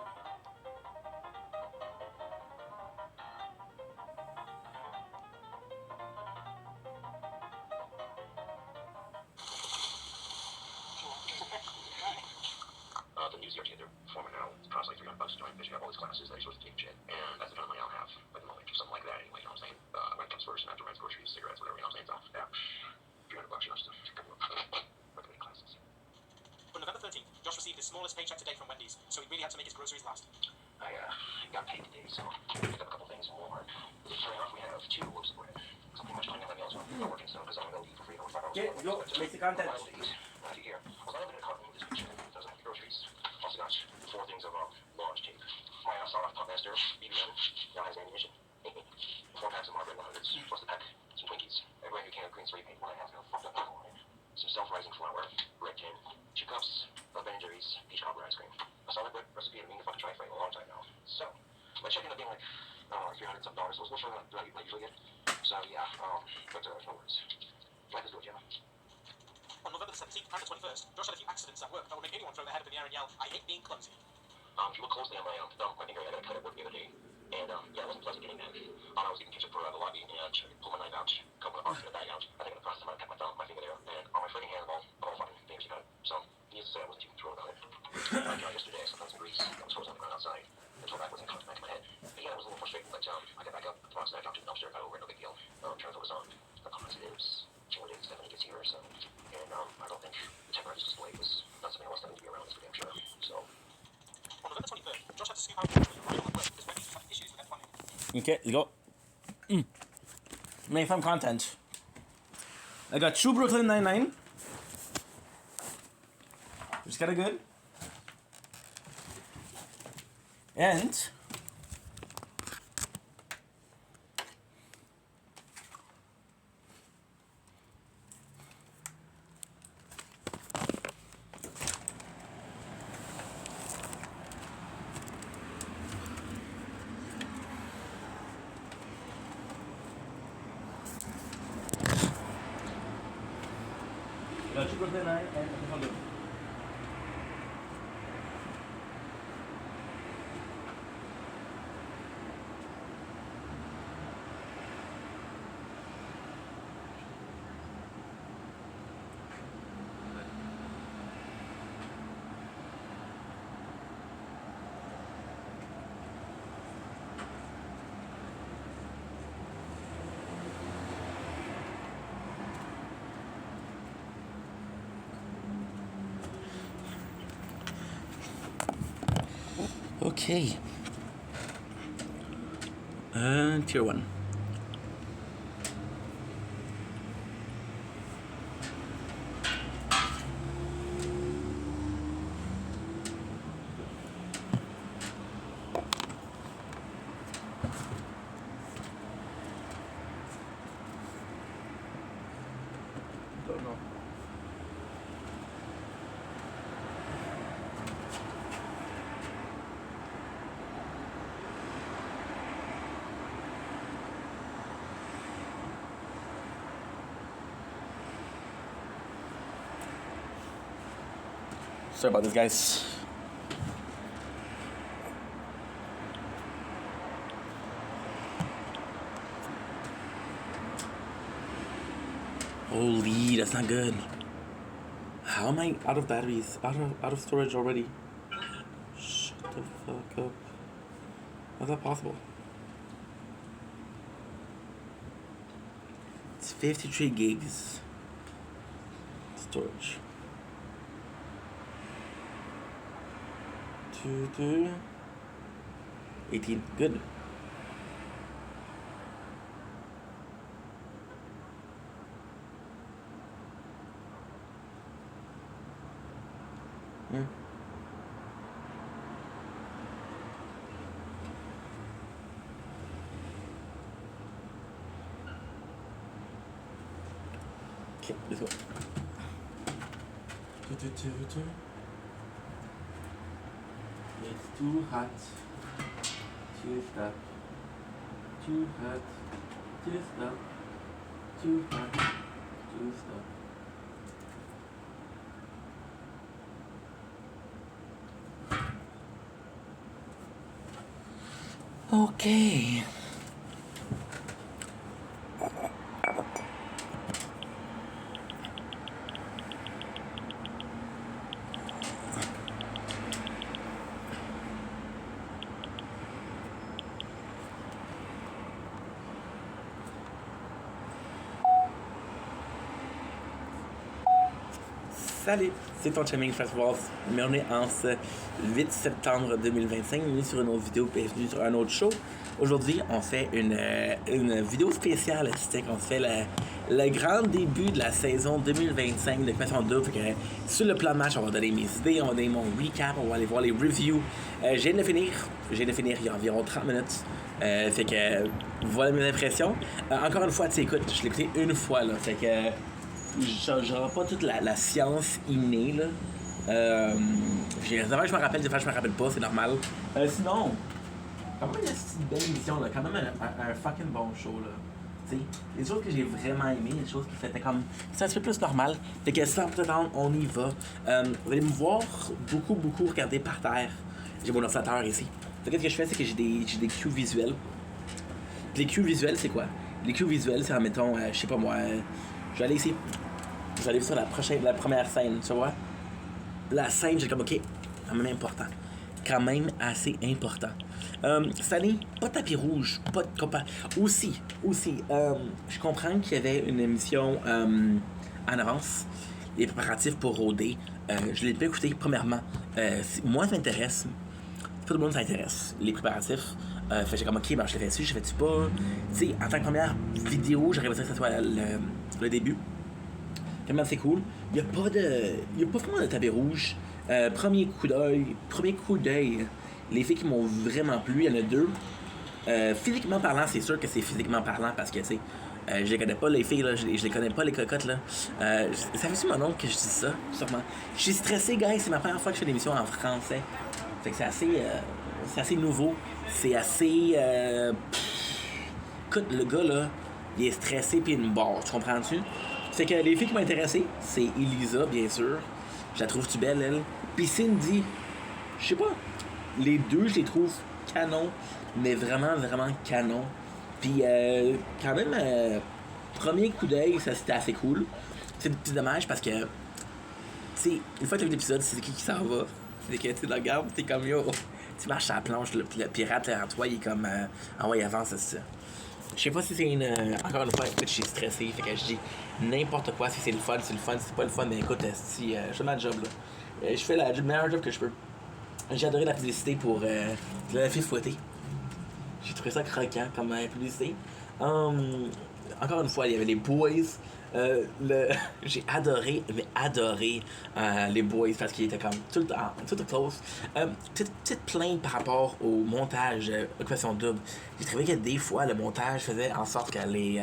The new ZRT that they're forming now, it costs like $300 to join because you have all these classes that you're supposed to take and shit. And that's the kind of money I don't have at the moment, or something like that anyway, you know what I'm saying? Rent comes first, and after rent's groceries, cigarettes, whatever, you know what I'm saying? So, yeah, $300 just to come up recommended classes. On November 13th, Josh received his smallest paycheck to date from Wendy's, so he really had to make his groceries last. I got paid today, so I picked up a couple things from Walmart. Starting off, we have 2 loaves of bread. So pretty much planning on my meals when I'm working, so because I'm going to go eat for free for $5. Go, make the content. Not to here. I was not in a carton with this picture, so I was groceries. Also got 4 things of large tape. My sawed-off Popmaster BBM, now has ammunition. 4 packs of Marlboro 100s, plus the pack, some Twinkies, a brand new can of green spray paint, 1.5 mil fucked up apple wine, some self-rising flour, bread tin, 2 cups of Ben & Jerry's peach cobbler ice cream. A solid bread recipe I've been meaning to fucking try for a long time now. So, my check ended up being like, $300 some dollars, so it was a little short than I usually get. So yeah, but no worries. Life is good, yeah. On November the 17th and the 21st, Josh had a few accidents at work that would make anyone throw their head up in the air and yell, I hate being clumsy. If you look closely on my thumb, my finger, I got a cut at work the other day. And yeah, it wasn't pleasant getting that. I was getting ketchup for the lobby, and I pulled my knife out, cut my arm, and bag out. I think in the process I might have cut my thumb, my finger there, and on my freaking hand, all fucking fingers you got it. So, needless to say, I wasn't too thrilled about it. I tried yesterday, I found some grease that was frozen on the ground outside. And so backwards and cut the back of my head. And yeah, it was a little frustrating, but I got back up, the box, and I dropped it in the dumpster, got over it, no big deal. Trying to focus on the positives. What it is Stephanie gets here, so, and I don't think the temporary display was not something I want Stephanie to be around, that's for damn sure. So, on November 23rd, Josh had to scoop out right on the work because Wendy's had issues with their plumbing. Okay, you go. Make some content. I got 2 Brooklyn Nine-Nine. Which is kind of good. And got Brooklyn Nine and Apollo. Okay. Tier 1. Don't know. Sorry about this, guys. Holy, that's not good. How am I out of batteries? Out of storage already? Shut the fuck up. How's that possible? It's 53 gigs storage. 18. Good. Yeah. Okay, let's go. It's too hot. Too stop. Too hot. Too stop. Too hot. Too stop. Okay. Salut, c'est ton Chaming Festival, mais on est en ce 8 septembre 2025, bienvenue sur une autre vidéo, bienvenue sur un autre show. Aujourd'hui, on fait une vidéo spéciale, c'est qu'on fait le grand début de la saison 2025 de Question Double. Sur le plan de match, on va donner mes idées, on va donner mon recap, on va aller voir les reviews. Je viens de finir il y a environ 30 minutes. Fait que voilà mes impressions. Encore une fois, tu sais, écoute, je l'ai écouté une fois, là, fait que j'aurai pas toute la science innée, là. J'ai réservé que je me rappelle, des fois je me rappelle pas, c'est normal. Sinon, quand même une belle émission, là, quand même un fucking bon show, là. T'sais, les choses que j'ai vraiment aimées, les choses qui faisaient comme. C'est un petit peu plus normal. Fait que sans plus attendre, on y va. Vous allez me voir beaucoup regarder par terre. J'ai mon ordinateur ici. Fait que ce que je fais, c'est que j'ai des cues visuels. Puis les cues visuels, c'est quoi? Les cues visuels, c'est, admettons, je sais pas moi, je vais aller ici. Je vais aller sur la première scène, tu vois? La scène, j'ai comme, ok, quand même important. Quand même assez important. Cette année, pas de tapis rouge, pas de compas. Aussi, je comprends qu'il y avait une émission en avance, les préparatifs pour rôder. Je l'ai pas écouté, premièrement. Moi, ça m'intéresse. Pas tout le monde s'intéresse, les préparatifs. Fait j'ai comme, ok, ben, je l'ai fait dessus, je fais-tu pas? Tu sais, en tant que première vidéo, j'aurais besoin que ce soit le début. Vraiment, c'est cool. Il n'y a pas vraiment de tapis rouge. Premier coup d'œil, les filles qui m'ont vraiment plu, il y en a deux. Physiquement parlant, c'est sûr que c'est physiquement parlant parce que, tu sais, je les connais pas, les filles, là, je les connais pas, les cocottes, là. Ça fait-tu mon nom que je dis ça, sûrement? Je suis stressé, guys, c'est ma première fois que je fais une émission en français. Fait que c'est assez nouveau. C'est assez. Écoute, le gars, là, il est stressé pis une barre, tu comprends-tu? Fait que les filles qui m'ont intéressé, c'est Elisa, bien sûr. Je la trouve-tu belle, elle. Puis Cindy, je sais pas. Les deux, je les trouve canon, mais vraiment, vraiment canon. Puis quand même, premier coup d'œil, ça c'était assez cool. C'est dommage parce que, tu sais, une fois que t'as vu l'épisode, c'est qui s'en va. C'est que tu le regardes, t'es comme yo. Tu marches sur la planche, le pirate en toi, il est comme ah ouais, avance, c'est ça. Je sais pas si c'est une. Encore une fois, écoute, je suis stressé, fait que je dis n'importe quoi. Si c'est le fun, c'est le fun. Si c'est pas le fun, mais écoute, si, je fais ma job là. Je fais le meilleur job que je peux. J'ai adoré la publicité pour la fille fouettée. J'ai trouvé ça croquant comme publicité. Encore une fois, il y avait les boys. J'ai adoré les boys parce qu'ils étaient comme tout le temps, tout close. Petite plainte par rapport au montage Occupation Double. J'ai trouvé que des fois le montage faisait en sorte que les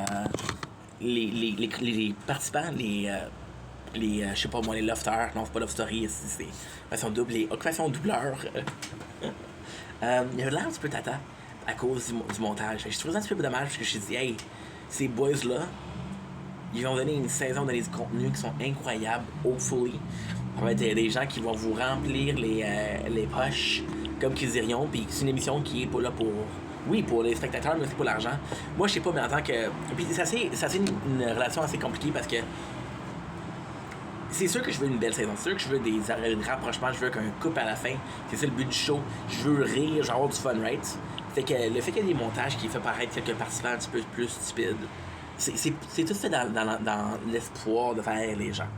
participants, je sais pas moi, les lofters, non c'est pas loftery, c'est Occupation Double, les Occupation Doubleurs. Il y avait l'air un petit peu tata à cause du montage. J'ai trouvé ça un petit peu dommage parce que je me suis dit, hey, ces boys-là, ils vont donner une saison, donner du contenu qui sont incroyables, hopefully. Ça va être des gens qui vont vous remplir les poches comme qu'ils dirions, puis c'est une émission qui est pas là pour... Oui, pour les spectateurs, mais aussi pour l'argent. Moi, je sais pas, mais en tant que... Puis c'est assez une relation assez compliquée parce que c'est sûr que je veux une belle saison, c'est sûr que je veux des rapprochements, je veux qu'un couple à la fin, c'est ça le but du show. Je veux rire, genre avoir du fun, right? Fait que le fait qu'il y ait des montages qui fait paraître quelques participants un petit peu plus stupides, c'est tout fait dans l'espoir de faire les gens.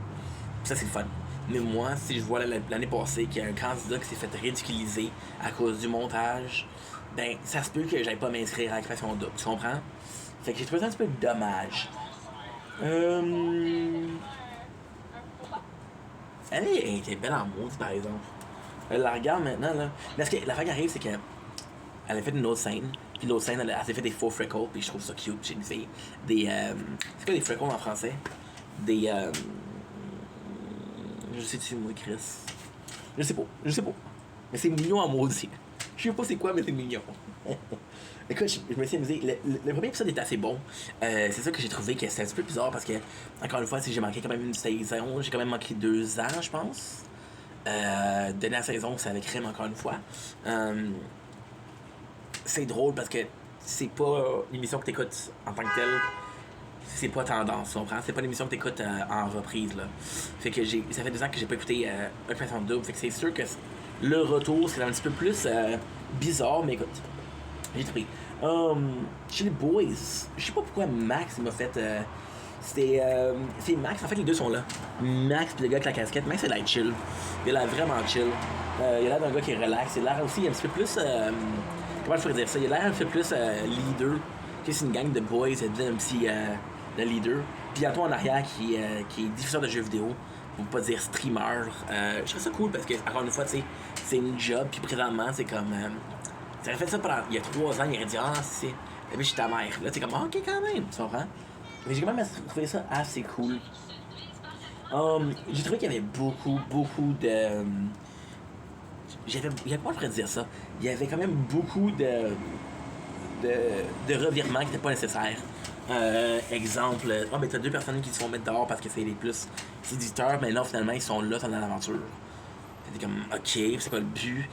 Ça, c'est le fun. Mais moi, si je vois l'année passée qu'il y a un candidat qui s'est fait ridiculiser à cause du montage, ben, ça se peut que j'aille pas m'inscrire à Occupation Double, tu comprends? Fait que j'ai trouvé ça un petit peu dommage. Elle était belle en maudit, par exemple. Elle la regarde maintenant, là. Mais ce que l'affaire qui arrive, c'est que elle a fait une autre scène. Puis l'autre scène, elle s'est fait des faux freckles. Puis je trouve ça cute chez une fille. C'est quoi des freckles en français? Je sais-tu, moi, Chris? Je sais pas. Mais c'est mignon en maudit. Je sais pas c'est quoi, mais c'est mignon. Écoute, je me suis amusé. Le premier épisode est assez bon. C'est ça que j'ai trouvé que c'était un petit peu bizarre parce que, encore une fois, si j'ai manqué quand même une saison, j'ai quand même manqué 2 ans, je pense. Dernière saison, c'est avec Rem, encore une fois. C'est drôle parce que c'est pas l'émission que t'écoutes en tant que telle. C'est pas tendance, tu comprends? C'est pas l'émission que t'écoutes en reprise, là. Fait que ça fait 2 ans que j'ai pas écouté Occupation Double. Fait que c'est sûr que le retour, c'est un petit peu plus bizarre, mais écoute, j'ai pris. Chez les boys, je sais pas pourquoi Max m'a fait. C'est Max, en fait les deux sont là. Max pis le gars avec la casquette. Max il a l'air chill. Il a l'air vraiment chill. Il a l'air d'un gars qui est relax. Il a l'air aussi un petit peu plus. Comment je pourrais dire ça? Il a l'air un petit peu plus leader. Tu sais, c'est une gang de boys, il devient un petit le leader. Puis il y a toi en arrière qui est diffuseur de jeux vidéo. Pour pas dire streamer. Je trouve ça cool parce que, encore une fois, tu sais, c'est une job. Puis présentement, c'est comme. Ça aurait fait ça pendant. Il y a 3 ans, il aurait dit ah, c'est. Mais je suis ta mère. Là, t'es comme, ok, quand même, tu comprends? Mais j'ai quand même trouvé ça assez cool. J'ai trouvé qu'il y avait beaucoup de. Comment je pourrais dire ça? Il y avait quand même beaucoup de revirements qui n'étaient pas nécessaires. Exemple, ben t'as 2 personnes qui se font mettre dehors parce que c'est les plus séducteurs, mais là, finalement, ils sont là, dans l'aventure. C'était comme, ok, c'est quoi le but?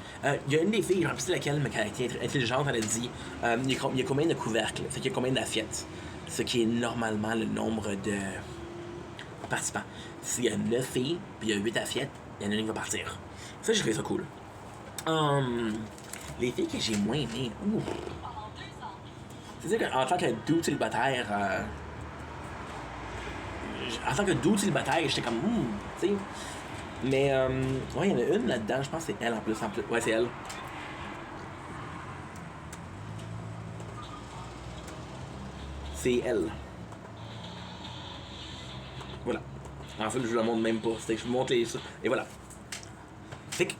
Il y a une des filles, je ne sais pas laquelle, mais qui a été intelligente, elle a dit il y a combien de couvercles? Fait qu'il y a combien d'assiettes? Ce qui est normalement le nombre de participants. S'il y a 9 filles, puis il y a 8 assiettes, il y en a une qui va partir. Ça, j'ai trouvé ça cool. Les filles que j'ai moins aimées, c'est-à-dire qu'en tant que dude célibataire, j'étais comme, tu sais. Mais, ouais, il y en a une là-dedans, je pense que c'est elle en plus. Ouais, c'est elle. C'est elle. Voilà. En fait, je vous la montre même pas. C'est que je vous montre les... Et voilà. Fait que,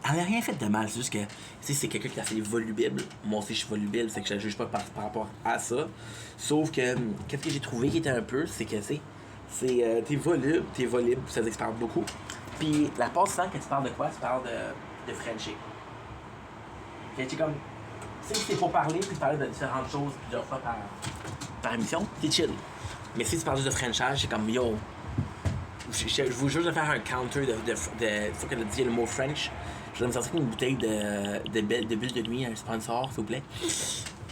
elle n'a rien fait de mal, c'est juste que, tu sais, c'est quelqu'un qui est assez volubile. Moi aussi, je suis volubile, c'est que je la juge pas par rapport à ça. Sauf que, qu'est-ce que j'ai trouvé qui était un peu, c'est que, t'es volubile, ça s'expare beaucoup. Puis la passe du temps, quand tu parles de quoi? Tu parles de Frenchie. Fait que tu comme... Tu sais, c'est pour parler, puis parler de différentes choses plusieurs fois par émission, c'est chill. Mais si tu parles juste de Frenchage, c'est comme yo. Je vous jure de faire un counter faut qu'elle dise le mot French. Je vais me sortir une bouteille de bulle de nuit, un sponsor, s'il vous plaît.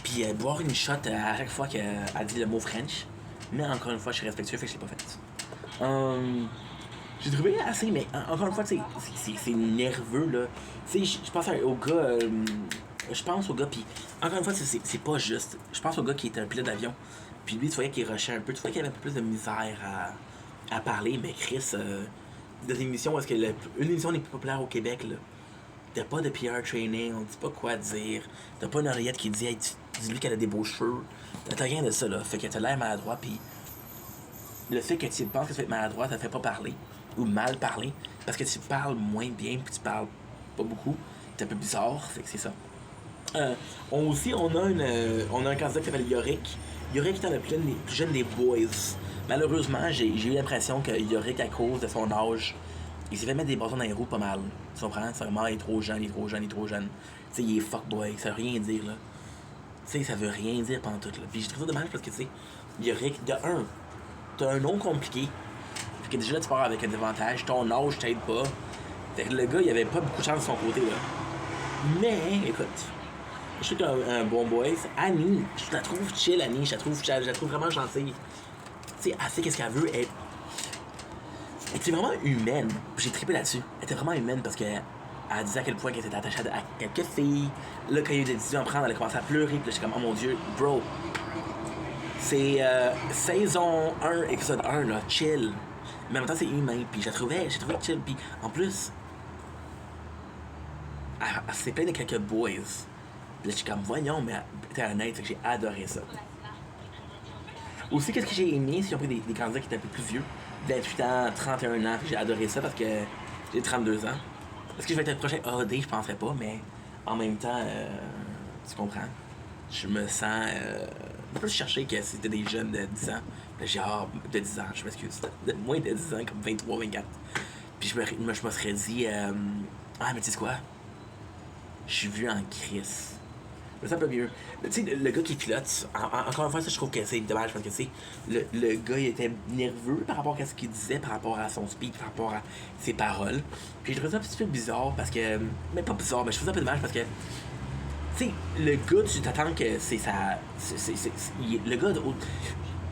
Puis boire une shot à chaque fois qu'elle dit le mot French. Mais encore une fois, je suis respectueux, fait que je l'ai pas fait. J'ai trouvé assez, mais encore une fois, c'est nerveux, là. Tu sais, je pense au gars. Je pense au gars, puis encore une fois, c'est pas juste. Je pense au gars qui était un pilote d'avion. Puis lui, tu voyais qu'il rushait un peu. Tu voyais qu'il avait un peu plus de misère à parler, mais Chris, dans une émission, est-ce que une émission les plus populaires au Québec, là, t'as pas de PR training, on dit pas quoi dire, t'as pas une oreillette qui dit, hey, dis-lui qu'elle a des beaux cheveux, t'as rien de ça, là. Fait que t'as l'air maladroit, puis le fait que tu penses que tu vas être maladroit, ça te fait pas parler, ou mal parler, parce que tu parles moins bien, puis tu parles pas beaucoup, t'es un peu bizarre, fait que c'est ça. On a un candidat qui s'appelle Yorick. Yorick est le plus jeune des boys. Malheureusement, j'ai eu l'impression que Yorick, à cause de son âge, il s'est fait mettre des bâtons dans les roues pas mal. Tu comprends? C'est vraiment, il est trop jeune. Tu sais, il est fuckboy, ça veut rien dire, là. Tu sais, ça veut rien dire pantoute, là. Puis j'ai trouvé ça dommage parce que, tu sais, Yorick, t'as un nom compliqué. Fait que déjà là, tu pars avec un avantage. Ton âge t'aide pas. Fait que le gars, il avait pas beaucoup de chance de son côté, là. Mais, écoute, je suis un bon boy. Annie, je la trouve chill, Annie. Je la trouve vraiment gentille. Tu sais, elle sait qu'est-ce qu'elle veut. Elle était vraiment humaine. J'ai trippé là-dessus. Elle était vraiment humaine parce qu'elle disait à quel point qu'elle était attachée à quelques filles. Là, quand il y a eu des décisions à prendre, elle a commencé à pleurer. Puis là, j'étais comme, oh mon Dieu, bro. C'est saison 1, épisode 1, là, chill. Mais en même temps, c'est humain. Puis j'ai trouvé chill. Puis en plus, elle s'est pleine de quelques boys. Puis là, j'étais comme, voyons, mais t'es honnête, fait que j'ai adoré ça. Aussi, qu'est-ce que j'ai aimé, c'est qu'ils ont pris des candidats qui étaient un peu plus vieux, 28 ans, 31 ans, j'ai adoré ça parce que j'ai 32 ans. Est-ce que je vais être le prochain AD? Je penserais pas, mais en même temps, tu comprends? Je me sens un peu chercher que c'était des jeunes de 10 ans. Puis j'ai de 10 ans, je m'excuse, de moins de 10 ans, comme 23, 24. Puis je me serais dit, mais tu sais quoi? Je suis vu en crise. Je me sens un peu mieux. Tu sais, le gars qui pilote, encore une fois, ça, je trouve que c'est dommage parce que, tu sais, le gars, il était nerveux par rapport à ce qu'il disait, par rapport à son speech, par rapport à ses paroles. Puis je trouvais ça un petit peu bizarre parce que. Mais pas bizarre, mais je trouvais ça un peu dommage parce que. Tu sais, le gars, tu t'attends que c'est sa. Le gars,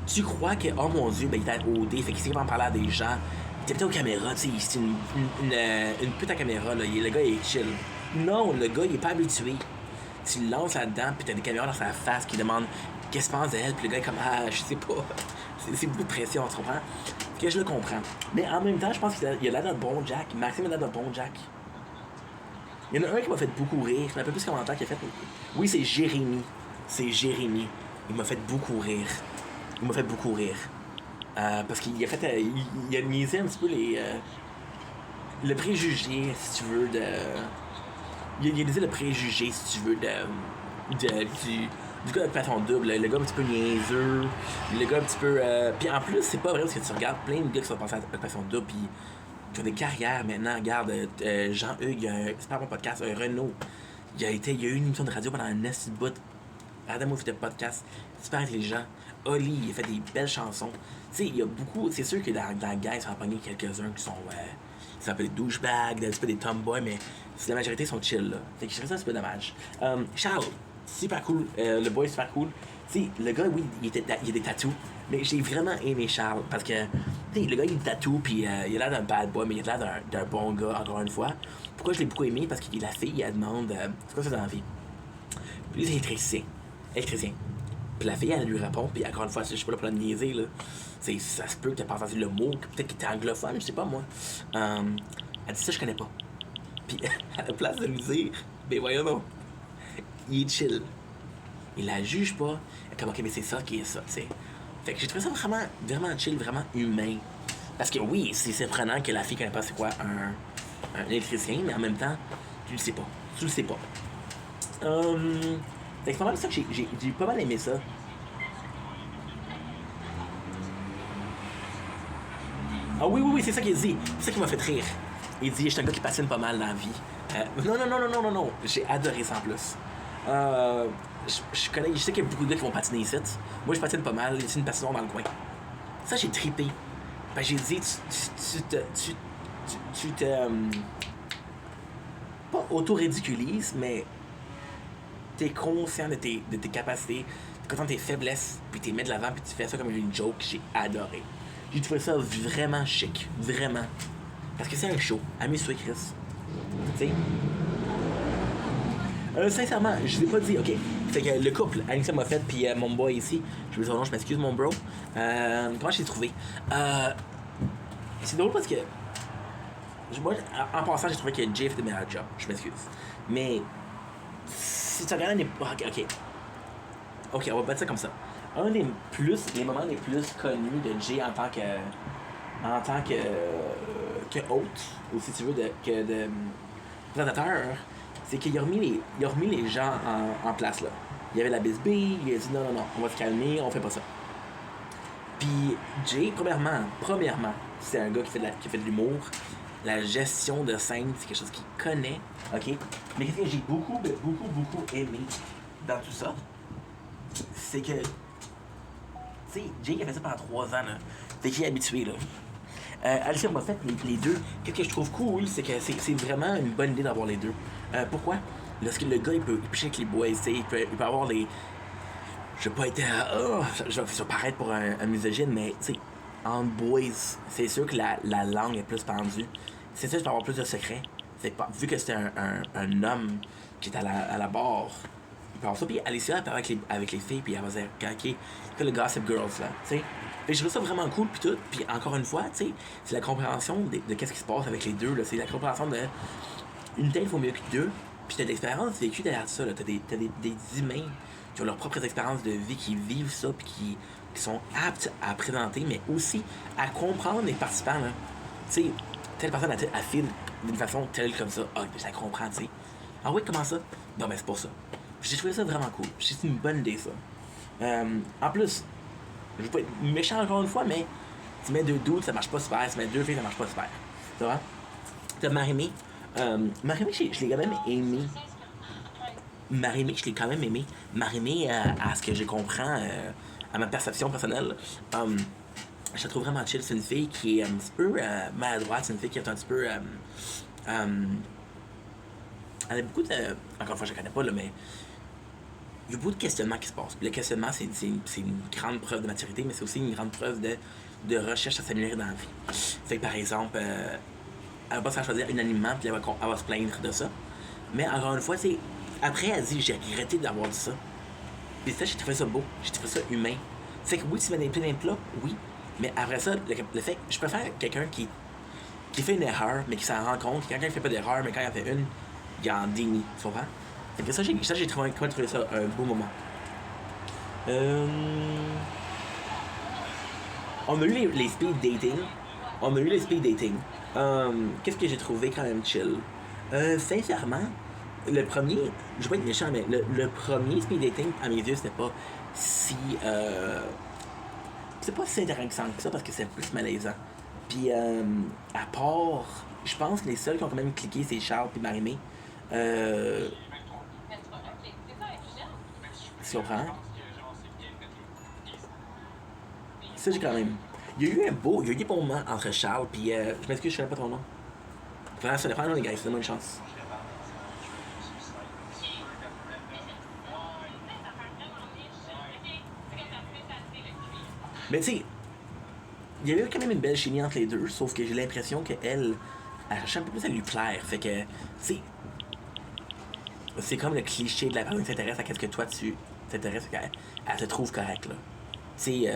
tu crois que, oh mon Dieu, ben il était OD, fait qu'il sait comment parler à des gens. Il était peut-être aux caméras, tu sais, c'est une pute à caméra, là. Le gars, il est chill. Non, le gars, il est pas habitué. Tu le lances là-dedans, puis t'as des caméras dans sa face qui demandent qu'est-ce qu'il pense d'elle, puis le gars est comme, je sais pas. C'est beaucoup de pression, tu comprends? Que je le comprends. Mais en même temps, je pense qu'il a l'air d'un bon Jack. Maxime a l'air d'un bon Jack. Il y en a un qui m'a fait beaucoup rire. Je me rappelle plus commentaire qu'il a fait. Oui, c'est Jérémy. Il m'a fait beaucoup rire. Parce qu'il a fait. Il a misé un petit peu le préjugé, si tu veux, de. Il a dit le préjugé, si tu veux, du gars d'Occupation Double, le gars un petit peu niaiseux, le gars un petit peu. Puis en plus, c'est pas vrai parce que tu regardes plein de gars qui sont passés à Occupation Double, puis qui ont des carrières maintenant. Regarde, Jean-Hugues, il y a un super bon podcast, Renaud. Il y a eu une émission de radio pendant un neuf bout. Adam fait des podcasts, super intelligent. Oli, il a fait des belles chansons. Tu sais, il y a beaucoup. C'est sûr que dans la gang, ça va pogner quelques-uns qui sont. Qui s'appellent des douchebags, un petit peu des tomboys, mais la majorité sont chill, là. Fait que je trouve ça un petit peu dommage. Charles, super cool. Le boy, super cool. Tu sais, le gars, oui, il a des tatous, mais j'ai vraiment aimé Charles parce que, tu sais, le gars, il a des tatous, puis il a l'air d'un bad boy, mais il a l'air d'un bon gars, encore une fois. Pourquoi je l'ai beaucoup aimé? Parce que la fille, elle demande, c'est quoi ça dans la vie? Puis lui, c'est électricien. Puis la fille, elle lui répond, puis encore une fois, je suis pas là pour la niaiser, là. Ça se peut que t'aies pas entendu le mot, peut-être qu'il était anglophone, je sais pas moi. Elle dit ça, je connais pas. Puis à la place de lui dire, ben voyons non, il est chill. Il la juge pas. Elle est comme, ok, mais c'est ça qui est ça, tu sais. Fait que j'ai trouvé ça vraiment, vraiment chill, vraiment humain. Parce que oui, c'est surprenant que la fille connaît pas c'est quoi un électricien, mais en même temps, tu le sais pas. Fait que c'est pas mal ça que j'ai pas mal aimé ça. Ah oui, c'est ça qu'il dit. C'est ça qui m'a fait rire. Il dit, je suis un gars qui patine pas mal dans la vie. Non. J'ai adoré ça en plus. Je sais qu'il y a beaucoup de gars qui vont patiner ici. Moi, je patine pas mal. Il y a une patinoire dans le coin. Ça, j'ai trippé. Ben, j'ai dit, tu te. Pas auto-ridiculises, mais t'es conscient de tes capacités, t'es conscient de tes faiblesses, puis t'es mets de l'avant, puis tu fais ça comme une joke. J'ai adoré. J'ai trouvé ça vraiment chic. Vraiment. Parce que c'est un show. Amuse-toi, Chris. Tu sais? Sincèrement, je l'ai pas dit, ok. Fait que le couple, Anissa Moffett puis mon boy ici, je veux son nom, je m'excuse mon bro. Comment je l'ai trouvé? C'est drôle parce que moi, en passant, j'ai trouvé que Jay fait le meilleur job. Je m'excuse. Mais si tu regardes ok, on va mettre ça comme ça. Un des moments les plus connus de Jay en tant que hôte, ou si tu veux, que de présentateur, c'est qu'il a remis les gens en place là. Il y avait la bisbille, il a dit non, on va se calmer, on fait pas ça. Puis Jay, premièrement, c'est un gars qui fait de l'humour. La gestion de scène, c'est quelque chose qu'il connaît, ok? Mais qu'est-ce que j'ai beaucoup aimé dans tout ça, c'est que, tu sais, Jay a fait ça pendant 3 ans, là. Fait qu'il est habitué, là. Alicia m'a fait les deux. Qu'est-ce que je trouve cool, c'est que c'est vraiment une bonne idée d'avoir les deux. Pourquoi? Parce que le gars, il peut picher avec les boys, il peut avoir les... Je vais pas être... je vais paraître pour un misogyne, mais, tu sais, en boys, c'est sûr que la langue est plus pendue. C'est sûr que tu peux avoir plus de secrets. Vu que c'était un homme qui était à la barre, il peut avoir ça. Puis Alicia, elle parle avec les filles, puis elle va dire, ok, c'est le Gossip Girls, là, tu sais. Et je trouve ça vraiment cool, puis tout. Puis encore une fois, tu sais, c'est la compréhension de qu'est-ce qui se passe avec les deux, là. C'est la compréhension de une tête vaut mieux que deux. Puis t'as des expériences vécues derrière ça, là. T'as des humains qui ont leurs propres expériences de vie, qui vivent ça, puis qui sont aptes à présenter, mais aussi à comprendre les participants, là. Tu sais, telle personne a file d'une façon telle comme ça. Ah, je la comprends, tu sais. Ah oui, comment ça? Non, mais c'est pas ça. J'ai trouvé ça vraiment cool. C'est une bonne idée, ça. En plus, je veux pas être méchant encore une fois, mais tu mets 2 dudes, ça marche pas super. Tu mets 2 filles, ça marche pas super. Tu vois? T'as Marimé. Marimé, je l'ai quand même aimé. Marimé, à ce que je comprends, à ma perception personnelle, je la trouve vraiment chill. C'est une fille qui est un petit peu maladroite. C'est une fille qui est un petit peu... elle a beaucoup de... Encore une fois, je la connais pas, là, mais... Il y a beaucoup de questionnements qui se passent. Puis le questionnement, c'est une grande preuve de maturité, mais c'est aussi une grande preuve de recherche à s'améliorer dans la vie. Fait que, par exemple, elle va pas se faire choisir unanimement, puis elle va se plaindre de ça. Mais encore une fois, tu sais, après, elle dit, j'ai regretté d'avoir dit ça. Puis ça, j'ai trouvé ça beau. J'ai trouvé ça humain. Fait que oui, tu mets des plein d'implats, oui. Mais après ça, le fait que je préfère quelqu'un qui fait une erreur, mais qui s'en rend compte. Quelqu'un qui fait pas d'erreur, mais quand il en fait une, il en dénie. Tu comprends? Fait que ça, j'ai trouvé ça un beau moment. On a eu les speed dating. Qu'est-ce que j'ai trouvé quand même chill? Sincèrement, le premier, je vais pas être méchant, mais le premier speed dating, à mes yeux, c'était pas si... c'est pas si intéressant que ça, parce que c'est plus malaisant. Puis, à part... Je pense que les seuls qui ont quand même cliqué, c'est Charles puis Marimé. Tu comprends? Ça, j'ai quand même... Il y a eu des bons moments entre Charles puis... je m'excuse, je ne connais pas ton nom. Vraiment, ça dépend, les gars, donne-moi une chance. Mais tu sais, il y avait quand même une belle chimie entre les deux, sauf que j'ai l'impression qu'elle cherchait un peu plus à lui plaire. Fait que, tu sais, c'est comme le cliché de la personne qui s'intéresse à qu'est-ce que toi tu t'intéresses, elle te trouve correct, là. C'est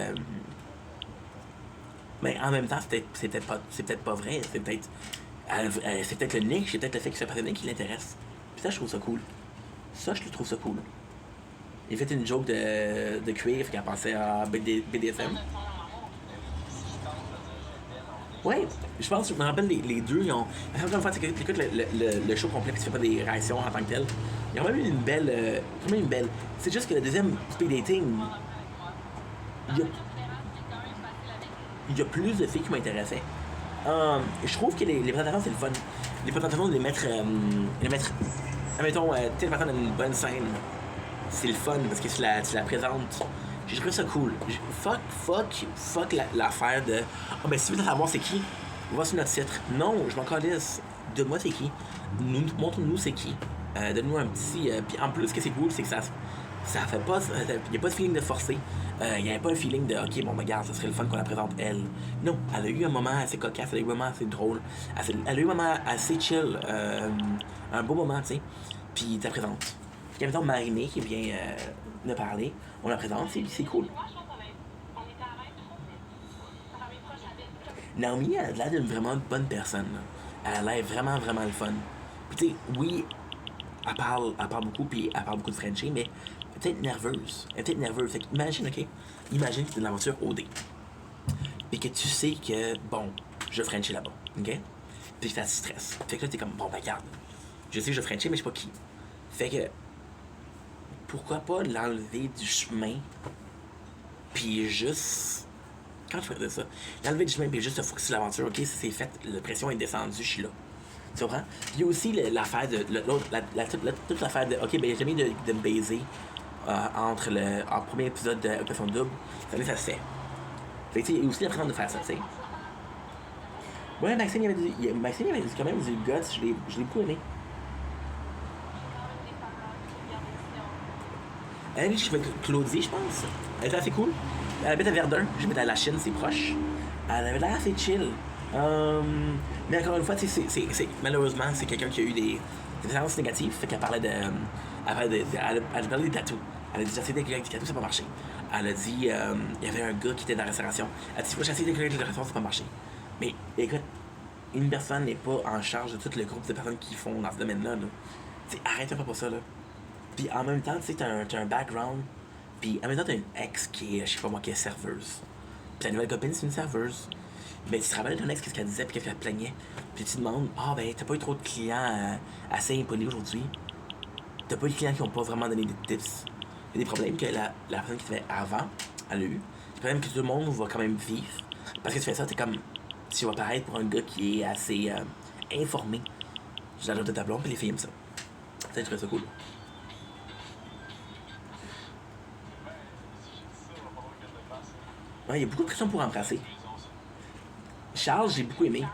mais en même temps, c'est peut-être pas vrai. C'est peut-être le niche, c'est peut-être le fait que c'est passionné qui l'intéresse. Puis ça, je trouve ça cool. Ça, je trouve ça cool. Il a fait une joke de cuir qu'elle pensait à BDSM. Ouais, je pense, je me rappelle les deux, ils ont... Encore une fois, tu écoutes le show complet, puis tu fais pas des réactions en tant que tel. Ils ont même eu une belle... C'est juste que le deuxième speed dating, il y a plus de filles qui m'intéressaient. Je trouve que les présentations, c'est le fun. Les présentations, de les mettre... Admettons, telle personne a une bonne scène. C'est le fun, parce que tu la présentes J'ai trouvé ça cool. Fuck l'affaire de. Ah, ben si tu veux savoir c'est qui, va sur notre titre. Non, je m'en calisse. Donne-moi c'est qui. Montre-nous c'est qui. Donne-nous un petit. Puis en plus, ce que c'est cool, c'est que ça fait pas. Il n'y a pas de feeling de forcer. Il n'y a pas un feeling de ok, bon, regarde, ça serait le fun qu'on la présente elle. Non, elle a eu un moment assez cocasse, elle a eu un moment assez drôle. Elle a eu un moment assez chill. Un beau moment, tu sais. Puis t'as présente. Puis quand mettons Marinée qui vient me parler, on la présente, c'est cool. Moi, je pense qu'on était à l'aide trop vite. Ça m'est proche à vite. Naomi, elle a l'air d'une vraiment bonne personne. Là. Elle a l'air vraiment, vraiment le fun. Puis tu sais, oui, elle parle beaucoup, puis elle parle beaucoup de Frenchie, mais elle est peut-être nerveuse. Elle est peut-être nerveuse. Fait qu'imagine, ok? Imagine que tu es dans l'aventure OD. Puis que tu sais que, bon, je Frenchie là-bas, ok? Puis que ça te stresse. Fait que là, t'es comme, bon, ben, regarde. Je sais que je Frenchie, mais je sais pas qui. Fait que, pourquoi pas l'enlever du chemin, puis juste. Quand je faisais ça, l'enlever du chemin, puis juste se focus sur l'aventure, ok, c'est fait, la pression est descendue, je suis là. Tu comprends? Puis il y a aussi l'affaire de. Toute l'affaire de. Ok, ben, j'ai mis de me baiser entre le premier épisode de Opération Double. Ça se fait. Fait que, tu sais, il y a aussi la présence de faire ça, tu sais. Ouais, Maxime, il y avait quand même du guts, je l'ai beaucoup aimé. Elle est avec Claudie, je pense. Elle était assez cool. Elle habite à Verdun. J'habite à la Chine, c'est proche. Elle avait l'air assez chill. Mais encore une fois, malheureusement, c'est quelqu'un qui a eu des expériences négatives. Fait qu'elle parlait de. Elle parlait des tatous. Elle a dit: j'ai essayé avec des tatous, ça n'a pas marché. Elle a dit: il y avait un gars qui était dans la restauration. Elle a dit: j'ai essayé avec des restaurants, ça n'a pas marché. Mais écoute, une personne n'est pas en charge de tout le groupe de personnes qui font dans ce domaine-là. Là. Arrête pas pour ça. Là. Puis en même temps, tu sais, t'as un background. Puis en même temps, t'as une ex qui est, je sais pas moi, qui est serveuse. Puis ta nouvelle copine, c'est une serveuse. Ben, tu te rappelles de ton ex, qu'est-ce qu'elle disait, puis qu'est-ce qu'elle plaignait. Puis tu te demandes: ah, ben, t'as pas eu trop de clients assez impolis aujourd'hui. T'as pas eu de clients qui ont pas vraiment donné des tips. Il y a des problèmes que la personne qui te fait avant, elle a eu. Des problèmes que tout le monde va quand même vivre. Parce que tu fais ça, t'es comme. Tu vas paraître pour un gars qui est assez informé. J'ai l'adore de ta blonde, puis les filles aiment ça. Ça, je trouve ça cool. Ouais, il y a beaucoup de pression pour embrasser. Charles, j'ai beaucoup aimé.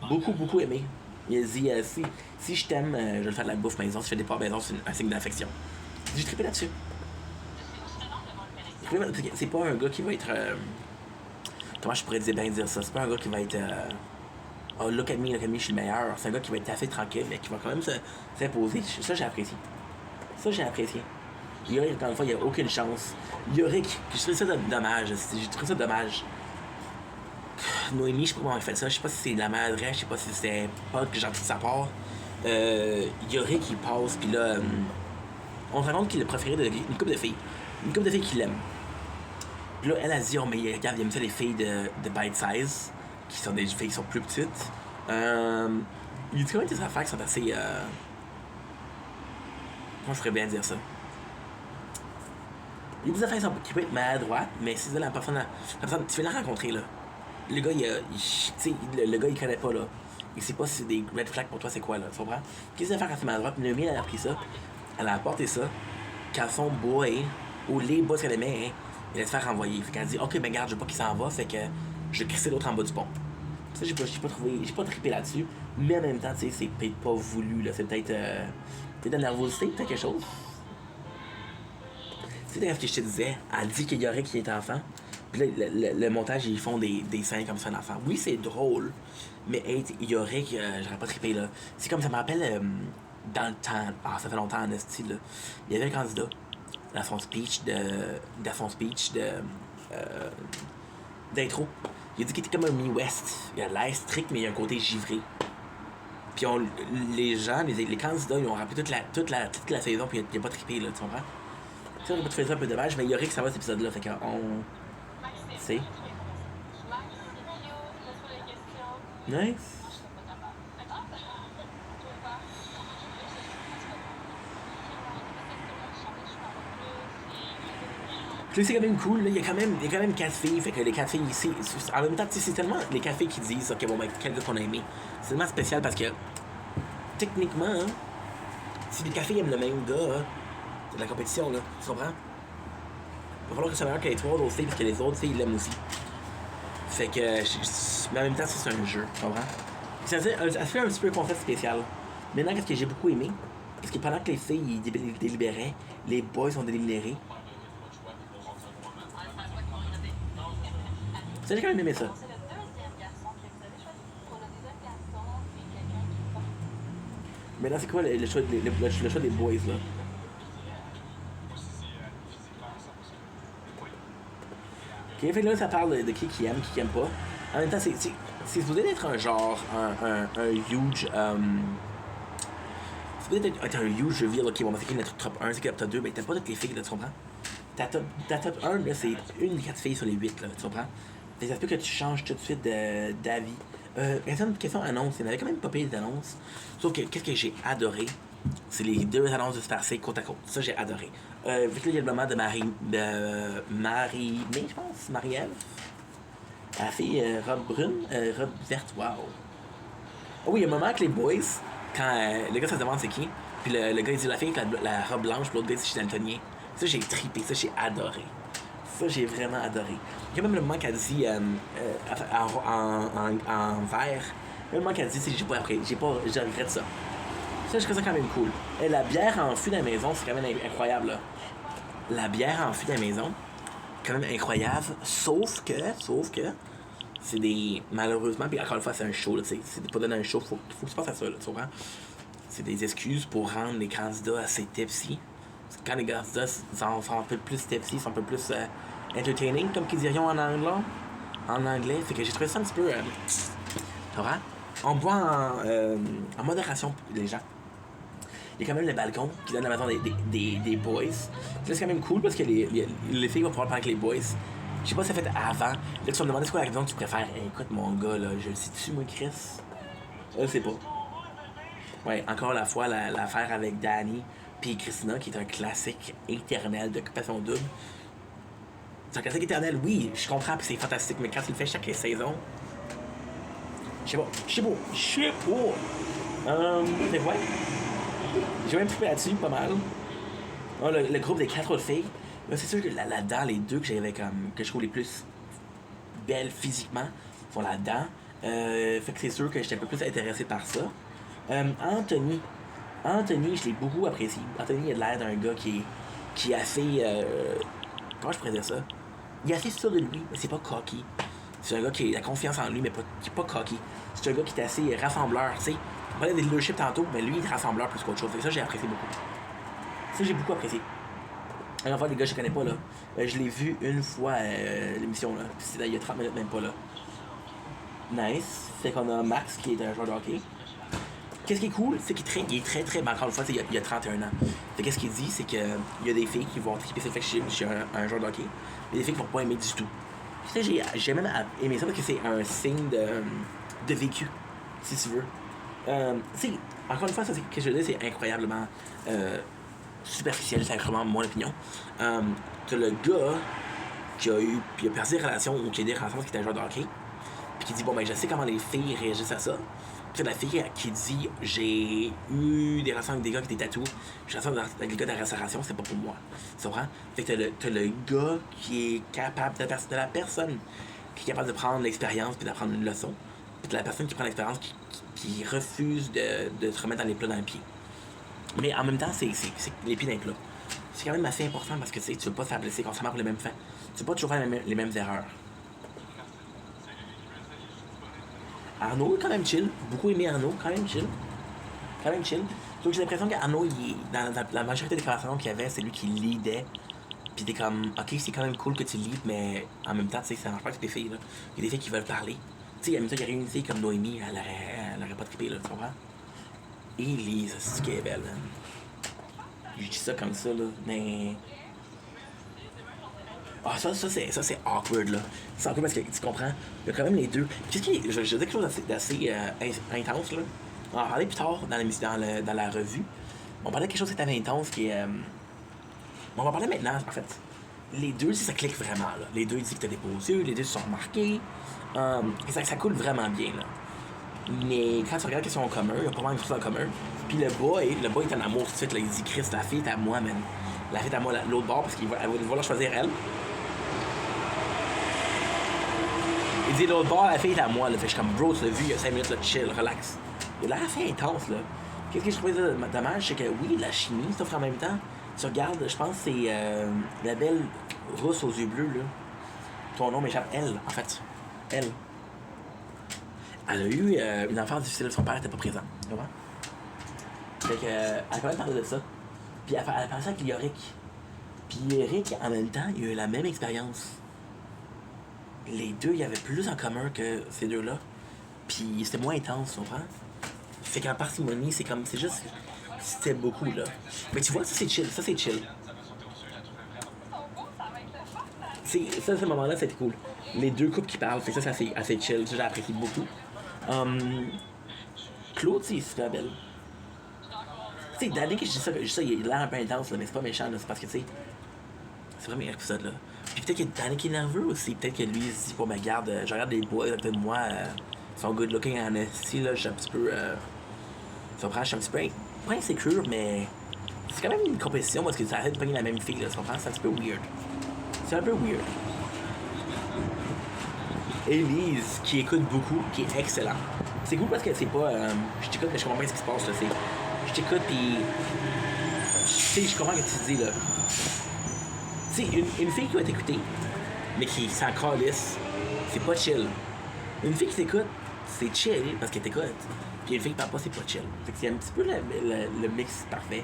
Beaucoup aimé. Il a dit si je t'aime, je vais le faire de la bouffe maison. Si je fais des pas maison, c'est un signe d'affection. J'ai trippé là-dessus. C'est pas un gars qui va être. Comment je pourrais bien dire ça? C'est pas un gars qui va être. Oh, look at me, je suis le meilleur. C'est un gars qui va être assez tranquille, mais qui va quand même s'imposer. Ça, j'ai apprécié. Yorick, encore une fois, il n'y a aucune chance. Yorick, je trouve ça dommage. J'ai trouvé ça dommage. Noémie, je sais pas comment elle fait ça. Je sais pas si c'est de la maladresse, je sais pas si c'est pas gentil de sa part. Yorick, il passe, puis là, on se rend compte qu'il a préféré une couple de filles. Une couple de filles qui l'aiment. Puis là, elle a dit: oh, mais regarde, il aime ça les filles de bite size, qui sont des filles qui sont plus petites. Il dit quand même des affaires qui sont assez. Comment je pourrais bien dire ça? Il y a des affaires qui peuvent être maladroites, mais c'est la personne, tu viens de la rencontrer, là. Le gars, le gars, il connaît pas, là. Il sait pas si c'est des red flags pour toi, c'est quoi, là. Tu comprends? Qu'est-ce que ça fait assez maladroite? Noémie, elle a appris ça. Elle a apporté ça. Quand son boy, ou les boys qu'elle aimait, hein, il allait se faire renvoyer. Fait qu'elle a dit: ok, ben garde, je veux pas qu'il s'en va, fait que je vais crisser l'autre en bas du pont. Ça, j'ai pas trippé là-dessus. Mais en même temps, tu sais, c'est peut-être pas voulu, là. C'est peut-être de la nervosité, peut-être quelque chose. Tu sais, ce que je te disais, elle dit qu'il y aurait qui est enfant. Puis là, le montage, ils font des scènes comme ça d'enfant. Oui, c'est drôle, mais hey, il y aurait que j'aurais pas trippé, là. C'est comme ça me rappelle dans le temps. Ah, ça fait longtemps en style, là. Il y avait un candidat dans son speech d'intro. Il a dit qu'il était comme un Mi-West. Il a l'air strict, mais il y a un côté givré. Puis les gens, les candidats, ils ont rappelé toute la saison, puis il a pas trippé, là, tu comprends? Ça, on va te faire ça un peu dommage, mais il y aurait que ça va cet épisode-là, fait qu'on. Tu sais. Nice. Puis c'est quand même cool, là. Il y a quand même 4 filles, fait que les 4 filles ici. En même temps, c'est tellement les 4 filles qui disent: ok, bon, ben, quel gars qu'on a aimé. C'est tellement spécial parce que, techniquement, hein, si les 4 filles aiment le même gars, hein, c'est de la compétition, là. Tu comprends? va falloir que ça meilleure que les 3 autres filles parce que les autres filles l'aiment aussi. Fait que, mais en même temps, c'est un jeu, tu comprends? Ça fait un petit peu concept spécial. Maintenant, qu'est-ce que j'ai beaucoup aimé? Parce que pendant que les filles ils délibéraient, les boys sont délibérés. Ça, j'ai quand même aimé ça. C'est le deuxième garçon que vous avez choisi. Pour le deuxième garçon, c'est quelqu'un qui porte. Maintenant, c'est quoi le choix des boys, là? Ok, fait que là, ça parle de qui aime, qui aime pas. En même temps, c'est supposé être un genre, un huge... c'est supposé être un huge reveal. Ok, bon, c'est qui notre top 1, c'est qui notre top 2, mais t'as pas toutes les filles, là, tu comprends? Ta top 1, là, c'est une des 4 filles sur les 8, là, tu comprends? Fait que ça se peut que tu changes tout de suite d'avis. Question annonce, il y en avait quand même pas payé d'annonces. Sauf que, qu'est-ce que j'ai adoré? C'est les 2 annonces de Super C côte à côte. Ça, j'ai adoré. Vu que là, il y a le moment de Marie-Mé, je pense, Marie-Ève. La fille robe brune, robe verte, wow. Oh oui, il y a un moment avec les boys, quand le gars se demande c'est qui, puis le gars il dit la fille avec la robe blanche, puis l'autre gars dit c'est daltonien. Ça, j'ai trippé, ça, j'ai adoré. Ça, j'ai vraiment adoré. Il y a même le moment qu'elle dit en vert, le moment qu'elle dit c'est je regrette ça. Ça, je trouve ça quand même cool. Et la bière en fût dans la maison, c'est quand même incroyable, là. La bière en fût dans la maison, quand même incroyable, sauf que, c'est des, malheureusement, puis encore une fois, c'est un show, là, c'est pas donner un show, faut que tu passes à ça, là, tu comprends? C'est des excuses pour rendre les candidats assez tipsy. Quand les candidats sont un peu plus tipsy, sont un peu plus entertaining, comme qu'ils dirions en anglais, fait que j'ai trouvé ça un petit peu, tu vois? On boit en modération, les gens. Il y a quand même le balcon qui donne la maison des boys. C'est quand même cool parce que les filles vont pouvoir parler avec les boys. Je sais pas si ça fait avant. Là, tu vas me demander c'est quoi la maison que tu préfères. Écoute, mon gars, là, je le sais-tu, moi, Chris? Je sais pas. Ouais, encore la fois, l'affaire avec Danny puis Christina, qui est un classique éternel d'Occupation Double. C'est un classique éternel, oui, je comprends, puis c'est fantastique, mais quand tu le fais chaque saison, je sais pas. C'est quoi? J'ai même trippé là-dessus, pas mal. Oh, le groupe des 4 autres filles. Là, c'est sûr que là-dedans, les 2 que je trouve les plus belles physiquement sont là-dedans. Fait que c'est sûr que j'étais un peu plus intéressé par ça. Anthony, je l'ai beaucoup apprécié. Anthony a l'air d'un gars qui est assez... comment je pourrais dire ça? Il est assez sûr de lui, mais c'est pas cocky. C'est un gars qui a la confiance en lui, mais qui est pas cocky. C'est un gars qui est assez rassembleur, tu sais. On parlait de leadership tantôt, mais lui, il est rassembleur plus qu'autre chose. Et ça, j'ai apprécié beaucoup. Ça, j'ai beaucoup apprécié. Alors, enfin, les gars, je connais pas, là. Je l'ai vu une fois l'émission, là. Puis c'est là, il y a 30 minutes, même pas, là. Nice. Fait qu'on a Max, qui est un joueur de hockey. Qu'est-ce qui est cool, c'est qu'il est très, très... Ben, encore une fois, il y a 31 ans. Fait qu'est-ce qu'il dit, c'est qu'il y a des filles qui vont triper cette fait que je suis un joueur de hockey. Il y a des filles qui vont pas aimer du tout. Tu sais, j'ai même aimé ça parce que c'est un signe de vécu, si tu veux. Tu sais, encore une fois, ça, c'est, que je veux dire, c'est incroyablement superficiel, c'est vraiment mon opinion. T'as le gars qui a perdu des relations ou qui a des relations qui était un joueur de hockey, puis qui dit, bon, ben, je sais comment les filles réagissent à ça. Puis t'as la fille qui dit, j'ai eu des relations avec des gars qui étaient tatous, j'ai des relations avec des gars de la restauration, c'est pas pour moi. Tu comprends? Fait que t'as le gars qui est capable, de la personne qui est capable de prendre l'expérience puis d'apprendre une leçon. Puis de la personne qui prend l'expérience qui refuse de se remettre dans les plats dans le pied. Mais en même temps, c'est les pieds dans les plats. C'est quand même assez important parce que tu veux pas te faire blesser constamment pour les mêmes fins. Tu veux pas toujours faire les mêmes erreurs. Arnaud est quand même chill. Beaucoup aimé Arnaud, quand même chill. Donc j'ai l'impression qu'Arnaud, dans la majorité des conversations qu'il y avait, c'est lui qui leadait. Puis t'es comme, ok, c'est quand même cool que tu leads, mais en même temps, tu sais, ça marche pas avec les filles, là. Il y a des filles qui veulent parler. Tu sais, en même temps, il y aurait une fille comme Noémie, elle aurait pas trippé, là, tu comprends? Élise, c'est ce qu'elle est belle, man. Je dis ça comme ça, là, mais... Ah, ça c'est awkward, là. C'est awkward parce que, tu comprends, il y a quand même les deux. Qu'est-ce qui est... Je dis quelque chose d'assez intense, là. On va en parler plus tard dans la revue. On parlait de quelque chose qui était intense, qui est... On va parler maintenant, en fait. Les deux, ça clique vraiment, là. Les deux disent que t'as des beaux yeux, les deux se sont remarqués. Ça coule vraiment bien, là. Mais quand tu regardes qu'ils sont en commun, il y a pas mal de choses en commun. Puis le boy est en amour tout de suite, là. Il dit, Chris, ta fille est à moi, man. la fête à moi, l'autre bord, parce qu'elle va vouloir choisir elle. Il dit l'autre bord, la fille est à moi, là. Fait que je suis comme, bro, tu l'as vu il y a 5 minutes, là, chill, relax. Et là, la fille est intense, là. Qu'est-ce que je trouvais dommage, c'est que oui, la chimie s'offre en même temps. Tu regardes, je pense que c'est la belle rousse aux yeux bleus, là. Ton nom m'échappe, elle, en fait. Elle. Elle a eu une enfance difficile, son père n'était pas présent. Tu comprends? Fait que, elle a quand même parlé de ça. Puis elle a parlé ça avec Yorick. Puis Eric, en même temps, il a eu la même expérience. Les deux, il y avait plus en commun que ces deux-là. Puis c'était moins intense, tu comprends? Fait qu'en parcimonie, c'est comme, c'est juste, c'était beaucoup, là. Mais tu vois, ça c'est chill, ça c'est chill. Ça, ce moment-là, c'était cool. Les deux couples qui parlent, fait que ça, c'est assez chill, ça j'apprécie beaucoup. Claude, c'est super belle. Tu sais, Danny, que je dis ça, il a l'air un peu intense, là, mais c'est pas méchant, là, c'est parce que, tu sais, c'est vraiment un épisode, là. Puis peut-être que Danny qui est nerveux aussi, peut-être que lui, il se dit, bon, mais regarde, je regarde les boys à côté de moi, ils sont good looking en esti, là, je suis un petit peu, tu comprends, je suis un petit peu, pas insécure, mais c'est quand même une compétition parce que ça arrête de pogner la même fille, là, tu comprends, c'est un petit peu weird. C'est un peu weird. Elise, qui écoute beaucoup, qui est excellent. C'est cool parce que c'est pas, je t'écoute, mais je comprends pas ce qui se passe, là, c'est, je t'écoute, pis, tu sais, je comprends ce que tu dis, là. Tu sais, une fille qui va t'écouter, mais qui s'en calisse, c'est pas chill. Une fille qui t'écoute, c'est chill parce qu'elle t'écoute. Puis une fille qui parle pas, c'est pas chill. Fait que c'est un petit peu le mix parfait.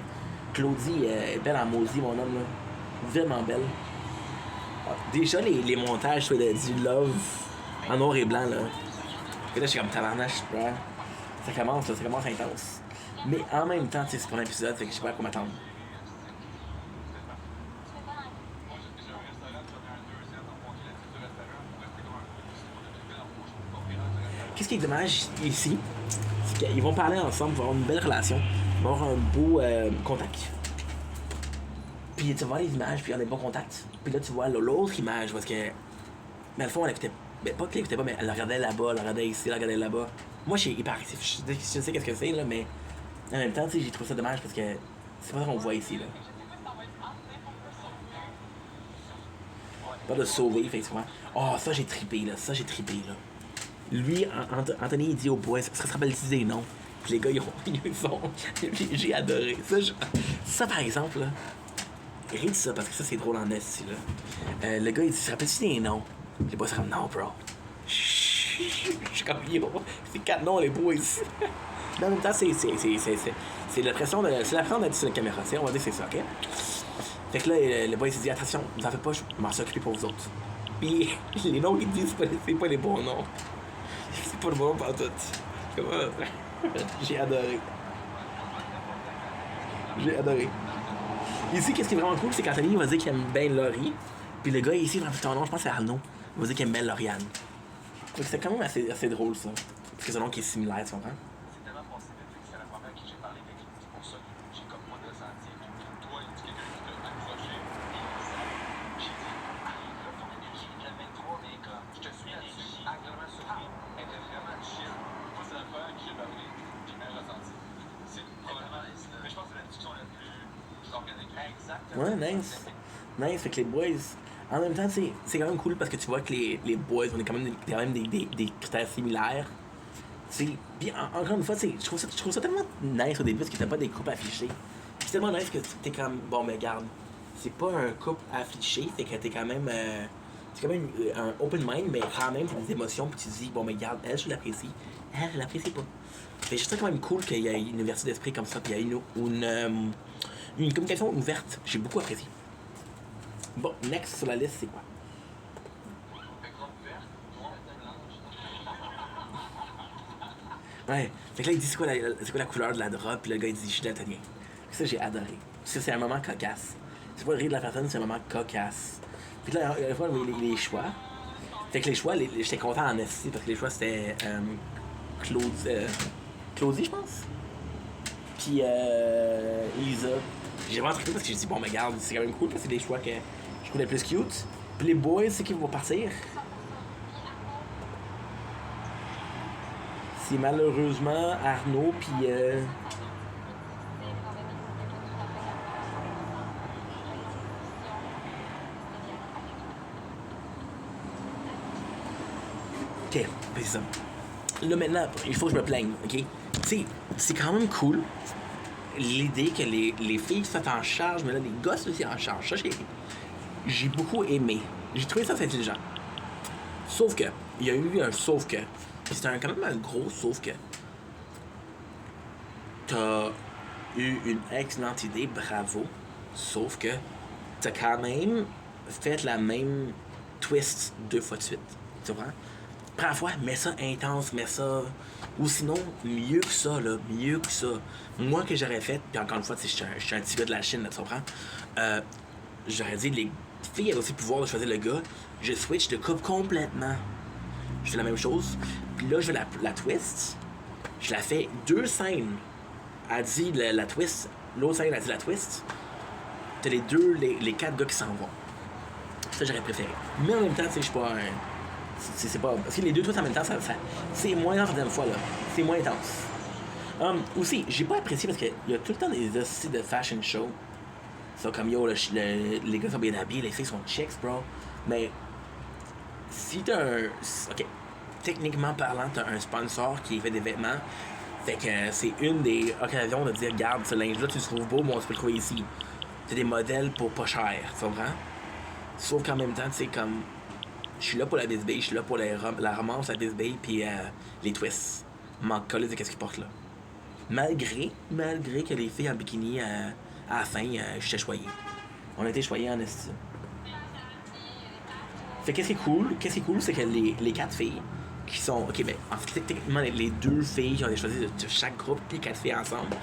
Claudie est belle en maudit, mon homme, là. Vraiment belle. Déjà, les montages, tu vois, du love en noir et blanc, là. Et là, je suis comme tabarnache, tu vois. Ça commence intense. Mais en même temps, tu sais, c'est pour un épisode, fait que je sais pas à quoi m'attendre. Qu'est-ce qui est dommage ici, c'est qu'ils vont parler ensemble, ils vont avoir une belle relation, ils vont avoir un beau contact. Puis tu vois les images, puis il y a des bons contacts. Puis là, tu vois l'autre image, parce que, mais à le fond, elle écoutait, ben, pas qu'elle écoutait pas, mais elle regardait là-bas, elle regardait ici, elle regardait là-bas. Moi, je suis hyper agressif, je sais qu'est-ce que c'est, là, mais en même temps, tu sais, j'ai trouvé ça dommage parce que c'est pas ça qu'on voit ici, là. Pas de sauver, effectivement. Oh, ça, j'ai trippé, là. Lui, Anthony, il dit aux boys, ça se rappelle-tu des noms? Puis les gars, ils font. J'ai adoré. Ça, par exemple, là. Rien de ça, parce que ça, c'est drôle en esti, là. Le gars, il dit, ça se rappelle-tu des noms? Les boys, c'est comme, non, bro. Je suis comme, yo, c'est 4 noms, les boys. Mais en même temps, c'est la pression d'être sur la caméra, tu sais, on va dire que c'est ça, ok? Fait que là, le boy, il dit, attention, vous en faites pas, je m'en suis occupé pour vous autres. Puis les noms qu'ils disent, c'est pas les bons noms. C'est pas le bon nom pour tout. J'ai adoré. Ici, qu'est-ce qui est vraiment cool, c'est qu'Anthony va dire qu'il aime bien Laurie. Puis le gars ici, dans ton nom, je pense que c'est Arnaud. Il va dire qu'il aime bien Lauriane. Donc c'est quand même assez drôle, ça. Parce que c'est un nom qui est similaire, tu comprends? C'est tellement passé vite, c'est la première à qui j'ai parlé, c'est pour ça que j'ai comme moi ressenti. Toi, il y a quelqu'un qui t'a approché, et j'ai dit, là, ton énergie est de la 23, mais comme, je te suis là-dessus, agréablement surpris, elle était vraiment chill. Moi, c'est la première à qui j'ai parlé, j'ai bien ressenti. C'est probablement, mais je pense que c'est la discussion la plus organique. Exactement. Ouais, nice, fait que les boys. En même temps, c'est quand même cool parce que tu vois que les boys, on est quand même des critères similaires. Puis encore une fois, je trouve ça tellement nice au début parce que t'as pas des couples affichés. Puis c'est tellement nice que t'es comme, bon, mais regarde, c'est pas un couple affiché, fait que t'es quand même un open mind, mais quand même t'as des émotions, puis tu te dis, bon, mais regarde, elle, je l'apprécie, elle, je l'apprécie pas. Fait que je trouve ça quand même cool qu'il y ait une ouverture d'esprit comme ça, puis il y a une communication ouverte. J'ai beaucoup apprécié. Bon, next sur la liste, c'est quoi? Ouais, fait que là, il dit c'est quoi la couleur de la drop, puis le gars, il dit je suis daltonien. Ça, j'ai adoré. Ça, c'est un moment cocasse. C'est pas le rire de la personne, c'est un moment cocasse. Puis là, il faut les choix. Fait que les choix, j'étais content en esti, parce que les choix, c'était Claudie, je pense. Puis Elisa. J'ai vraiment trippé parce que j'ai dit, bon, mais regarde, c'est quand même cool, parce que c'est des choix que je trouve les plus cute. Puis les boys, c'est qui vont partir. C'est malheureusement Arnaud, puis Ok, c'est ça. Là maintenant, il faut que je me plaigne, ok? Tu sais, c'est quand même cool l'idée que les filles soient en charge, mais là, les gosses aussi en charge. Ça, j'ai beaucoup aimé. J'ai trouvé ça intelligent. Sauf que, il y a eu un sauf que. Puis c'était quand même un gros sauf que. T'as eu une excellente idée, bravo. Sauf que, t'as quand même fait la même twist 2 fois de suite. Tu comprends? Première fois, mets ça intense, mets ça. Ou sinon, mieux que ça, là, mieux que ça. Moi, que j'aurais fait, puis encore une fois, je suis un petit gars de la Chine, là, tu comprends? J'aurais dit, les filles avaient aussi le pouvoir de choisir le gars. Je switch de coupe complètement. Je fais la même chose. Puis là, je fais la twist. Je la fais 2 scènes. Elle dit la twist. L'autre scène, elle dit la twist. T'as les 4 gars qui s'en vont. Ça, j'aurais préféré. Mais en même temps, tu sais, je suis pas un. C'est pas. Parce que les 2 twists en même temps, ça c'est moins intense la deuxième fois, là. C'est moins intense. Aussi, j'ai pas apprécié parce qu'il y a tout le temps des hosties de fashion show. Ça, comme yo, les gars sont bien habillés, les filles sont chicks, bro. Mais si t'as un. Ok. Techniquement parlant, t'as un sponsor qui fait des vêtements. Fait que c'est une des occasions de dire, regarde, ce linge-là, tu le trouves beau, bon, tu peux le trouver ici. T'as des modèles pour pas cher, tu comprends? Sauf qu'en même temps, tu sais, comme. Je suis là pour la bisbille, je suis là pour la romance, la bisbille, puis les twists. M'en coller de qu'est-ce qu'ils portent là. Malgré que les filles en bikini, à la fin, j'étais choyé. On a été choyés en estime. Fait qu'est-ce qui est cool, c'est que les 4 filles qui sont. Ok, ben, en fait, techniquement, les 2 filles qui ont été choisies de chaque groupe, puis 4 filles ensemble,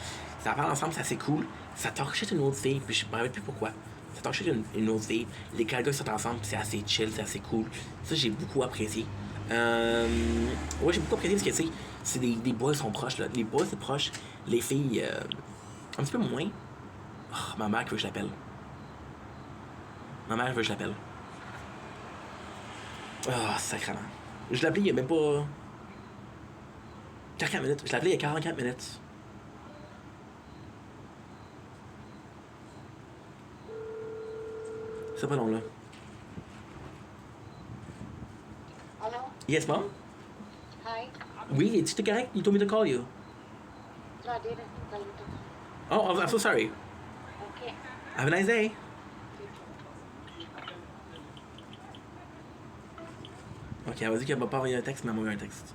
ça parle ensemble, c'est assez cool. Ça t'enrichit une autre fille, puis je me rappelle plus pourquoi. Ça t'enrichit une autre fille. Les 4 gars qui sont ensemble, c'est assez chill, c'est assez cool. Ça, j'ai beaucoup apprécié. Ouais, j'ai beaucoup apprécié parce que, tu sais, c'est des boys sont proches, là. Les boys, c'est proche. Les filles, un petit peu moins. Oh, ma mère qui veut que je l'appelle. Ma mère veut que je l'appelle. Ah, sacrément. Je l'ai appelé il y a même pas. 44 minutes. Je l'ai appelé il y a 44 minutes. C'est pas long là. Hello? Yes, mom? Hi? Oui, tu correct? You told me to call you. No, I didn't tell you to. Oh, I'm so sorry. Okay. Have a nice day. Ok, elle m'a dit qu'elle m'a pas envoyé un texte, mais elle m'a envoyé un texte.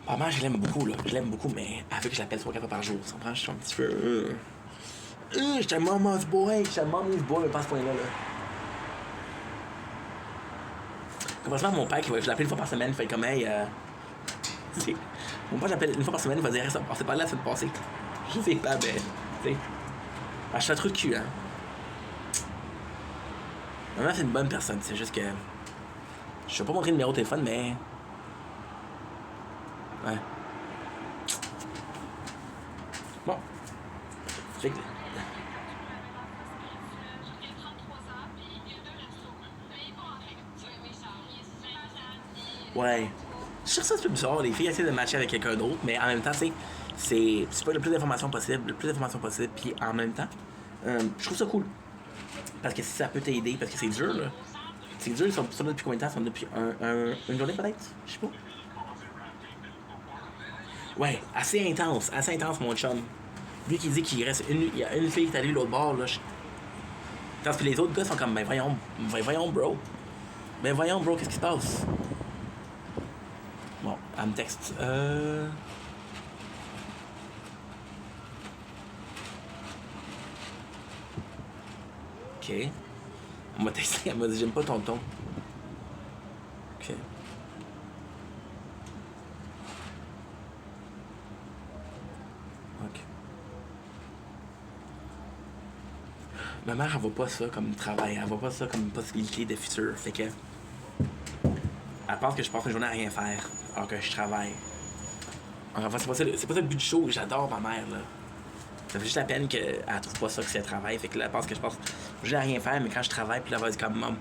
Maman, je l'aime beaucoup, là. Je l'aime beaucoup, mais elle veut que je l'appelle 3-4 fois par jour. Ça prend, je suis un petit peu. Je suis un mama's boy. Je suis un mama's boy, mais pas à ce point-là, là. Commencement, mon père, qui va, je l'appelle une fois par semaine, fait comme, hey, mon père, j'appelle une fois par semaine, il va dire, on s'est parlé la semaine passée. Je sais pas, ben, tu sais. Ah, je suis un trou de cul, hein. Maman, c'est une bonne personne, c'est juste que. Je vais pas montrer le numéro de téléphone, mais. Ouais. Bon. Fait que. Ouais. Je trouve ça un peu bizarre. Les filles essaient de matcher avec quelqu'un d'autre, mais en même temps, c'est pas le plus d'informations possible, puis en même temps, je trouve ça cool. Parce que si ça peut t'aider, parce que c'est dur, là. C'est dur, ils sont là depuis combien de temps? Ils sont là depuis une journée peut-être? Je sais pas. Ouais, assez intense, mon chum. Lui qui dit qu'il reste il y a une fille qui est allée de l'autre bord, là. Tandis que les autres gars sont comme, ben voyons, bro. Ben voyons, bro, qu'est-ce qui se passe? Bon, elle me texte. Ok. On m'a texté, elle m'a dit, j'aime pas ton ton. Ok. Ok. Ma mère, elle voit pas ça comme travail, elle voit pas ça comme une possibilité de futur. Fait que. Elle pense que je passe une journée à rien faire, alors que je travaille. Enfin, c'est pas ça le but du show, j'adore ma mère, là. Ça fait juste la peine qu'elle trouve pas ça que c'est le travail. Fait que là, elle pense que je passe une journée à rien faire, mais quand je travaille, puis là, elle va dire comme, maman,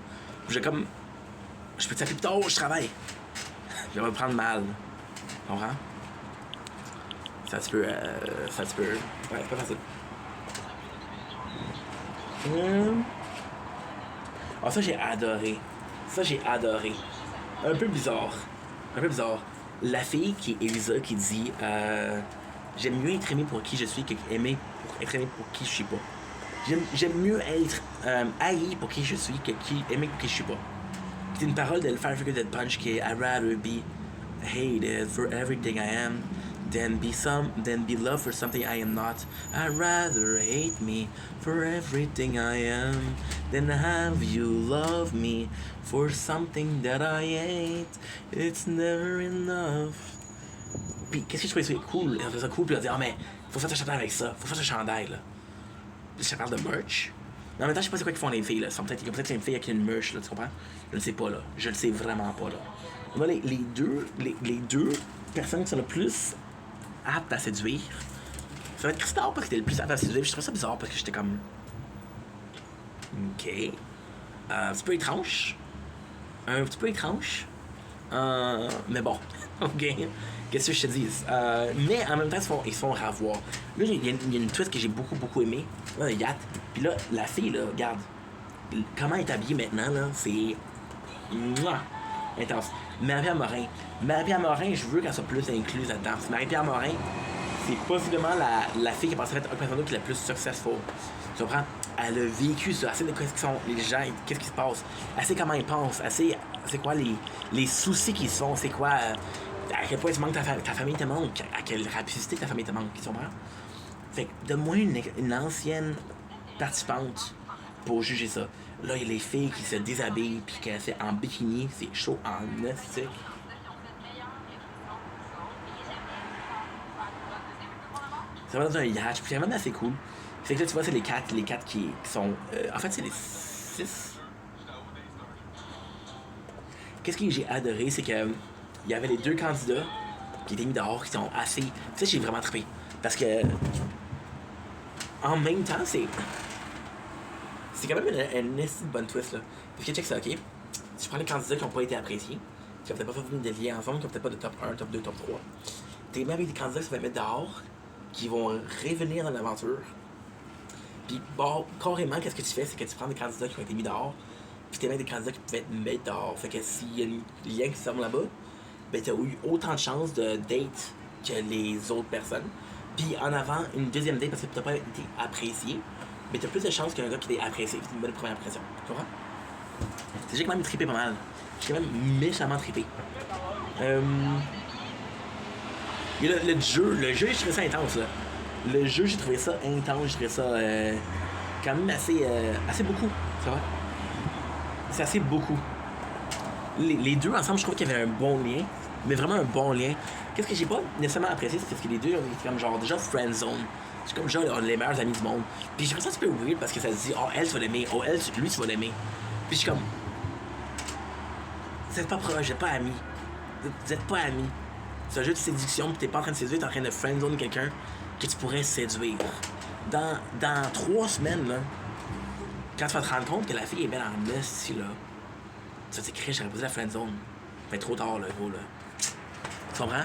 je peux t'appeler plus tard, je travaille. Je vais me prendre mal. Tu comprends? Ça se peut. Ouais, c'est pas facile. Ah, ça, j'ai adoré. Un peu bizarre. un peu bizarre. La fille qui est Elisa qui dit j'aime mieux être aimé pour qui je suis que pour être aimé pour qui je suis pas. J'aime mieux être haï pour qui je suis que aimé pour qui je suis pas. C'est une parole de Fire Figure Dead Punch qui est I'd rather be hated for everything I am than be loved for something I am not. I'd rather hate me for everything I am than have you love me for something that I ain't. It's never enough. Puis qu'est-ce que je trouvais cool? On fait ça cool, puis on dit mais faut faire ta chandail avec ça, faut faire ta chandail là. Je te parle de merch. Mais en même temps, je sais pas c'est quoi qu'ils font les filles là. Il y a peut-être une fille avec une merch là, tu comprends? Je le sais pas là. Je le sais vraiment pas là. On a les deux personnes qui sont le plus aptes à séduire. Ça va être Christophe parce que t'es le plus apte à séduire. Je trouve ça bizarre parce que j'étais comme. Ok. Un petit peu étrange. Mais bon. Ok. Qu'est-ce que je te dis? Mais en même temps, ils se font ravoir. Là, il y a une twist que j'ai beaucoup aimé. Là, Yacht. Puis là, la fille, là, regarde. Comment elle est habillée maintenant, là, c'est. Mouah, intense. Marie-Pierre Morin, je veux qu'elle soit plus incluse là-dedans. Marie-Pierre Morin, c'est possiblement la fille qui a passé à être un personnage qui est la plus successful. Tu comprends? Elle a vécu ça. Elle sait de quoi sont les gens, qu'est-ce qui se passe. Elle sait comment ils pensent. Elle sait c'est quoi les soucis qu'ils se font. C'est quoi. À quel point tu manques ta famille te manque. À quelle rapidité ta famille te manque. Tu comprends? Fait que donne-moi une ancienne participante pour juger ça. Là, il y a les filles qui se déshabillent puis qui fait en bikini, c'est chaud en esti. Ça va dans un yacht, puis c'est vraiment assez cool. C'est que là, tu vois, c'est les quatre qui sont. En fait, c'est les 6. Qu'est-ce que j'ai adoré, c'est que il y avait les 2 candidats qui étaient mis dehors, qui sont assez. Tu sais, j'ai vraiment trippé. Parce que. En même temps, c'est quand même une bonne twist là. Parce que check ça, ok? Si je prends les candidats qui n'ont pas été appréciés, qui n'ont peut-être pas fait des liens ensemble, qui n'ont peut-être pas de top 1, top 2, top 3, t'es même avec des candidats qui se vont mettre dehors, qui vont revenir dans l'aventure. Puis bon, carrément, qu'est-ce que tu fais? C'est que tu prends des candidats qui ont été mis dehors, puis t'es même des candidats qui pouvaient te mettre dehors. Fait que s'il y a un lien qui se forme là-bas, ben t'as eu autant de chances de date que les autres personnes. Puis en avant, une deuxième date parce que t'as pas été apprécié, mais t'as plus de chances qu'un gars qui t'ait apprécié, qui t'ait une bonne première impression. Tu comprends? J'ai quand même trippé pas mal. J'ai quand même méchamment trippé. Et le jeu, j'ai trouvé ça intense là. Le jeu, j'ai trouvé ça intense, j'ai trouvé ça quand même assez beaucoup. Ça va? C'est assez beaucoup. Les deux ensemble, je trouve qu'il y avait un bon lien, mais vraiment un bon lien. Qu'est-ce que j'ai pas nécessairement apprécié, c'est parce que les deux, on était comme genre déjà friendzone. C'est comme genre les meilleurs amis du monde. Puis j'ai trouvé ça un petit peu weird parce que ça se dit, oh elle tu vas l'aimer, oh elle, lui tu vas l'aimer. Puis je suis comme, vous êtes pas proches, vous êtes pas amis. Vous êtes pas amis. C'est un jeu de séduction, pis t'es pas en train de séduire, t'es en train de friendzone quelqu'un que tu pourrais séduire. Dans 3 semaines, là, quand tu vas te rendre compte que la fille est belle en esti, là, tu vas t'écrire, j'aurais posé la friendzone. Fait trop tard, là, gros, là. Tu comprends?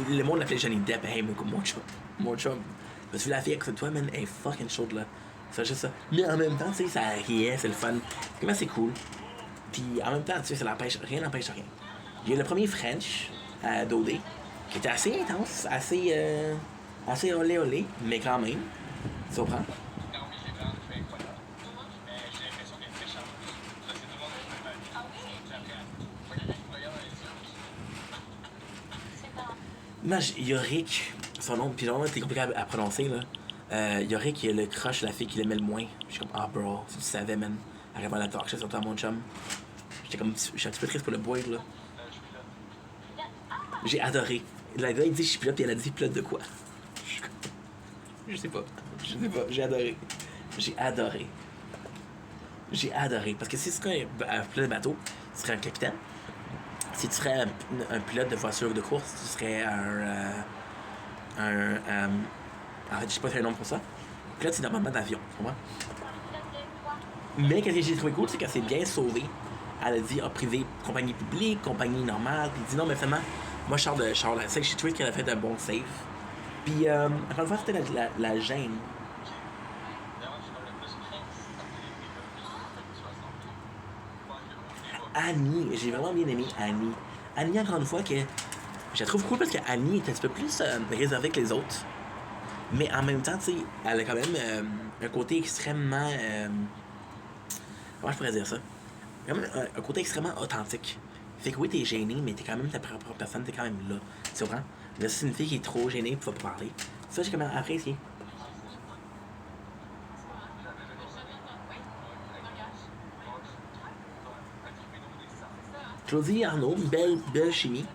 Le monde l'appelait Johnny Depp, hey, mon chum. Parce que la fille à côté de toi, man, elle est fucking chaude, là. C'est juste ça. Mais en même temps, tu sais, ça riait, c'est le fun. Comment c'est cool. Puis en même temps, tu sais, ça l'empêche, rien n'empêche rien. Il y a le premier French à Dodé, qui était assez intense, assez olé, mais quand même. Tu comprends? Moi, Yorick, son nom, puis vraiment, c'était compliqué à prononcer, là. Yorick, il a le crush de la fille qu'il aimait le moins. Je suis comme, ah, bro, si tu savais, man. Arrivant à la talk show, surtout à mon chum. J'étais comme, je suis un petit peu triste pour le boy, là. J'ai adoré. La gars, il dit, je suis pilote, puis elle a dit, pilote de quoi? Je sais pas. J'ai adoré. Parce que si tu serais un pilote de bateau, tu serais un capitaine. Si tu serais un pilote de voiture de course, tu serais en fait, je sais pas si y a un nom pour ça. Pilote, c'est normalement d'avion, tu comprends? Mais qu'est-ce que j'ai trouvé cool, c'est qu'elle s'est bien sauvée. Elle a dit, privé, compagnie publique, compagnie normale. Puis elle dit, non, mais finalement, moi, je sors de Charles. C'est que j'ai trouvé qu'elle a fait un bon save. Puis, encore une fois, c'était la gêne. Annie, j'ai vraiment bien aimé Annie. Annie, encore une fois, que je la trouve cool parce qu'Annie est un petit peu plus réservée que les autres. Mais en même temps, tu sais, elle a quand même un côté extrêmement. Comment je pourrais dire ça? Quand même un côté extrêmement authentique. Fait que oui, t'es gêné, mais t'es quand même ta propre personne, t'es quand même là. Tu comprends? Là, si c'est une fille qui est trop gênée, tu vas pas parler. Ça, j'ai quand même apprécié. Claudie et Arnaud, une belle chimie.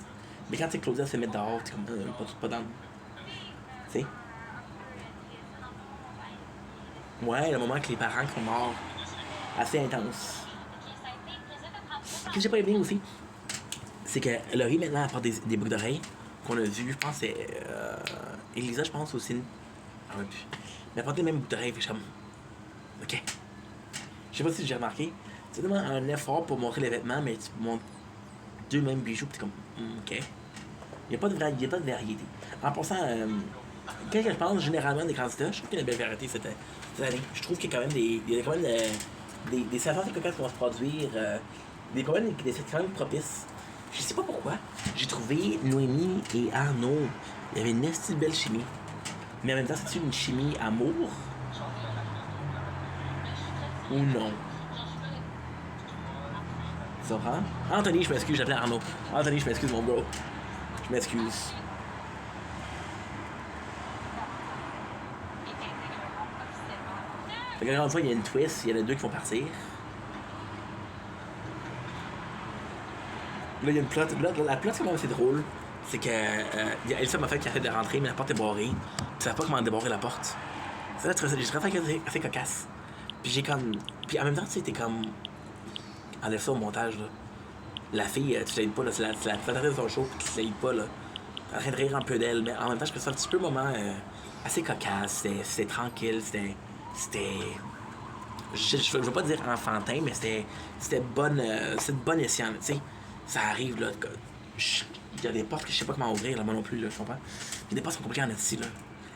Mais quand tu sais Claudia se met dehors, t'es comme pas dans. Tu sais? Ouais, le moment que les parents sont morts, assez intense. Ce que j'ai pas aimé aussi, c'est que Laurie maintenant apporte des boucles d'oreilles qu'on a vues, je pense c'est Elisa, je pense aussi. Ah ouais, plus. Mais elle apporte les mêmes boucles d'oreilles, fait que je suis comme. Ok. Je sais pas si j'ai remarqué. C'est vraiment un effort pour montrer les vêtements, mais tu montres deux mêmes bijoux, pis t'es comme. Ok. Il n'y a pas de variété. En passant, quand je pense généralement des candidats, je trouve qu'il y a une belle variété cette année. Je trouve qu'il y a quand même des saveurs cocasses qui vont se produire, des quand même propices. Je sais pas pourquoi. J'ai trouvé Noémie et Arnaud. Il y avait une assez belle chimie. Mais en même temps, c'est-tu une chimie amour? Ou non? Ça va? Anthony, je m'excuse, j'appelais Arnaud. Anthony, je m'excuse, mon bro. Je m'excuse. Fait que encore une fois, il y a une twist, il y en a deux qui vont partir. Là, il y a une plot. Là, la plot, quand même, c'est drôle. C'est que. Il y a Elsa m'a fait qui essaie de rentrer, mais la porte est barrée. Tu sais pas comment débarrer la porte. Ça, j'ai trouvé ça assez cocasse. Puis j'ai comme. Puis en même temps, tu sais, t'es comme. Enlève ça au montage, là. La fille, tu l'aides pas, là. C'est la fenêtre de son show, puis tu l'aides pas, là. T'es en train de rire un peu d'elle, mais en même temps, je trouve ça un petit peu un moment assez cocasse. C'était tranquille, c'était. Je veux pas dire enfantin, mais c'était bonne escient, tu sais. Ça arrive, là. Il y a des portes que je sais pas comment ouvrir, là, moi non plus, là, je comprends. Il y a des portes qui sont compliquées en ici, là.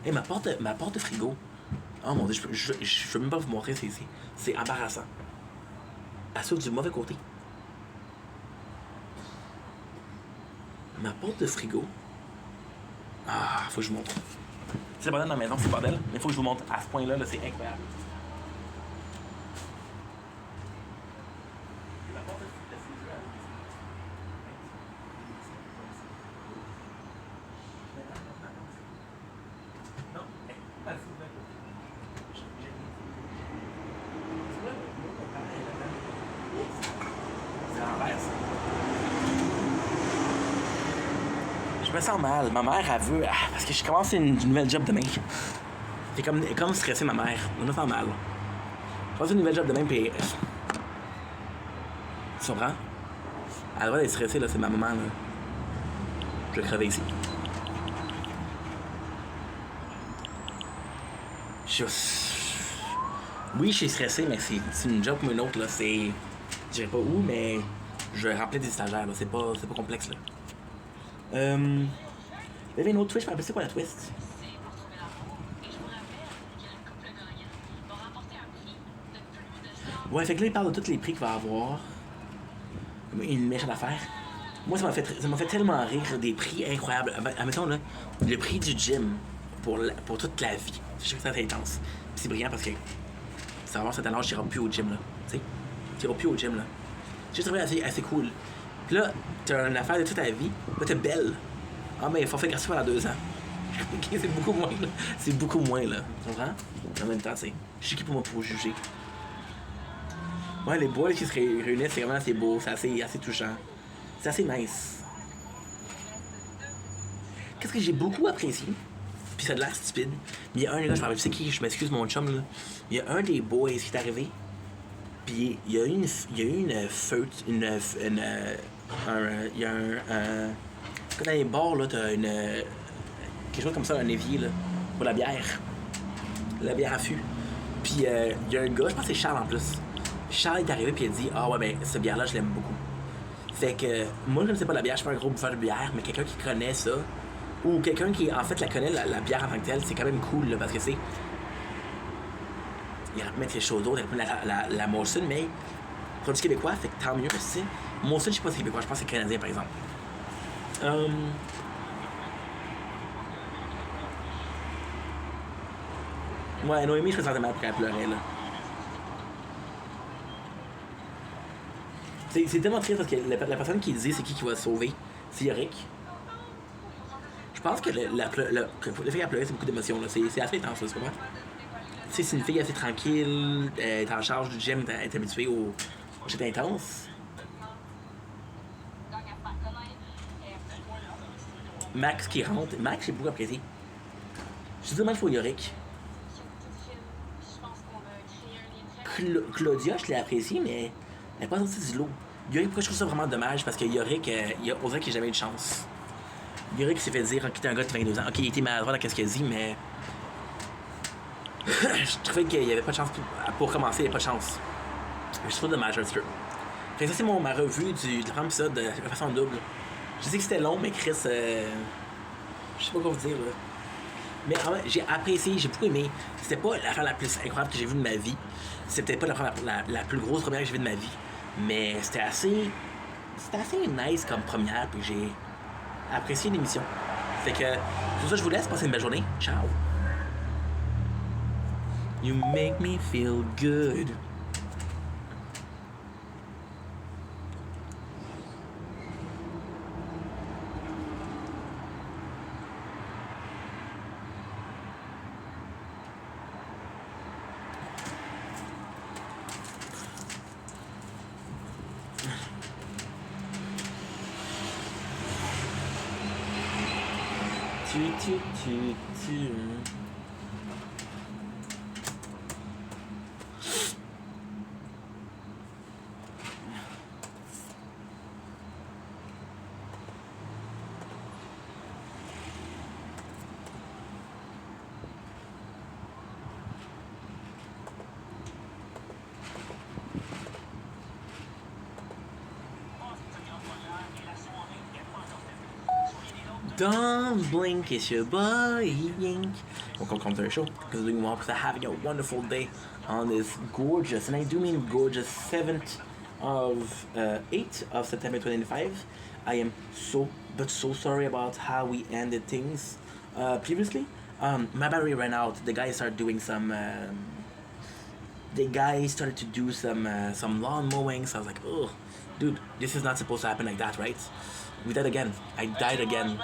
Hey, ma porte de frigo. Oh mon dieu, je peux même pas vous montrer, c'est embarrassant. Elle s'ouvre du mauvais côté. Ma porte de frigo. Ah, faut que je vous montre. C'est le bordel dans la maison, c'est bordel. Mais faut que je vous montre à ce point-là, là, c'est incroyable. La porte de frigo, non, elle s'ouvre d'un côté. C'est l'envers, ça. Je me sens mal. Ma mère, elle veut. Parce que je commence une nouvelle job demain. C'est comme stressée, ma mère. Je me sens mal. Je commence une nouvelle job demain, puis. Tu comprends? Elle a le droit d'être stressée, là, c'est ma maman, là. Je vais crever ici. Oui, je suis stressé, mais c'est une job comme une autre, là. C'est. Je dirais pas où, mais. Je vais remplir des stagiaires, là. C'est pas complexe, là. Il y avait une autre twist, je me rappelle c'est quoi la twist? Ouais, fait que là, il parle de tous les prix qu'il va avoir. Une méchante affaire. Moi, ça m'a fait tellement rire, des prix incroyables. Admettons, là, le prix du gym pour toute la vie. Je sais que c'est intense. Puis c'est brillant parce que ça va avoir cet âge, j'irai plus au gym, là. Tu sais, j'irai plus au gym, là. J'ai trouvé assez cool. Puis là, t'as une affaire de toute ta vie. Là, t'es belle. Ah, mais il faut faire gratuit pendant 2 ans. Ok, c'est beaucoup moins, là. C'est beaucoup moins, là. Tu comprends? En même temps, c'est. Je suis qui pour moi pour juger. Ouais, les boys qui se réunissent, c'est vraiment assez beau. C'est assez touchant. C'est assez nice. Qu'est-ce que j'ai beaucoup apprécié? Puis ça a de l'air stupide. Mais il y a un gars, je me rappelle, tu sais qui? Je m'excuse, mon chum, là. Il y a un des boys qui est arrivé. Puis il y a eu une feute, il y a un quand dans les bars, là, t'as quelque chose comme ça, un évier, là, pour la bière à fût. Puis il y a un gars, je pense que c'est Charles en plus. Charles est arrivé puis il a dit, ah ouais, ben cette bière-là, je l'aime beaucoup. Fait que moi, je ne sais pas la bière, je suis pas un gros bouffeur de bière, mais quelqu'un qui connaît ça, ou quelqu'un qui en fait la connaît, la bière en tant que telle, c'est quand même cool, là, parce que c'est. Il aurait pu mettre les choses d'autres, il aurait pu mettre la Molson, mais produit québécois, fait que tant mieux, tu sais. Molson, je sais pas si c'est québécois, je pense que c'est canadien, par exemple. Ouais, Noémie, je me sentais mal quand elle pleurait, là. C'est tellement triste parce que la personne qui dit c'est qui va sauver, c'est Yorick. Je pense que le fait qu'elle pleurait, c'est beaucoup d'émotions, là. C'est assez intense, là, tu comprends? Tu sais, c'est une fille assez tranquille, elle est en charge du gym, elle est habituée au shit intense. Max qui rentre. Max, j'ai beaucoup apprécié. Je dis tellement qu'il faut Yorick. Claudia, je l'ai appréciée, mais elle n'est pas sortie du lot. Yorick, pourquoi je trouve ça vraiment dommage? Parce que Yorick, on dirait qu'il n'a jamais eu de chance. Yorick s'est fait dire quand il était un gars de 22 ans. Ok, il était maladroit dans ce qu'il a dit, mais. Je trouvais qu'il n'y avait pas de chance pour commencer, il n'y avait pas de chance. Je trouve dommage un petit peu. Fait que ça, c'est ma revue du premier épisode de façon double. Je sais que c'était long, mais Chris, je sais pas quoi vous dire, là. Mais en vrai, j'ai apprécié, j'ai beaucoup aimé. C'était pas l'affaire la plus incroyable que j'ai vue de ma vie. C'était pas la plus grosse première que j'ai vue de ma vie. Mais c'était assez nice comme première, puis j'ai apprécié l'émission. Fait que, pour ça, je vous laisse passer une belle journée. Ciao! You make me feel good. Tu. Don't blink, it's your boy Yink. Welcome to the show, because we want to having a wonderful day on this gorgeous, and I do mean gorgeous, 7th of 8th of September 2025. I am so sorry about how we ended things previously. My battery ran out. The guys started doing some. The guys started to do some lawn mowing. So I was like, oh, dude, this is not supposed to happen like that, right? We died again. I died again.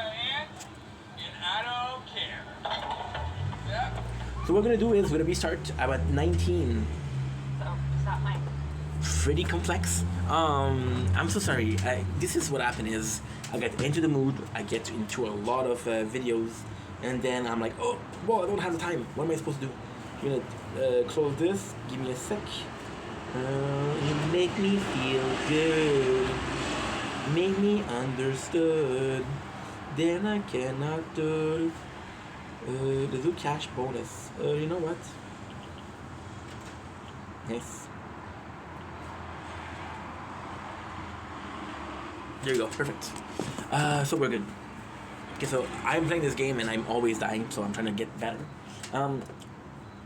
So what we're gonna do is we're gonna restart about 19. So, is that mine? Pretty complex. I'm so sorry. This is what happened is I get into the mood, I get into a lot of videos, and then I'm like, oh, well, I don't have the time. What am I supposed to do? I'm gonna close this. Give me a sec. You make me feel good. Make me understood. Then I cannot do. The do cash bonus. You know what? Nice. There you go. Perfect. So we're good. Okay, so I'm playing this game and I'm always dying, so I'm trying to get better.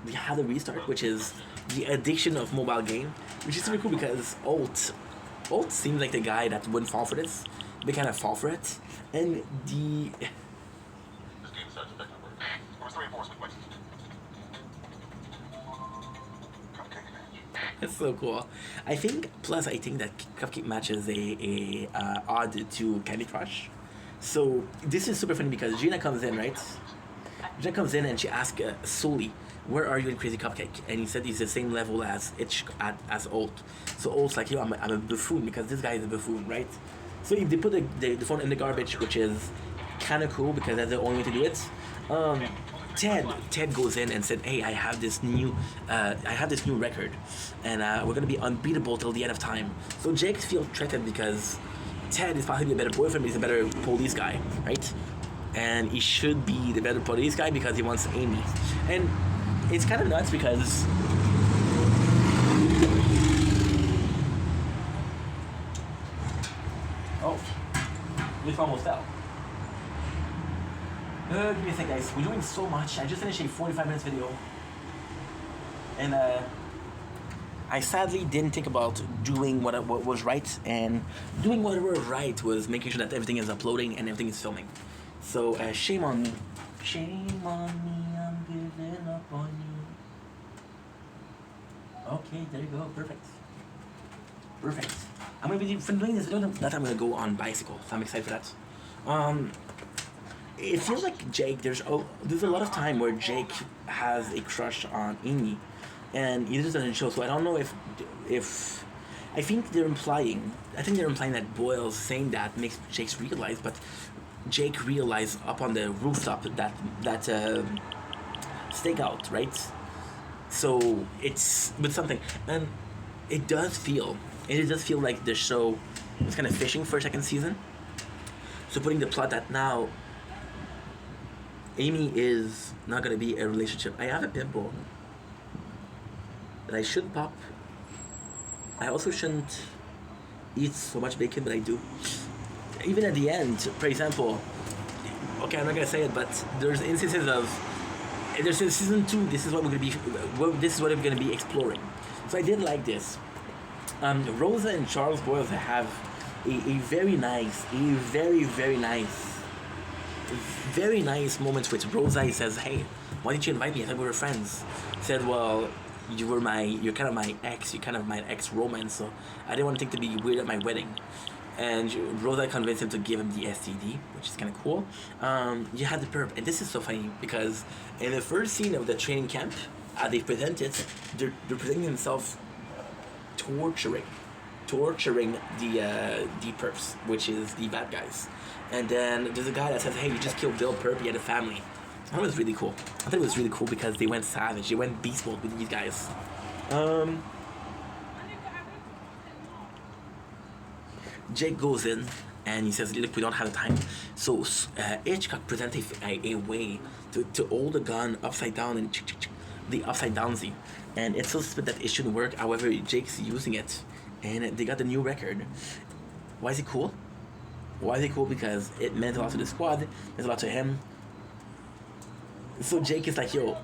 We have the restart, which is the addiction of mobile game, which is super cool because Ult seems like the guy that wouldn't fall for this. They kind of fall for it, and the. This game starts effectively. Where's the reinforcement? Wait. Cupcake match. It's so cool. I think that Cupcake match is a odd to Candy Crush. So this is super funny because Gina comes in, right? Gina comes in and she asks Sully, where are you in Crazy Cupcake? And he said he's the same level as Ult. So Ult's like, yo, I'm a buffoon because this guy is a buffoon, right? So if they put the phone in the garbage, which is kind of cool because that's the only way to do it. Ted goes in and said, hey, I have this new record, and we're gonna be unbeatable till the end of time. So Jake feels threatened because Ted is possibly a better boyfriend, but he's a better police guy, right? And he should be the better police guy because he wants Amy. And it's kind of nuts because this almost fell. Give me a sec, guys. We're doing so much. I just finished a 45 minutes video. And I sadly didn't think about doing what was right, and doing whatever was right was making sure that everything is uploading and everything is filming. So shame on me. Shame on me, I'm giving up on you. Okay, there you go, perfect. Perfect. I'm gonna be from doing this video. That I'm gonna go on bicycle. So I'm excited for that. It feels like Jake. There's a lot of time where Jake has a crush on Amy, and it just doesn't show. So I don't know if I think they're implying. I think they're implying that Boyle's saying that makes Jake realize, but Jake realized up on the rooftop that stakeout, right? So it's with something, and it does feel like the show was kind of fishing for a second season. So putting the plot that now Amy is not gonna be a relationship. I have a pimple that I shouldn't pop. I also shouldn't eat so much bacon, but I do. Even at the end, for example, okay, I'm not gonna say it, but there's instances of there's a season 2. This is what we're gonna be exploring. So I did like this. Rosa and Charles Boyle have a very nice, very nice moment with Rosa. He says, "Hey, why didn't you invite me? I thought we were friends." He said, "Well, you're kind of my ex. You're kind of my ex-romance, so I didn't want to think to be weird at my wedding." And Rosa convinced him to give him the STD, which is kind of cool. You had the perp, and this is so funny because in the first scene of the training camp, they present it. They're presenting themselves torturing the perps, which is the bad guys. And then there's a guy that says, "Hey, you just killed Bill Perp. He had a family." I thought it was really cool. I thought it was really cool because they went savage. They went beast mode with these guys. Jake goes in and he says, "Look, we don't have time." So Hitchcock presents a way to hold the gun upside down and the upside down Z. And it's so stupid that it shouldn't work. However, Jake's using it, and they got the new record. Why is it cool? Why is it cool? Because it meant a lot to the squad. It meant a lot to him. So Jake is like, "Yo,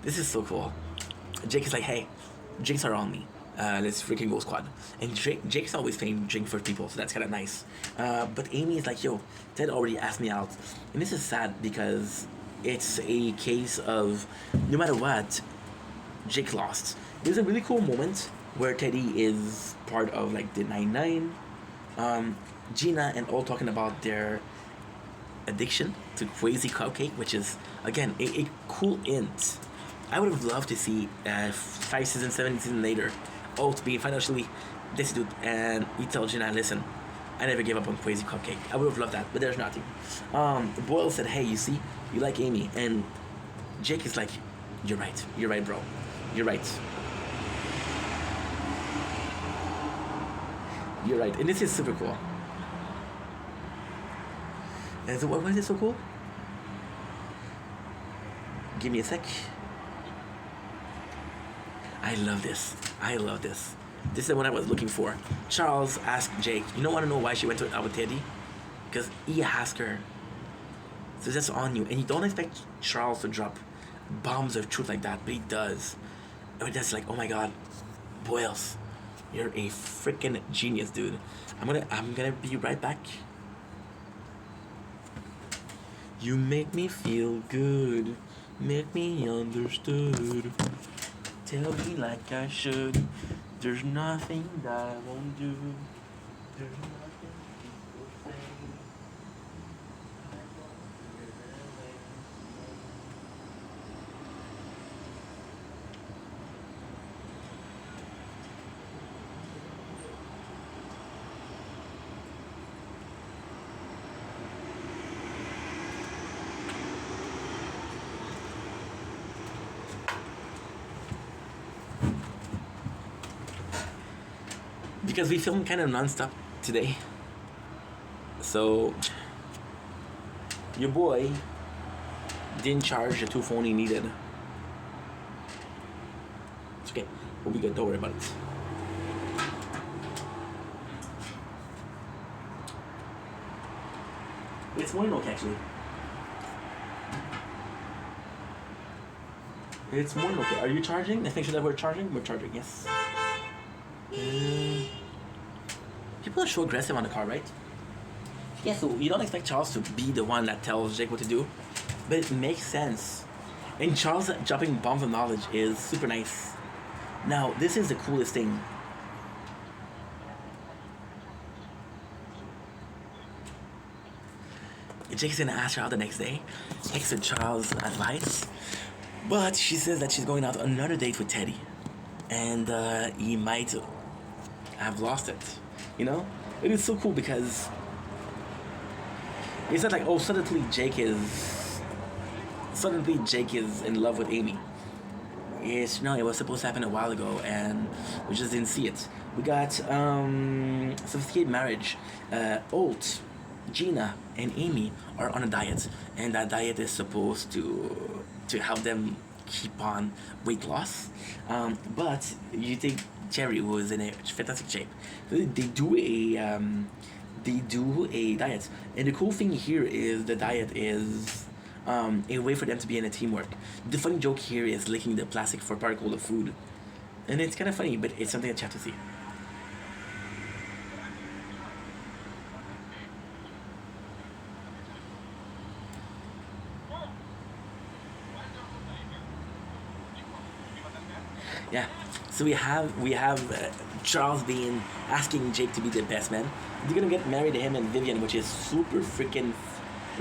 this is so cool." Jake is like, "Hey, drinks are on me. Let's freaking go squad." And Jake's always paying drink for people, so that's kind of nice. But Amy is like, "Yo, Ted already asked me out." And this is sad because it's a case of no matter what, Jake lost. There's a really cool moment where Teddy is part of like the 9-9, Gina and all talking about their addiction to crazy cupcake, which is again a cool int. I would have loved to see 5 seasons, 7 seasons later, to be financially destitute, and he tells Gina, "Listen, I never gave up on crazy cupcake." I would have loved that, but there's nothing. Boyle said, "Hey, you see, you like Amy," and Jake is like, you're right, bro, you're right." You're right, and this is super cool. And so, why is it so cool? Give me a sec. I love this. This is what I was looking for. Charles asked Jake, "You don't want to know why she went out with Teddy?" Because he asked her. So that's on you. And you don't expect Charles to drop bombs of truth like that, but he does. And that's like, oh my god, Boyles, you're a freaking genius, dude. I'm gonna be right back. You make me feel good, make me understood. Tell me like I should. There's nothing that I won't do. There's nothing people say. Because we filmed kind of non-stop today, so your boy didn't charge the 2 phone he needed. It's okay, we'll be good, don't worry about it. It's more milk actually. It's more okay. Are you charging? Let's make sure that we're charging. We're charging, yes. People are so aggressive on the car, right? Yeah, so you don't expect Charles to be the one that tells Jake what to do, but it makes sense. And Charles dropping bombs of knowledge is super nice. Now, this is the coolest thing. Jake's gonna ask her out the next day, takes her Charles' advice, but she says that she's going out on another date with Teddy, and he might have lost it. You know, it is so cool because it's not like, oh, suddenly Jake is in love with Amy. It's no, it was supposed to happen a while ago, and we just didn't see it. We got sophisticated marriage. Holt, Gina, and Amy are on a diet, and that diet is supposed to help them keep on weight loss. But you think Jerry was in a fantastic shape. So they do a diet, and the cool thing here is the diet is a way for them to be in a teamwork. The funny joke here is licking the plastic for particle of food, and it's kind of funny, but it's something that you have to see. Yeah, so we have Charles being asking Jake to be the best man. They're gonna get married to him and Vivian, which is super freaking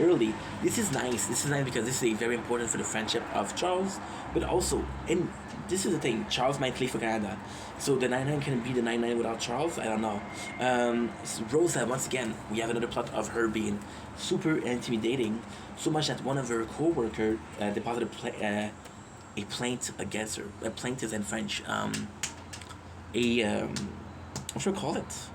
early. This is nice. This is nice because this is very important for the friendship of Charles, but also, and this is the thing, Charles might leave for Canada, so the 99 can be the 99 without Charles. I don't know. Rosa, once again, we have another plot of her being super intimidating, so much that one of her co-workers deposited a plaint against her. A plaint is in French. What should I call it?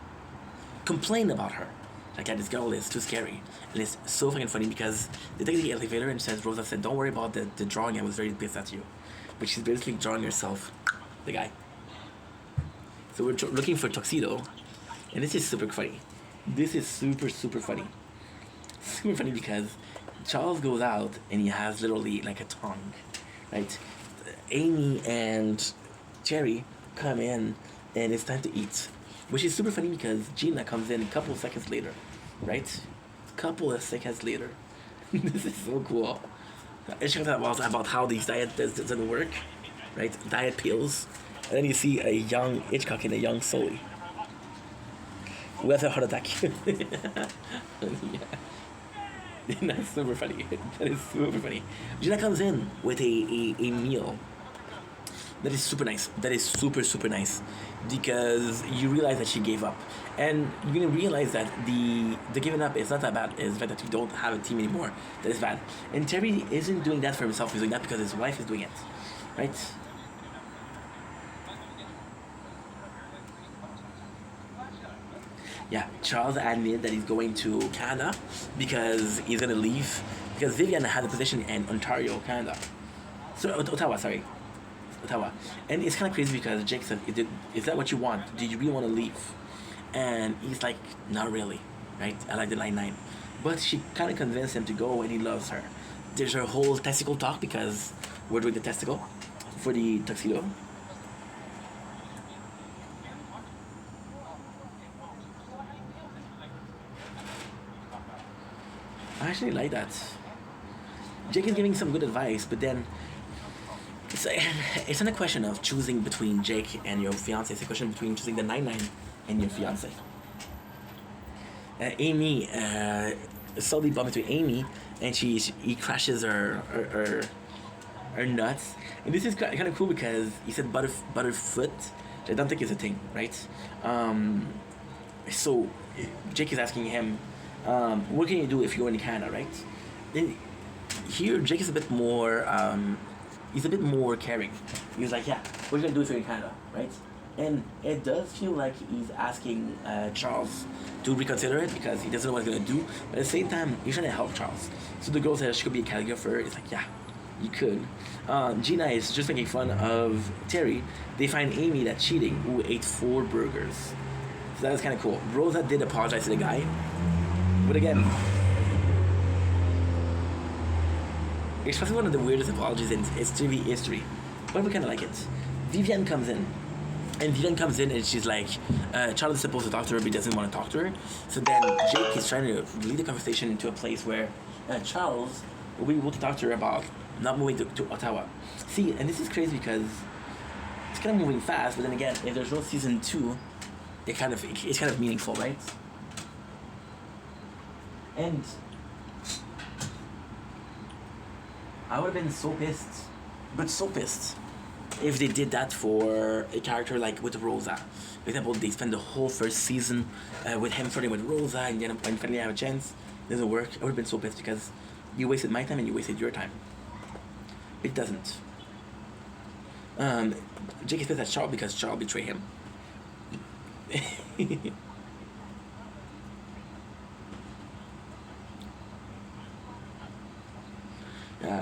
Complain about her. Like, yeah, this girl is too scary. And it's so fucking funny because they take the elevator and says, Rosa said, don't worry about the drawing, I was very pissed at you. But she's basically drawing herself, the guy. So we're looking for Tuxedo, and this is super funny. This is super funny. Super funny because Charles goes out and he has literally like a tongue, right? Amy and Jerry come in and it's time to eat, which is super funny because Gina comes in a couple of seconds later, right? Couple of seconds later. This is so cool. It's about how these diet doesn't work, right? Diet pills, and then you see a young Hitchcock and a young Sully who has a heart attack. Yeah. That's super funny. That is super funny. Gina comes in with a meal that is super nice. That is super nice because you realize that she gave up, and you're gonna realize that the giving up is not that bad. It's the fact that you don't have a team anymore that is bad. And Terry isn't doing that for himself. He's doing that because his wife is doing it, right? Yeah, Charles admitted that he's going to Canada because he's gonna leave because Vivian had a position in Ontario, Canada. So Ottawa, sorry. Ottawa. And it's kind of crazy because Jake said, is that what you want? Do you really want to leave? And he's like, not really, right? I like the 99. But she kind of convinced him to go, and he loves her. There's her whole testicle talk because we're doing the testicle for the tuxedo. I actually like that. Jake is giving some good advice, but then it's not a question of choosing between Jake and your fiance. It's a question between choosing the 99 and your fiance. Amy, slowly bump into Amy, and he crashes her nuts. And this is kind of cool because he said butterfoot. I don't think it's a thing, right? So Jake is asking him, what can you do if you're in Canada, right? Then here Jake is a bit more he's a bit more caring. He's like, yeah, what are you gonna do if you're in Canada, right? And it does feel like he's asking Charles to reconsider it because he doesn't know what he's gonna do, but at the same time he's trying to help Charles. So the girl says she could be a calligrapher. It's like, yeah, you could. Gina is just making fun of Terry. They find Amy that's cheating, who ate 4 burgers. So that was kind of cool. Rosa did apologize to the guy, but again, it's probably one of the weirdest apologies in TV history. but we kind of like it. Vivian comes in. And Vivian comes in and she's like, Charles is supposed to talk to her, but he doesn't want to talk to her. So then Jake is trying to lead the conversation into a place where Charles will be able to talk to her about not moving to Ottawa. See, and this is crazy because it's kind of moving fast, but then again, if there's no season 2, it's kind of meaningful, right? And I would have been so pissed, but so pissed, if they did that for a character like with Rosa. For example, they spend the whole first season with him flirting with Rosa, and then when finally have a chance, it doesn't work. I would have been so pissed because you wasted my time and you wasted your time. It doesn't. Jake is pissed at Charles because Charles betrayed him.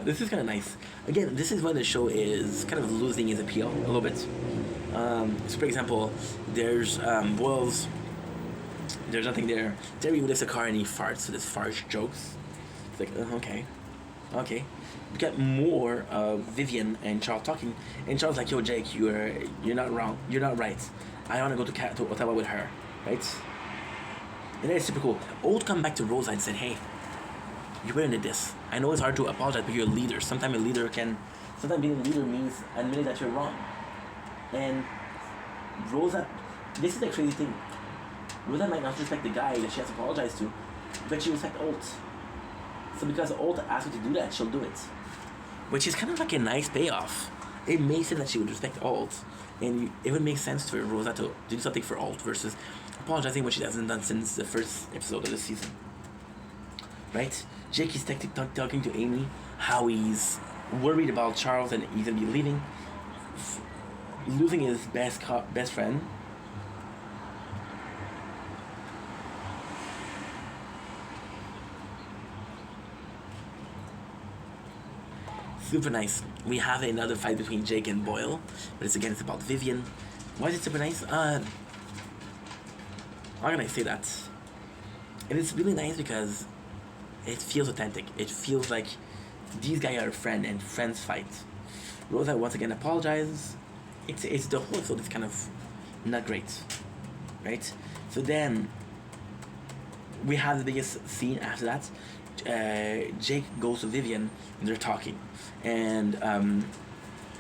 This is kind of nice. Again, this is when the show is kind of losing its appeal a little bit. So for example, there's Boyle's. There's nothing there. Terry lifts a car and he farts with his fart jokes. It's like, okay. We get more of Vivian and Charles talking, and Charles like, yo Jake, you're not wrong. You're not right. I want to go to Ottawa with her, right? And then it's super cool. Old come back to Rosa and said, hey, you went into this. I know it's hard to apologize, but you're a leader. Sometimes being a leader means admitting that you're wrong. And Rosa, this is the crazy thing. Rosa might not respect the guy that she has to apologize to, but she respects Alt. So because Alt asked her to do that, she'll do it. Which is kind of like a nice payoff. It makes sense that she would respect Alt, and it would make sense for Rosa to do something for Alt versus apologizing what she hasn't done since the first episode of the season. Right? Jake is talking to Amy how he's worried about Charles and he's gonna be leaving, losing his best friend. Super nice. We have another fight between Jake and Boyle, but it's about Vivian. Why is it super nice? How can I say that? And it's really nice because it feels authentic. It feels like these guys are a friend and friends fight. Rosa once again apologizes. It's the whole episode is kind of not great, right? So then we have the biggest scene after that. Jake goes to Vivian and they're talking, and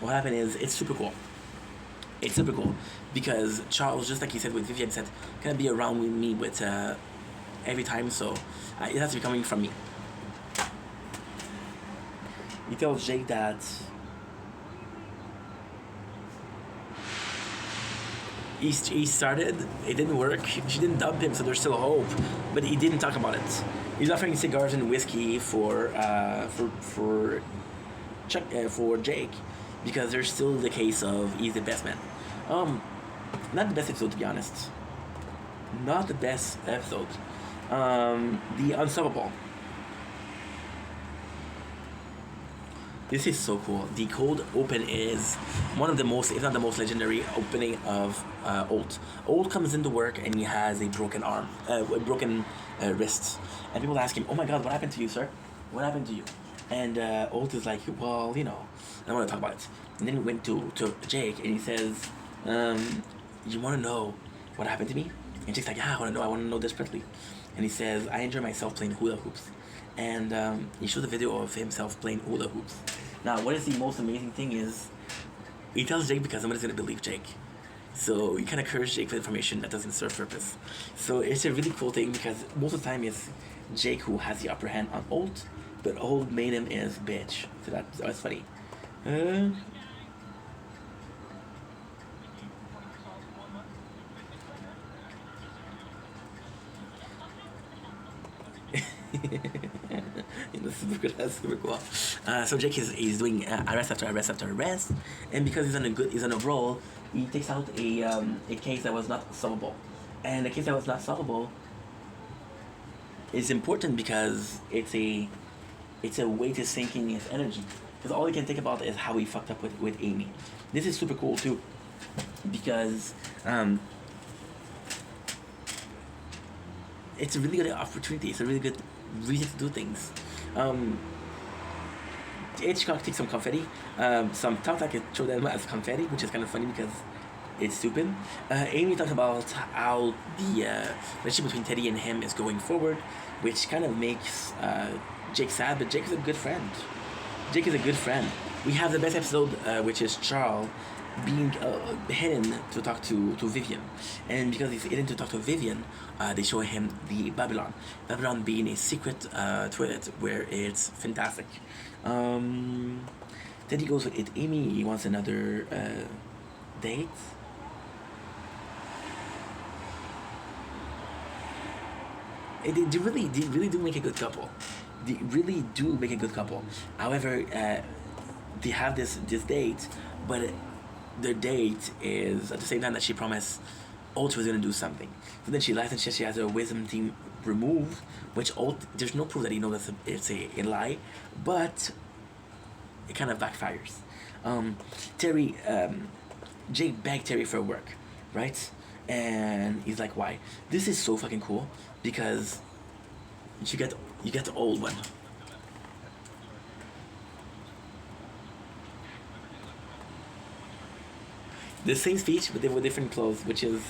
what happened is it's super cool. It's super cool because Charles, just like he said with Vivian, said, "Can be around with me with every time, so it has to be coming from me." He tells Jake that he started, it didn't work, she didn't dump him, so there's still hope, but he didn't talk about it. He's offering cigars and whiskey for Jake, because there's still the case of he's the best man. Not the best episode, to be honest. Not the best episode. The Unstoppable. This is so cool. The cold open is one of the most, if not the most legendary opening of Old. Old comes into work and he has a broken arm, a broken wrist. And people ask him, "Oh my God, what happened to you, sir? What happened to you?" And Old is like, "Well, I don't want to talk about it." And then he went to Jake and he says, "You want to know what happened to me?" And Jake's like, "Yeah, I want to know desperately." And he says, "I enjoy myself playing hula hoops." And he shows a video of himself playing hula hoops. Now, what is the most amazing thing is, he tells Jake because somebody's going to believe Jake. So he kind of curses Jake for information that doesn't serve purpose. So it's a really cool thing because most of the time it's Jake who has the upper hand on Old, but Old made him his bitch. So that's funny. That's super cool. So Jake is doing arrest after arrest after arrest, and because he's on a roll, he takes out a case that was not solvable, and the case that was not solvable is important because it's a way to sink in his energy, because all he can think about is how he fucked up with Amy. This is super cool too, because it's a really good opportunity. It's a really good reason to do things. Hitchcock takes some confetti. Some talk like it showed them as confetti, which is kind of funny because it's stupid. Amy talks about how the relationship between Teddy and him is going forward, which kind of makes Jake sad, but Jake is a good friend. Jake is a good friend. We have the best episode, which is Charles being hidden to talk to Vivian. And because he's hidden to talk to Vivian, they show him the Babylon. Babylon being a secret toilet where it's fantastic. Teddy goes with it. Amy, he wants another date. They really do make a good couple. They really do make a good couple. However, they have this date, but their date is at the same time that she promised Ult was gonna do something. So then she lies and she has her wisdom team removed, which Ult, there's no proof that he knows that it's a lie, but it kind of backfires. Terry, Jake begged Terry for work, right? And he's like, why? This is so fucking cool because you get the old one. The same speech, but they were different clothes, which is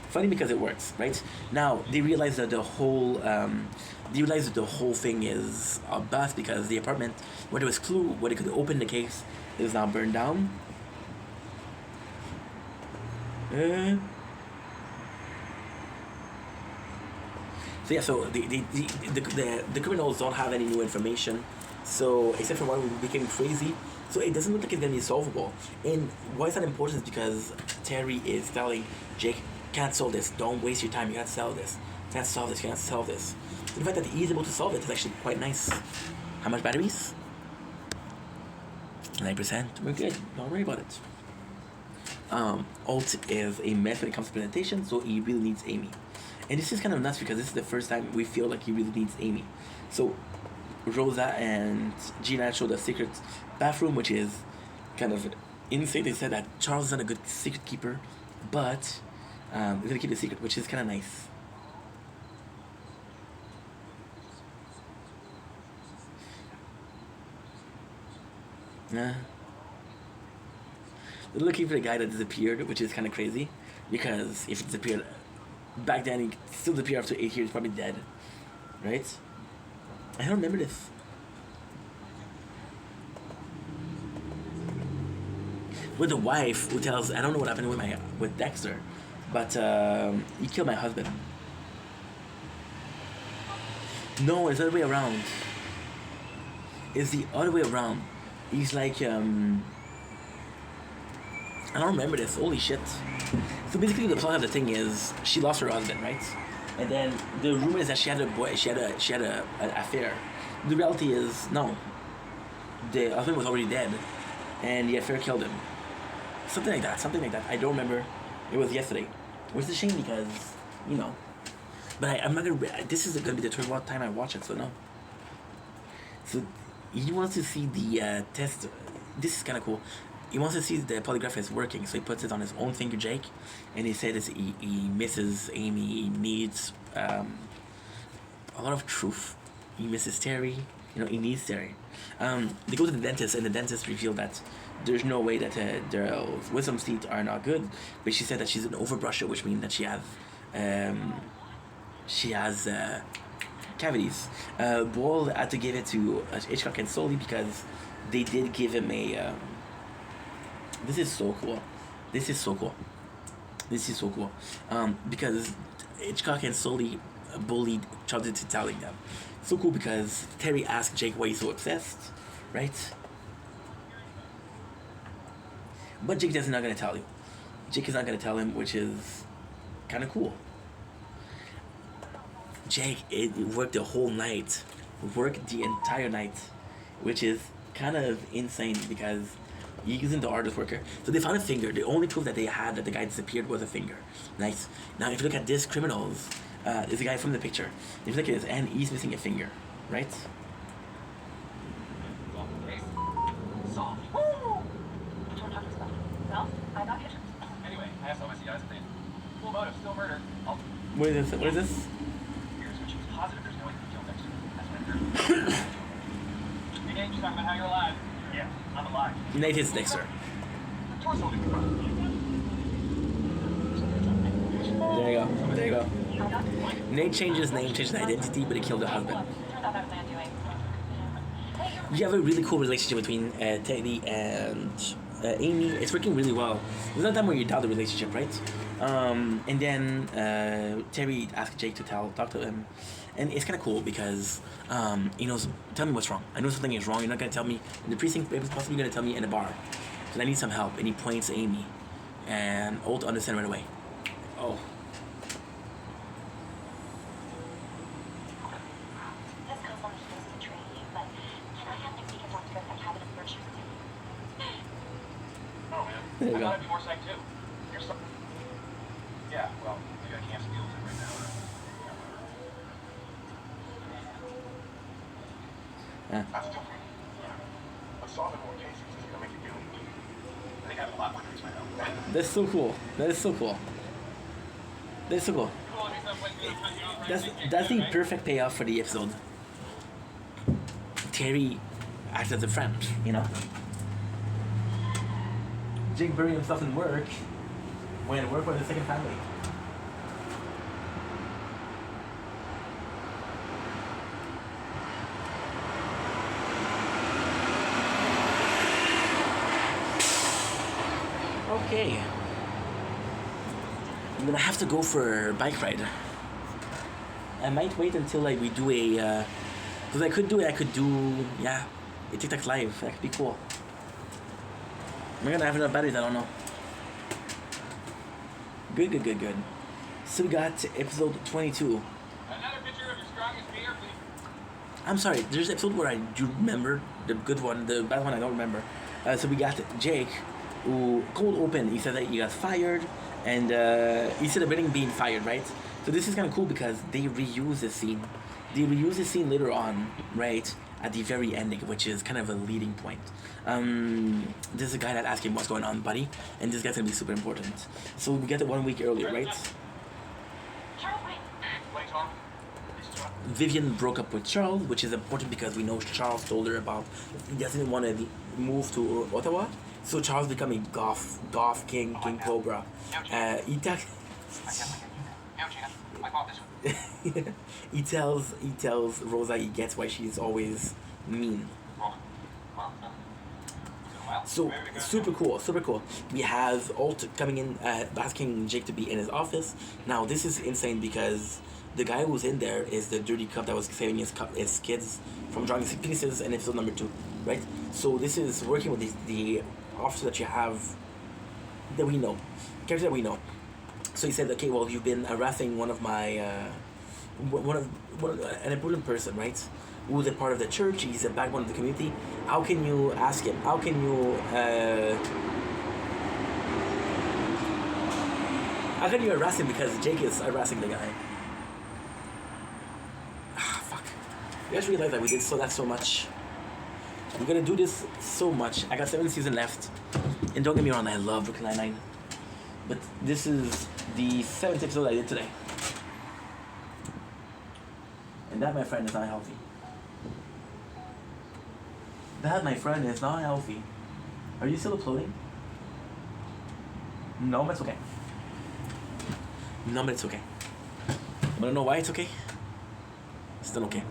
funny because it works, right? Now they realize that the whole thing is a bust because the apartment where there was clue where they could open the case is now burned down. So yeah, so the criminals don't have any new information, so except for one who became crazy. So it doesn't look like it's gonna be solvable. And why is that important is because Terry is telling Jake, can't solve this, don't waste your time, you can't solve this. Can't solve this, you can't solve this. So the fact that he is able to solve it is actually quite nice. How much batteries? 9%. We're good, don't worry about it. Ult is a mess when it comes to presentation, so he really needs Amy. And this is kind of nuts because this is the first time we feel like he really needs Amy. So Rosa and Gina show the secret bathroom, which is kind of insane. They said that Charles is not a good secret keeper, but he's gonna keep the secret, which is kind of nice. They're looking for the guy that disappeared, which is kind of crazy because if he disappeared back then, he still disappeared after 8 years, he's probably dead, right? I don't remember this. With the wife who tells, I don't know what happened with Dexter, but he killed my husband. No, it's the other way around. It's the other way around. He's like, I don't remember this. Holy shit. So basically, the plot of the thing is she lost her husband, right? And then the rumor is that she had an affair. The reality is no. The husband was already dead, and the affair killed him. Something like that. I don't remember. It was yesterday. Which is a shame because, you know. But I'm not gonna. This is gonna be the third time I watch it, so no. So he wants to see the test. This is kind of cool. He wants to see the polygraph is working, so he puts it on his own finger, Jake, and he says he misses Amy. He needs a lot of truth. He misses Terry. You know, he needs Terry. They go to the dentist, and the dentist revealed that there's no way that their wisdom teeth are not good. But she said that she's an overbrusher, which means that she has cavities. Boyle had to give it to Hitchcock and Sully because they did give him a. This is so cool. Because Hitchcock and Sully bullied Charles into telling them. So cool because Terry asked Jake why he's so obsessed, right? But Jake is not gonna tell you. Jake is not gonna tell him, which is kind of cool. Jake worked the whole night, worked the entire night, which is kind of insane because he isn't the hardest worker. So they found a finger. The only proof that they had that the guy disappeared was a finger. Nice. Now if you look at this, criminals, is a guy from the picture. If you look at this, and he's missing a finger, right? Anyway, I have some I see guys today. Full motive, still murder. What is this? Here's what she was positive there's no way to kill Dexter. That's what I'm Hey, gang, just talking about how you're alive. Yeah, I'm alive. Nate is Dexter. Torso didn't run. There you go. There you go. Nate changed his name, changed his identity, but he killed her husband. You have a really cool relationship between Teddy and Amy. It's working really well. There's no time where you doubt the relationship, right? And then Terry asked Jake to talk to him. And it's kind of cool because he knows, tell me what's wrong. I know something is wrong. You're not going to tell me in the precinct, but it's possibly going to tell me in a bar. Because I need some help. And he points to Amy. And Holt understands right away. Oh. This goes on the heels of the training, but can I have next week and talk to that cabin in Berkshire too? Oh, man. There you I go. thought I'd be more psyched too. You're so... Yeah, well, maybe I can't deal with it right now. Yeah. That's different. Yeah. But solving more cases is going to make you feel good. I think I have a lot more dreams right now. That's so cool. That is so cool. That's so cool. That's the perfect payoff for the episode. Terry acts as a friend, you know? Jake buried himself in work when work was his second family. Okay. I'm gonna have to go for a bike ride. I might wait until like we do a because I could do yeah, a TikTok live. That could be cool. Am I gonna have enough batteries? I don't know. Good. So we got episode 22. Another picture of your strongest beer, please. I'm sorry, there's an episode where I do remember the good one, the bad one I don't remember. So we got Jake, who cold open. He said that he got fired, and he said about being fired, right? So this is kind of cool because they reuse the scene. They reuse the scene later on, right? At the very ending, which is kind of a leading point. There's a guy that asked him what's going on, buddy, and this guy's gonna be super important. So we get it 1 week earlier, right? Vivian broke up with Charles, which is important because we know Charles told her about he doesn't want to move to Ottawa. So Charles becoming Goth King Cobra. He tells Rosa he gets why she's always mean. So super cool. We have Alt coming in, asking Jake to be in his office. Now this is insane because the guy who's in there is the dirty cop that was saving his kids from drowning penises in episode number 2, right? So this is working with the officer that you have that we know, character that we know. So he said, okay, well, you've been harassing one of my an important person, right? Who's a part of the church. He's a backbone of the community. How can you ask him? How can you harass him because Jake is harassing the guy? Fuck. You guys realize that we did that so much. We're gonna do this so much. I got 7 seasons left, and don't get me wrong, I love Brooklyn Nine-Nine, but this is the 7th episode I did today, and that, my friend, is not healthy. That, my friend, is not healthy. Are you still uploading? No, but it's okay. No, but it's okay. Wanna know why it's okay? It's still okay.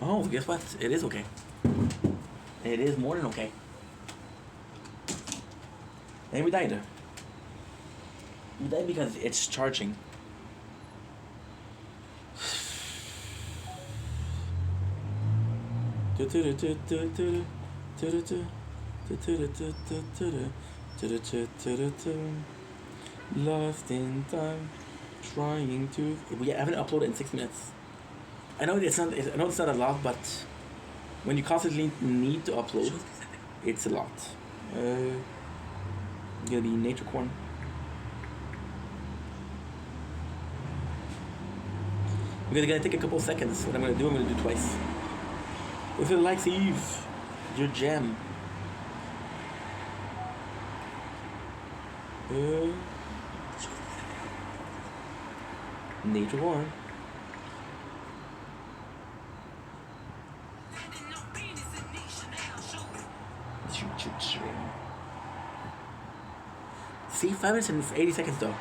Oh, guess what? It is okay. It is more than okay. And we died. We died because it's charging. Lost in time, trying to. We haven't uploaded in 6 minutes. I know it's not a lot, but when you constantly need to upload, it's a lot. Gonna be nature corn. We're gonna take a couple seconds. What I'm gonna do twice. If it likes Eve, your gem. Nature corn. See, 5 minutes and 80 seconds though.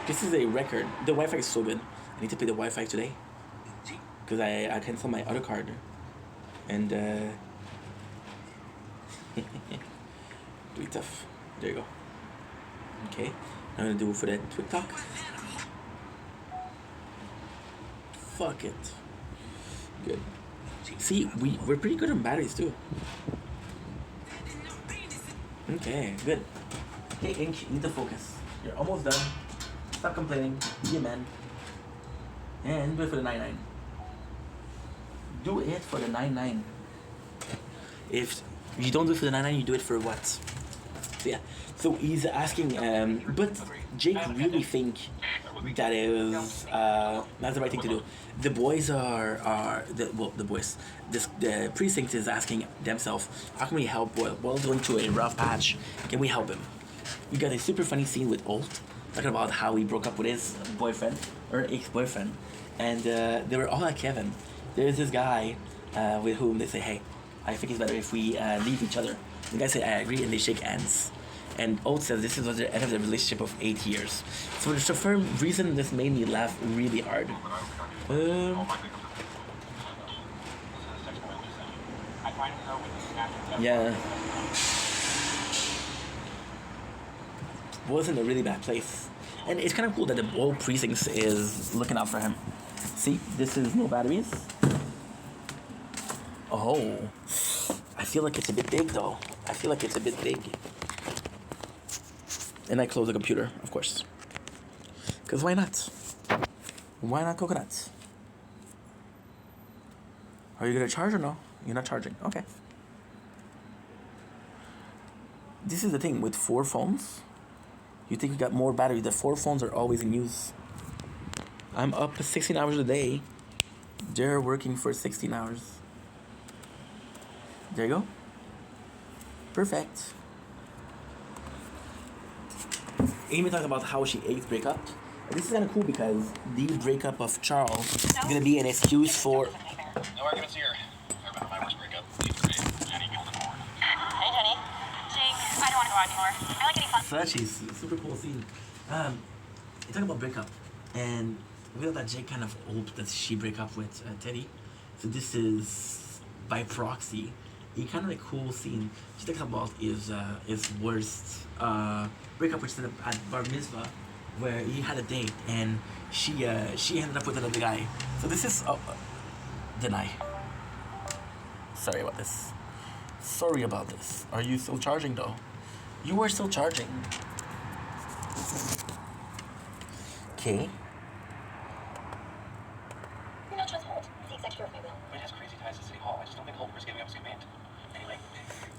This is a record. The Wi-Fi is so good. I need to pay the Wi-Fi today because I canceled my other card, and really tough. There you go. Okay, I'm gonna do it for that TikTok. Fuck it. Good. See, we're pretty good on batteries too. Okay, good. Okay, Ink, you need to focus. You're almost done. Stop complaining. Be a man. And do it for the 9-9. Do it for the 9-9. If you don't do it for the 9-9, you do it for what? So yeah. So he's asking, but Jake really think that is that's the right thing to do. The boys the boys. The precinct is asking themselves, how can we help Boyle? Boyle's going through a rough patch. Can we help him? We got a super funny scene with Holt talking about how he broke up with his boyfriend or ex-boyfriend, and they were all at Kevin. There's this guy with whom they say, hey, I think it's better if we leave each other. The guy said, I agree, and they shake hands. And Oates says this is the end of the relationship of 8 years. So for some reason, this made me laugh really hard. Yeah. Was in a really bad place. And it's kind of cool that the whole precinct is looking out for him. See, this is no batteries. Oh. I feel like it's a bit big though. I feel like it's a bit big. And I close the computer, of course. Because why not? Why not coconuts? Are you gonna charge or no? You're not charging. Okay. This is the thing with 4 phones. You think you got more battery. The 4 phones are always in use. I'm up 16 hours a day. They're working for 16 hours. There you go. Perfect. Amy talked about how she hates breakup. This is kind of cool because the breakup of Charles is going to be an excuse for... No arguments here. I remember my worst breakup. Jenny Gildenmore. Hey, Jenny. Jake, I don't want to go out anymore. I like getting fun. Such a super cool scene. You talk about breakup, and we know that Jake kind of hoped that she break up with Teddy. So this is by proxy a kind of a cool scene. She talks about his worst breakup, which ended up at Bar Mitzvah, where he had a date and she ended up with another guy. So this is deny. Sorry about this. Sorry about this. Are you still charging though? You were still charging. Okay. You're not just Holt. It's the executor of my will. Wade has crazy ties to City Hall. I just don't think Holt was giving up his command. Anyway.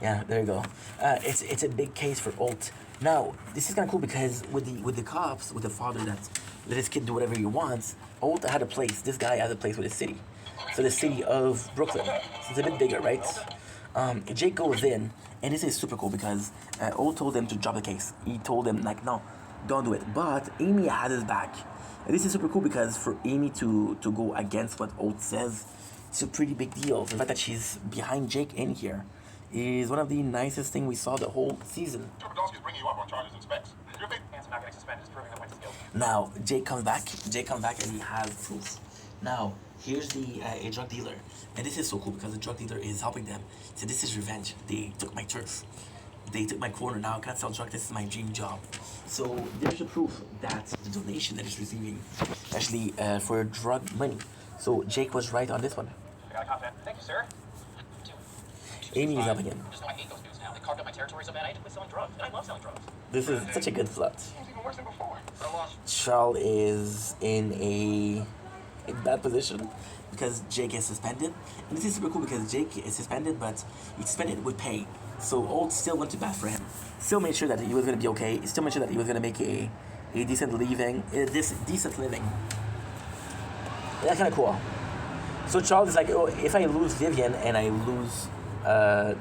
Yeah, there you go. It's a big case for Holt. Now, this is kind of cool because with the cops, with the father that let his kid do whatever he wants, Holt had a place. This guy has a place with his city. So the city of Brooklyn. So it's a bit bigger, right? Jake goes in, and this is super cool because Holt told them to drop the case. He told them, like, no, don't do it. But Amy had his back. And this is super cool because for Amy to go against what Holt says, it's a pretty big deal. The fact that she's behind Jake in here is one of the nicest things we saw the whole season. Podolsky's bringing you up on charges and specs. Your big man's not getting suspended. It's proving that Wentz is guilty. Now, Jake comes back and he has proof. Now, here's a drug dealer. And this is so cool because the drug dealer is helping them. So this is revenge. They took my turf. They took my corner. Now I can't sell drugs. This is my dream job. So there's the proof that the donation that he's receiving actually for drug money. So Jake was right on this one. I got a cop in. Thank you, sir. Amy is helping him. Just know I hate those dudes now. They carved up my territory so bad I ended up with selling drugs. And I love selling drugs. This is such a good plot. It's even worse than before. But I lost. Charles is in a bad position because Jake is suspended. And this is super cool because Jake is suspended, but he's suspended with pay. So Holt still went to bat for him. Still made sure that he was going to be okay. Still made sure that he was going to make a decent living. Decent living. That's kind of cool. So Charles is like, oh, if I lose Vivian and I lose...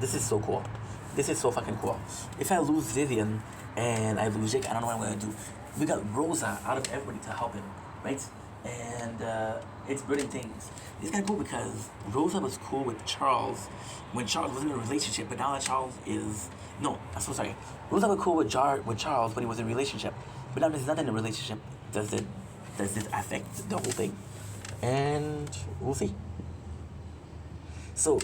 this is so cool. This is so fucking cool. If I lose Vivian and I lose Jake, I don't know what I'm going to do. We got Rosa out of everybody to help him, right? And and it's burning things. It's kind of cool because Rosa was cool with Charles when Charles wasn't in a relationship, but now that Charles is no, I'm so sorry. Rosa was cool with Charles when he was in a relationship, but now that he's not in a relationship. Does it affect the whole thing? And we'll see. So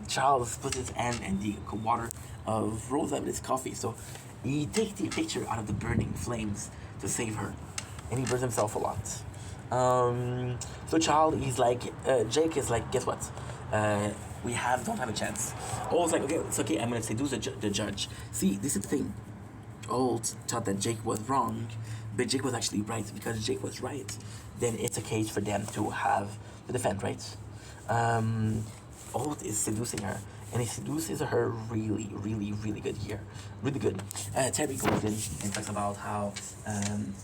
Charles puts his hand in the water of Rosa with his coffee. So he takes the picture out of the burning flames to save her, and he burns himself a lot. So Charles, he's like, Jake is like, guess what? We don't have a chance. Old's like, okay, it's okay. I'm gonna seduce the judge. See, this is the thing. Old thought that Jake was wrong, but Jake was actually right. Because Jake was right, then it's a case for them to have the defense, right? Old is seducing her, and he seduces her really, really, really good here. Really good. Terry goes in and talks about how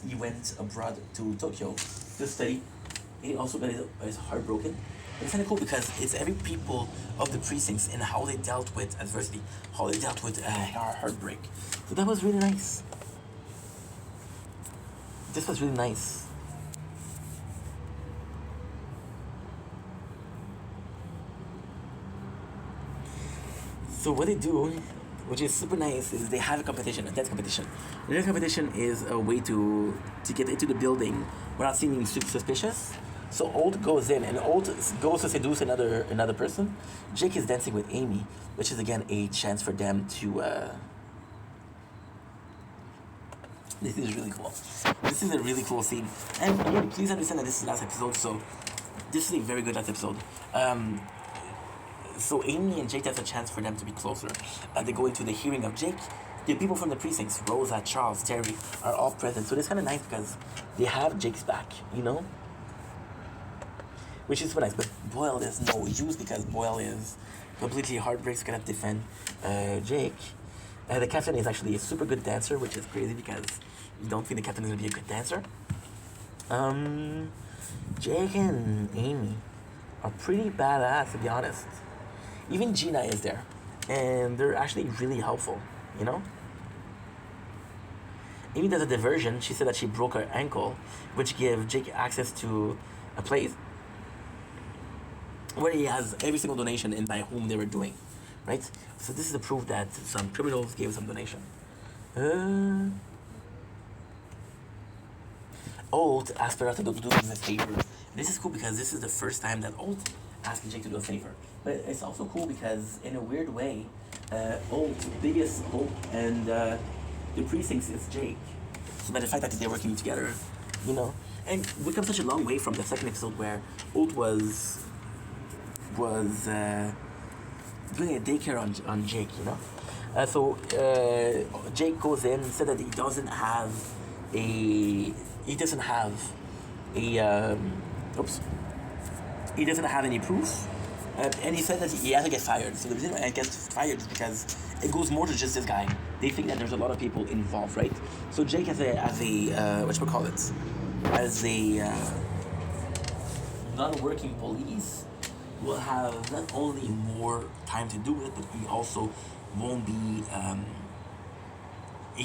he went abroad to Tokyo to study. He also got his heart broken. And it's kind of cool because it's every people of the precincts and how they dealt with adversity, how they dealt with heartbreak. So that was really nice. This was really nice. So what they do, which is super nice, is they have a competition, a dance competition. The dance competition is a way to get into the building without seeming super suspicious. So Old goes in, and Old goes to seduce another person. Jake is dancing with Amy, which is again a chance for them to. This is really cool. This is a really cool scene, and again, please understand that this is the last episode, so this is a very good last episode. So Amy and Jake have a chance for them to be closer. They go into the hearing of Jake. The people from the precincts, Rosa, Charles, Terry, are all present. So it's kind of nice because they have Jake's back, you know? Which is super nice. But Boyle is no use because Boyle is completely heartbreaks, gonna defend Jake. The captain is actually a super good dancer, which is crazy because you don't think the captain is gonna be a good dancer. Jake and Amy are pretty badass, to be honest. Even Gina is there, and they're actually really helpful, you know? Amy does a diversion. She said that she broke her ankle, which gave Jake access to a place where he has every single donation and by whom they were doing, right? So this is a proof that some criminals gave some donation. Old asked her to do him a favor. This is cool because this is the first time that Old asked Jake to do a favor. But it's also cool because, in a weird way, Old's biggest hope and the precincts is Jake. So by the fact that they're working together, you know. And we come such a long way from the second episode where Old was doing a daycare on Jake, you know. So Jake goes in and said that he doesn't have any proof. And he said that he has to get fired. So the reason why he gets fired is because it goes more to just this guy. They think that there's a lot of people involved, right? So Jake as a non-working police will have not only more time to do it, but he also won't be a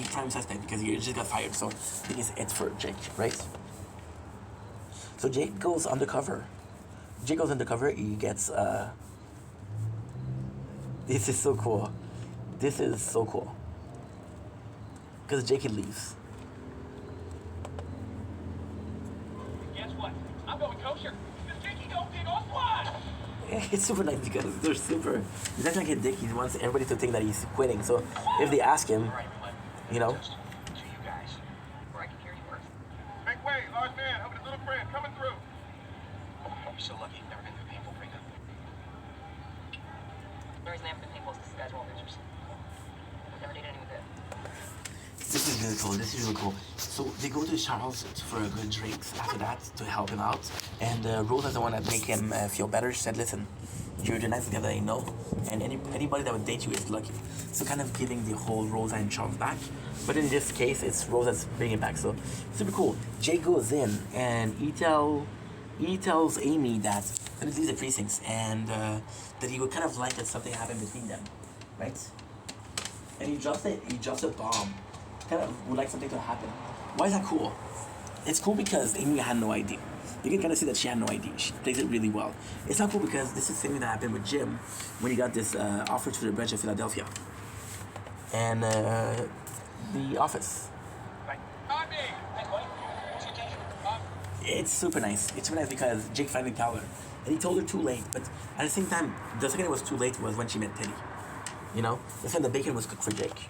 prime suspect because he just got fired. So I think it's for Jake, right? So Jake goes undercover. He gets, this is so cool. Because Jake leaves. Guess what? I'm going kosher. Because Jakey don't get off squad. It's super nice because they're super, he's not like a dick, he wants everybody to think that he's quitting. So if they ask him, you know. To you guys, where I can hear you first. Make way, large man, help his little friend, coming through. You're so lucky you've never been through a painful breakup. The reason I haven't been painful is because you guys are all losers. I've never dated anyone good. This is really cool. So they go to Charles for a good drinks after that to help him out. And Rosa's the one that make him feel better. She said, listen, you're the nicest guy that I know. And anybody that would date you is lucky. So kind of giving the whole Rosa and Charles back. But in this case, it's Rosa's bringing it back. So super cool. Jake goes in and he tells Amy that he leaves the precincts and that he would kind of like that something happened between them, right? And he drops a bomb. Kind of would like something to happen. Why is that cool? It's cool because Amy had no idea. you can kind of see that she had no idea. She plays it really well. It's not cool because this is something that happened with Jim when he got this offer to the branch of Philadelphia. And The Office. It's super nice. It's super nice because Jake finally told her. And he told her too late. But at the same time, the second it was too late was when she met Teddy. You know? That's when the bacon was cooked for Jake.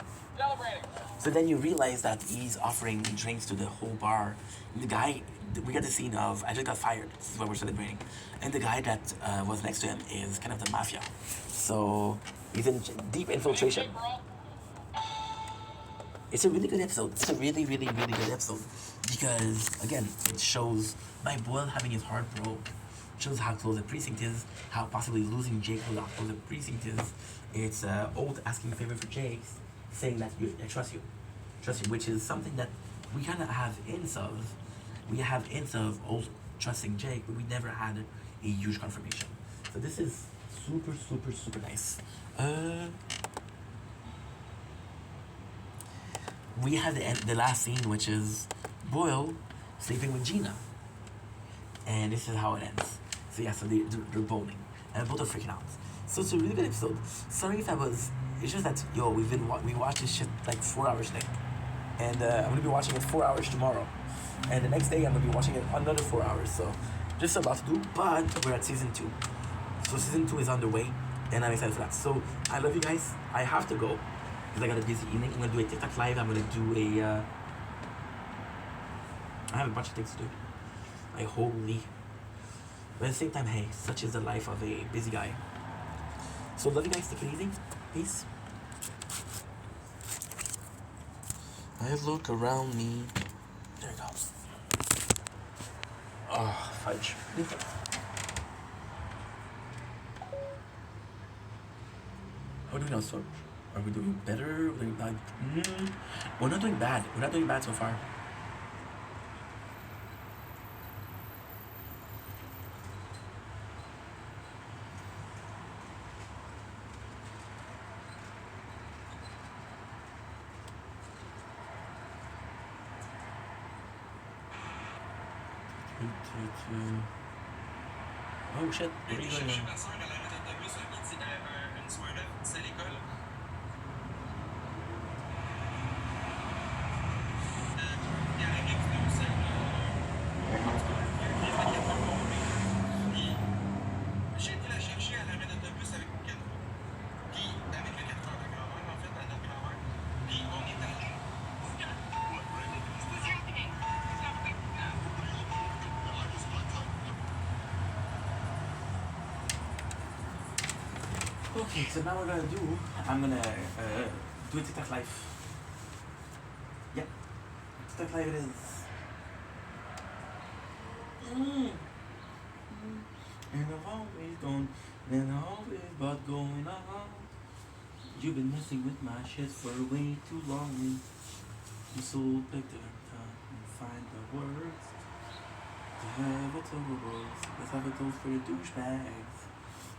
So then you realize that he's offering drinks to the whole bar. And the guy, we got the scene of, I just got fired. This is what we're celebrating. And the guy that was next to him is kind of the mafia. So he's in deep infiltration. It's a really good episode. It's a really, really, really good episode. Because, again, it shows by Boyle having his heart broke, shows how close the precinct is, how possibly losing Jake will how close the precinct is. It's Old asking a favor for Jake, saying that I trust you, which is something that we kind of have hints of. We have hints of Old trusting Jake, but we never had a huge confirmation. So this is super, super, super nice. We have the last scene, which is Boyle sleeping with Gina. And this is how it ends. So yeah, so they're boning. And both are freaking out. So it's a really good episode. Sorry if I was... It's just that, yo, we watched this shit like 4 hours today. And I'm going to be watching it 4 hours tomorrow. And the next day I'm going to be watching it another 4 hours. So just a lot to do. But we're at season 2. So season 2 is underway. And I'm excited for that. So I love you guys. I have to go. Because I got a busy evening. I'm going to do a TikTok live. I'm going to do a... I have a bunch of things to do. Holy. But at the same time, hey, such is the life of a busy guy. So love you guys. Take it easy. Peace. I look around me. There it goes. Oh, fudge. How do we know, so? Are we doing better? Are we doing bad? We're not doing bad. We're not doing bad so far. Oh shit, what are you doing now? Okay, so now what I'm gonna do a TikTok live. Yep, TikTok live it is. And I've always gone, and I always but going on. You've been messing with my shit for way too long. You so big to time and find the words to have a toast. Let's have a toast for the douchebags.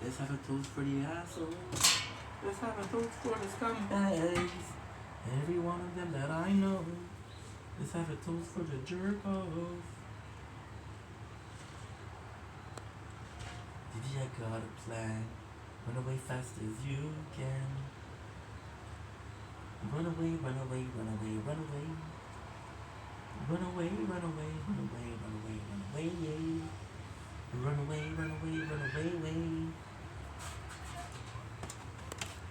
Let's have a toast for the assholes. Let's have a toast for the scumbags. Every one of them that I know. Let's have a toast for the jerk-off. Did you got a plan? Run away fast as you can. Run away, run away, run away, run away. Run away, run away, run away, run away, run away, yay. Run away, run away, run away, way.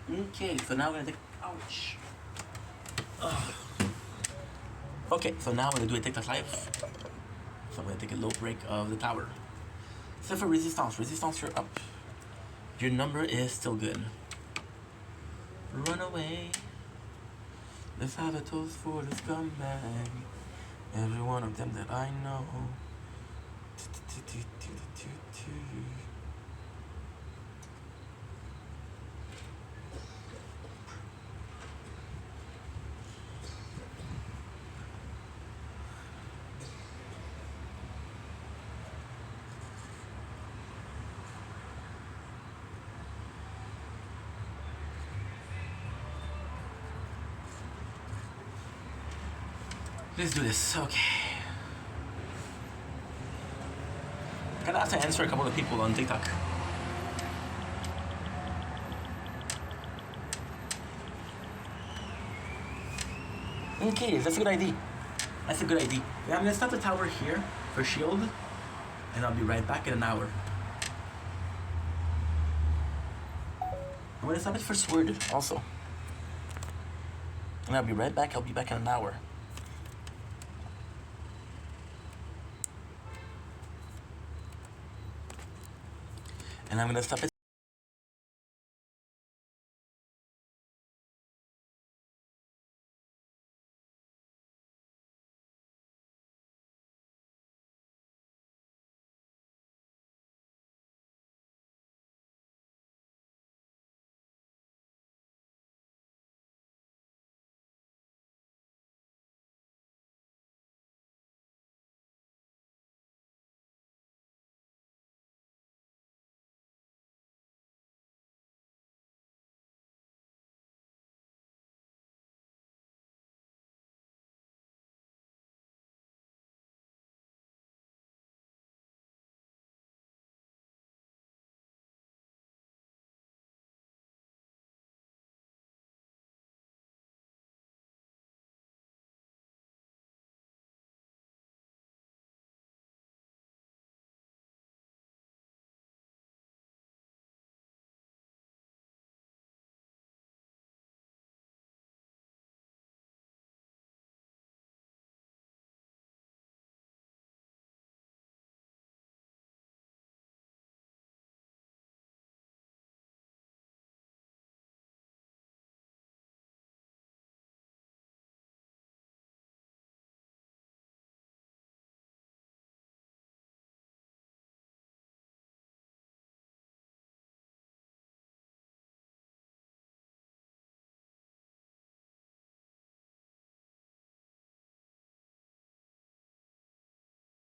Okay, so now we're gonna take. Ouch. Ugh. Okay, so now we're gonna do a TikTok live. So I'm gonna take a low break of the tower. Except for resistance. Resistance, you're up. Your number is still good. Run away. Let's have a toast for the scumbag. Every one of them that I know. Let's do this. Okay. gotta have to answer a couple of people on TikTok. Okay, that's a good idea. That's a good idea. Yeah, I'm gonna stop the tower here for shield, and I'll be right back in an hour. I'm gonna stop it for sword also. And I'll be right back. I'll be back in an hour. And I'm gonna stop it.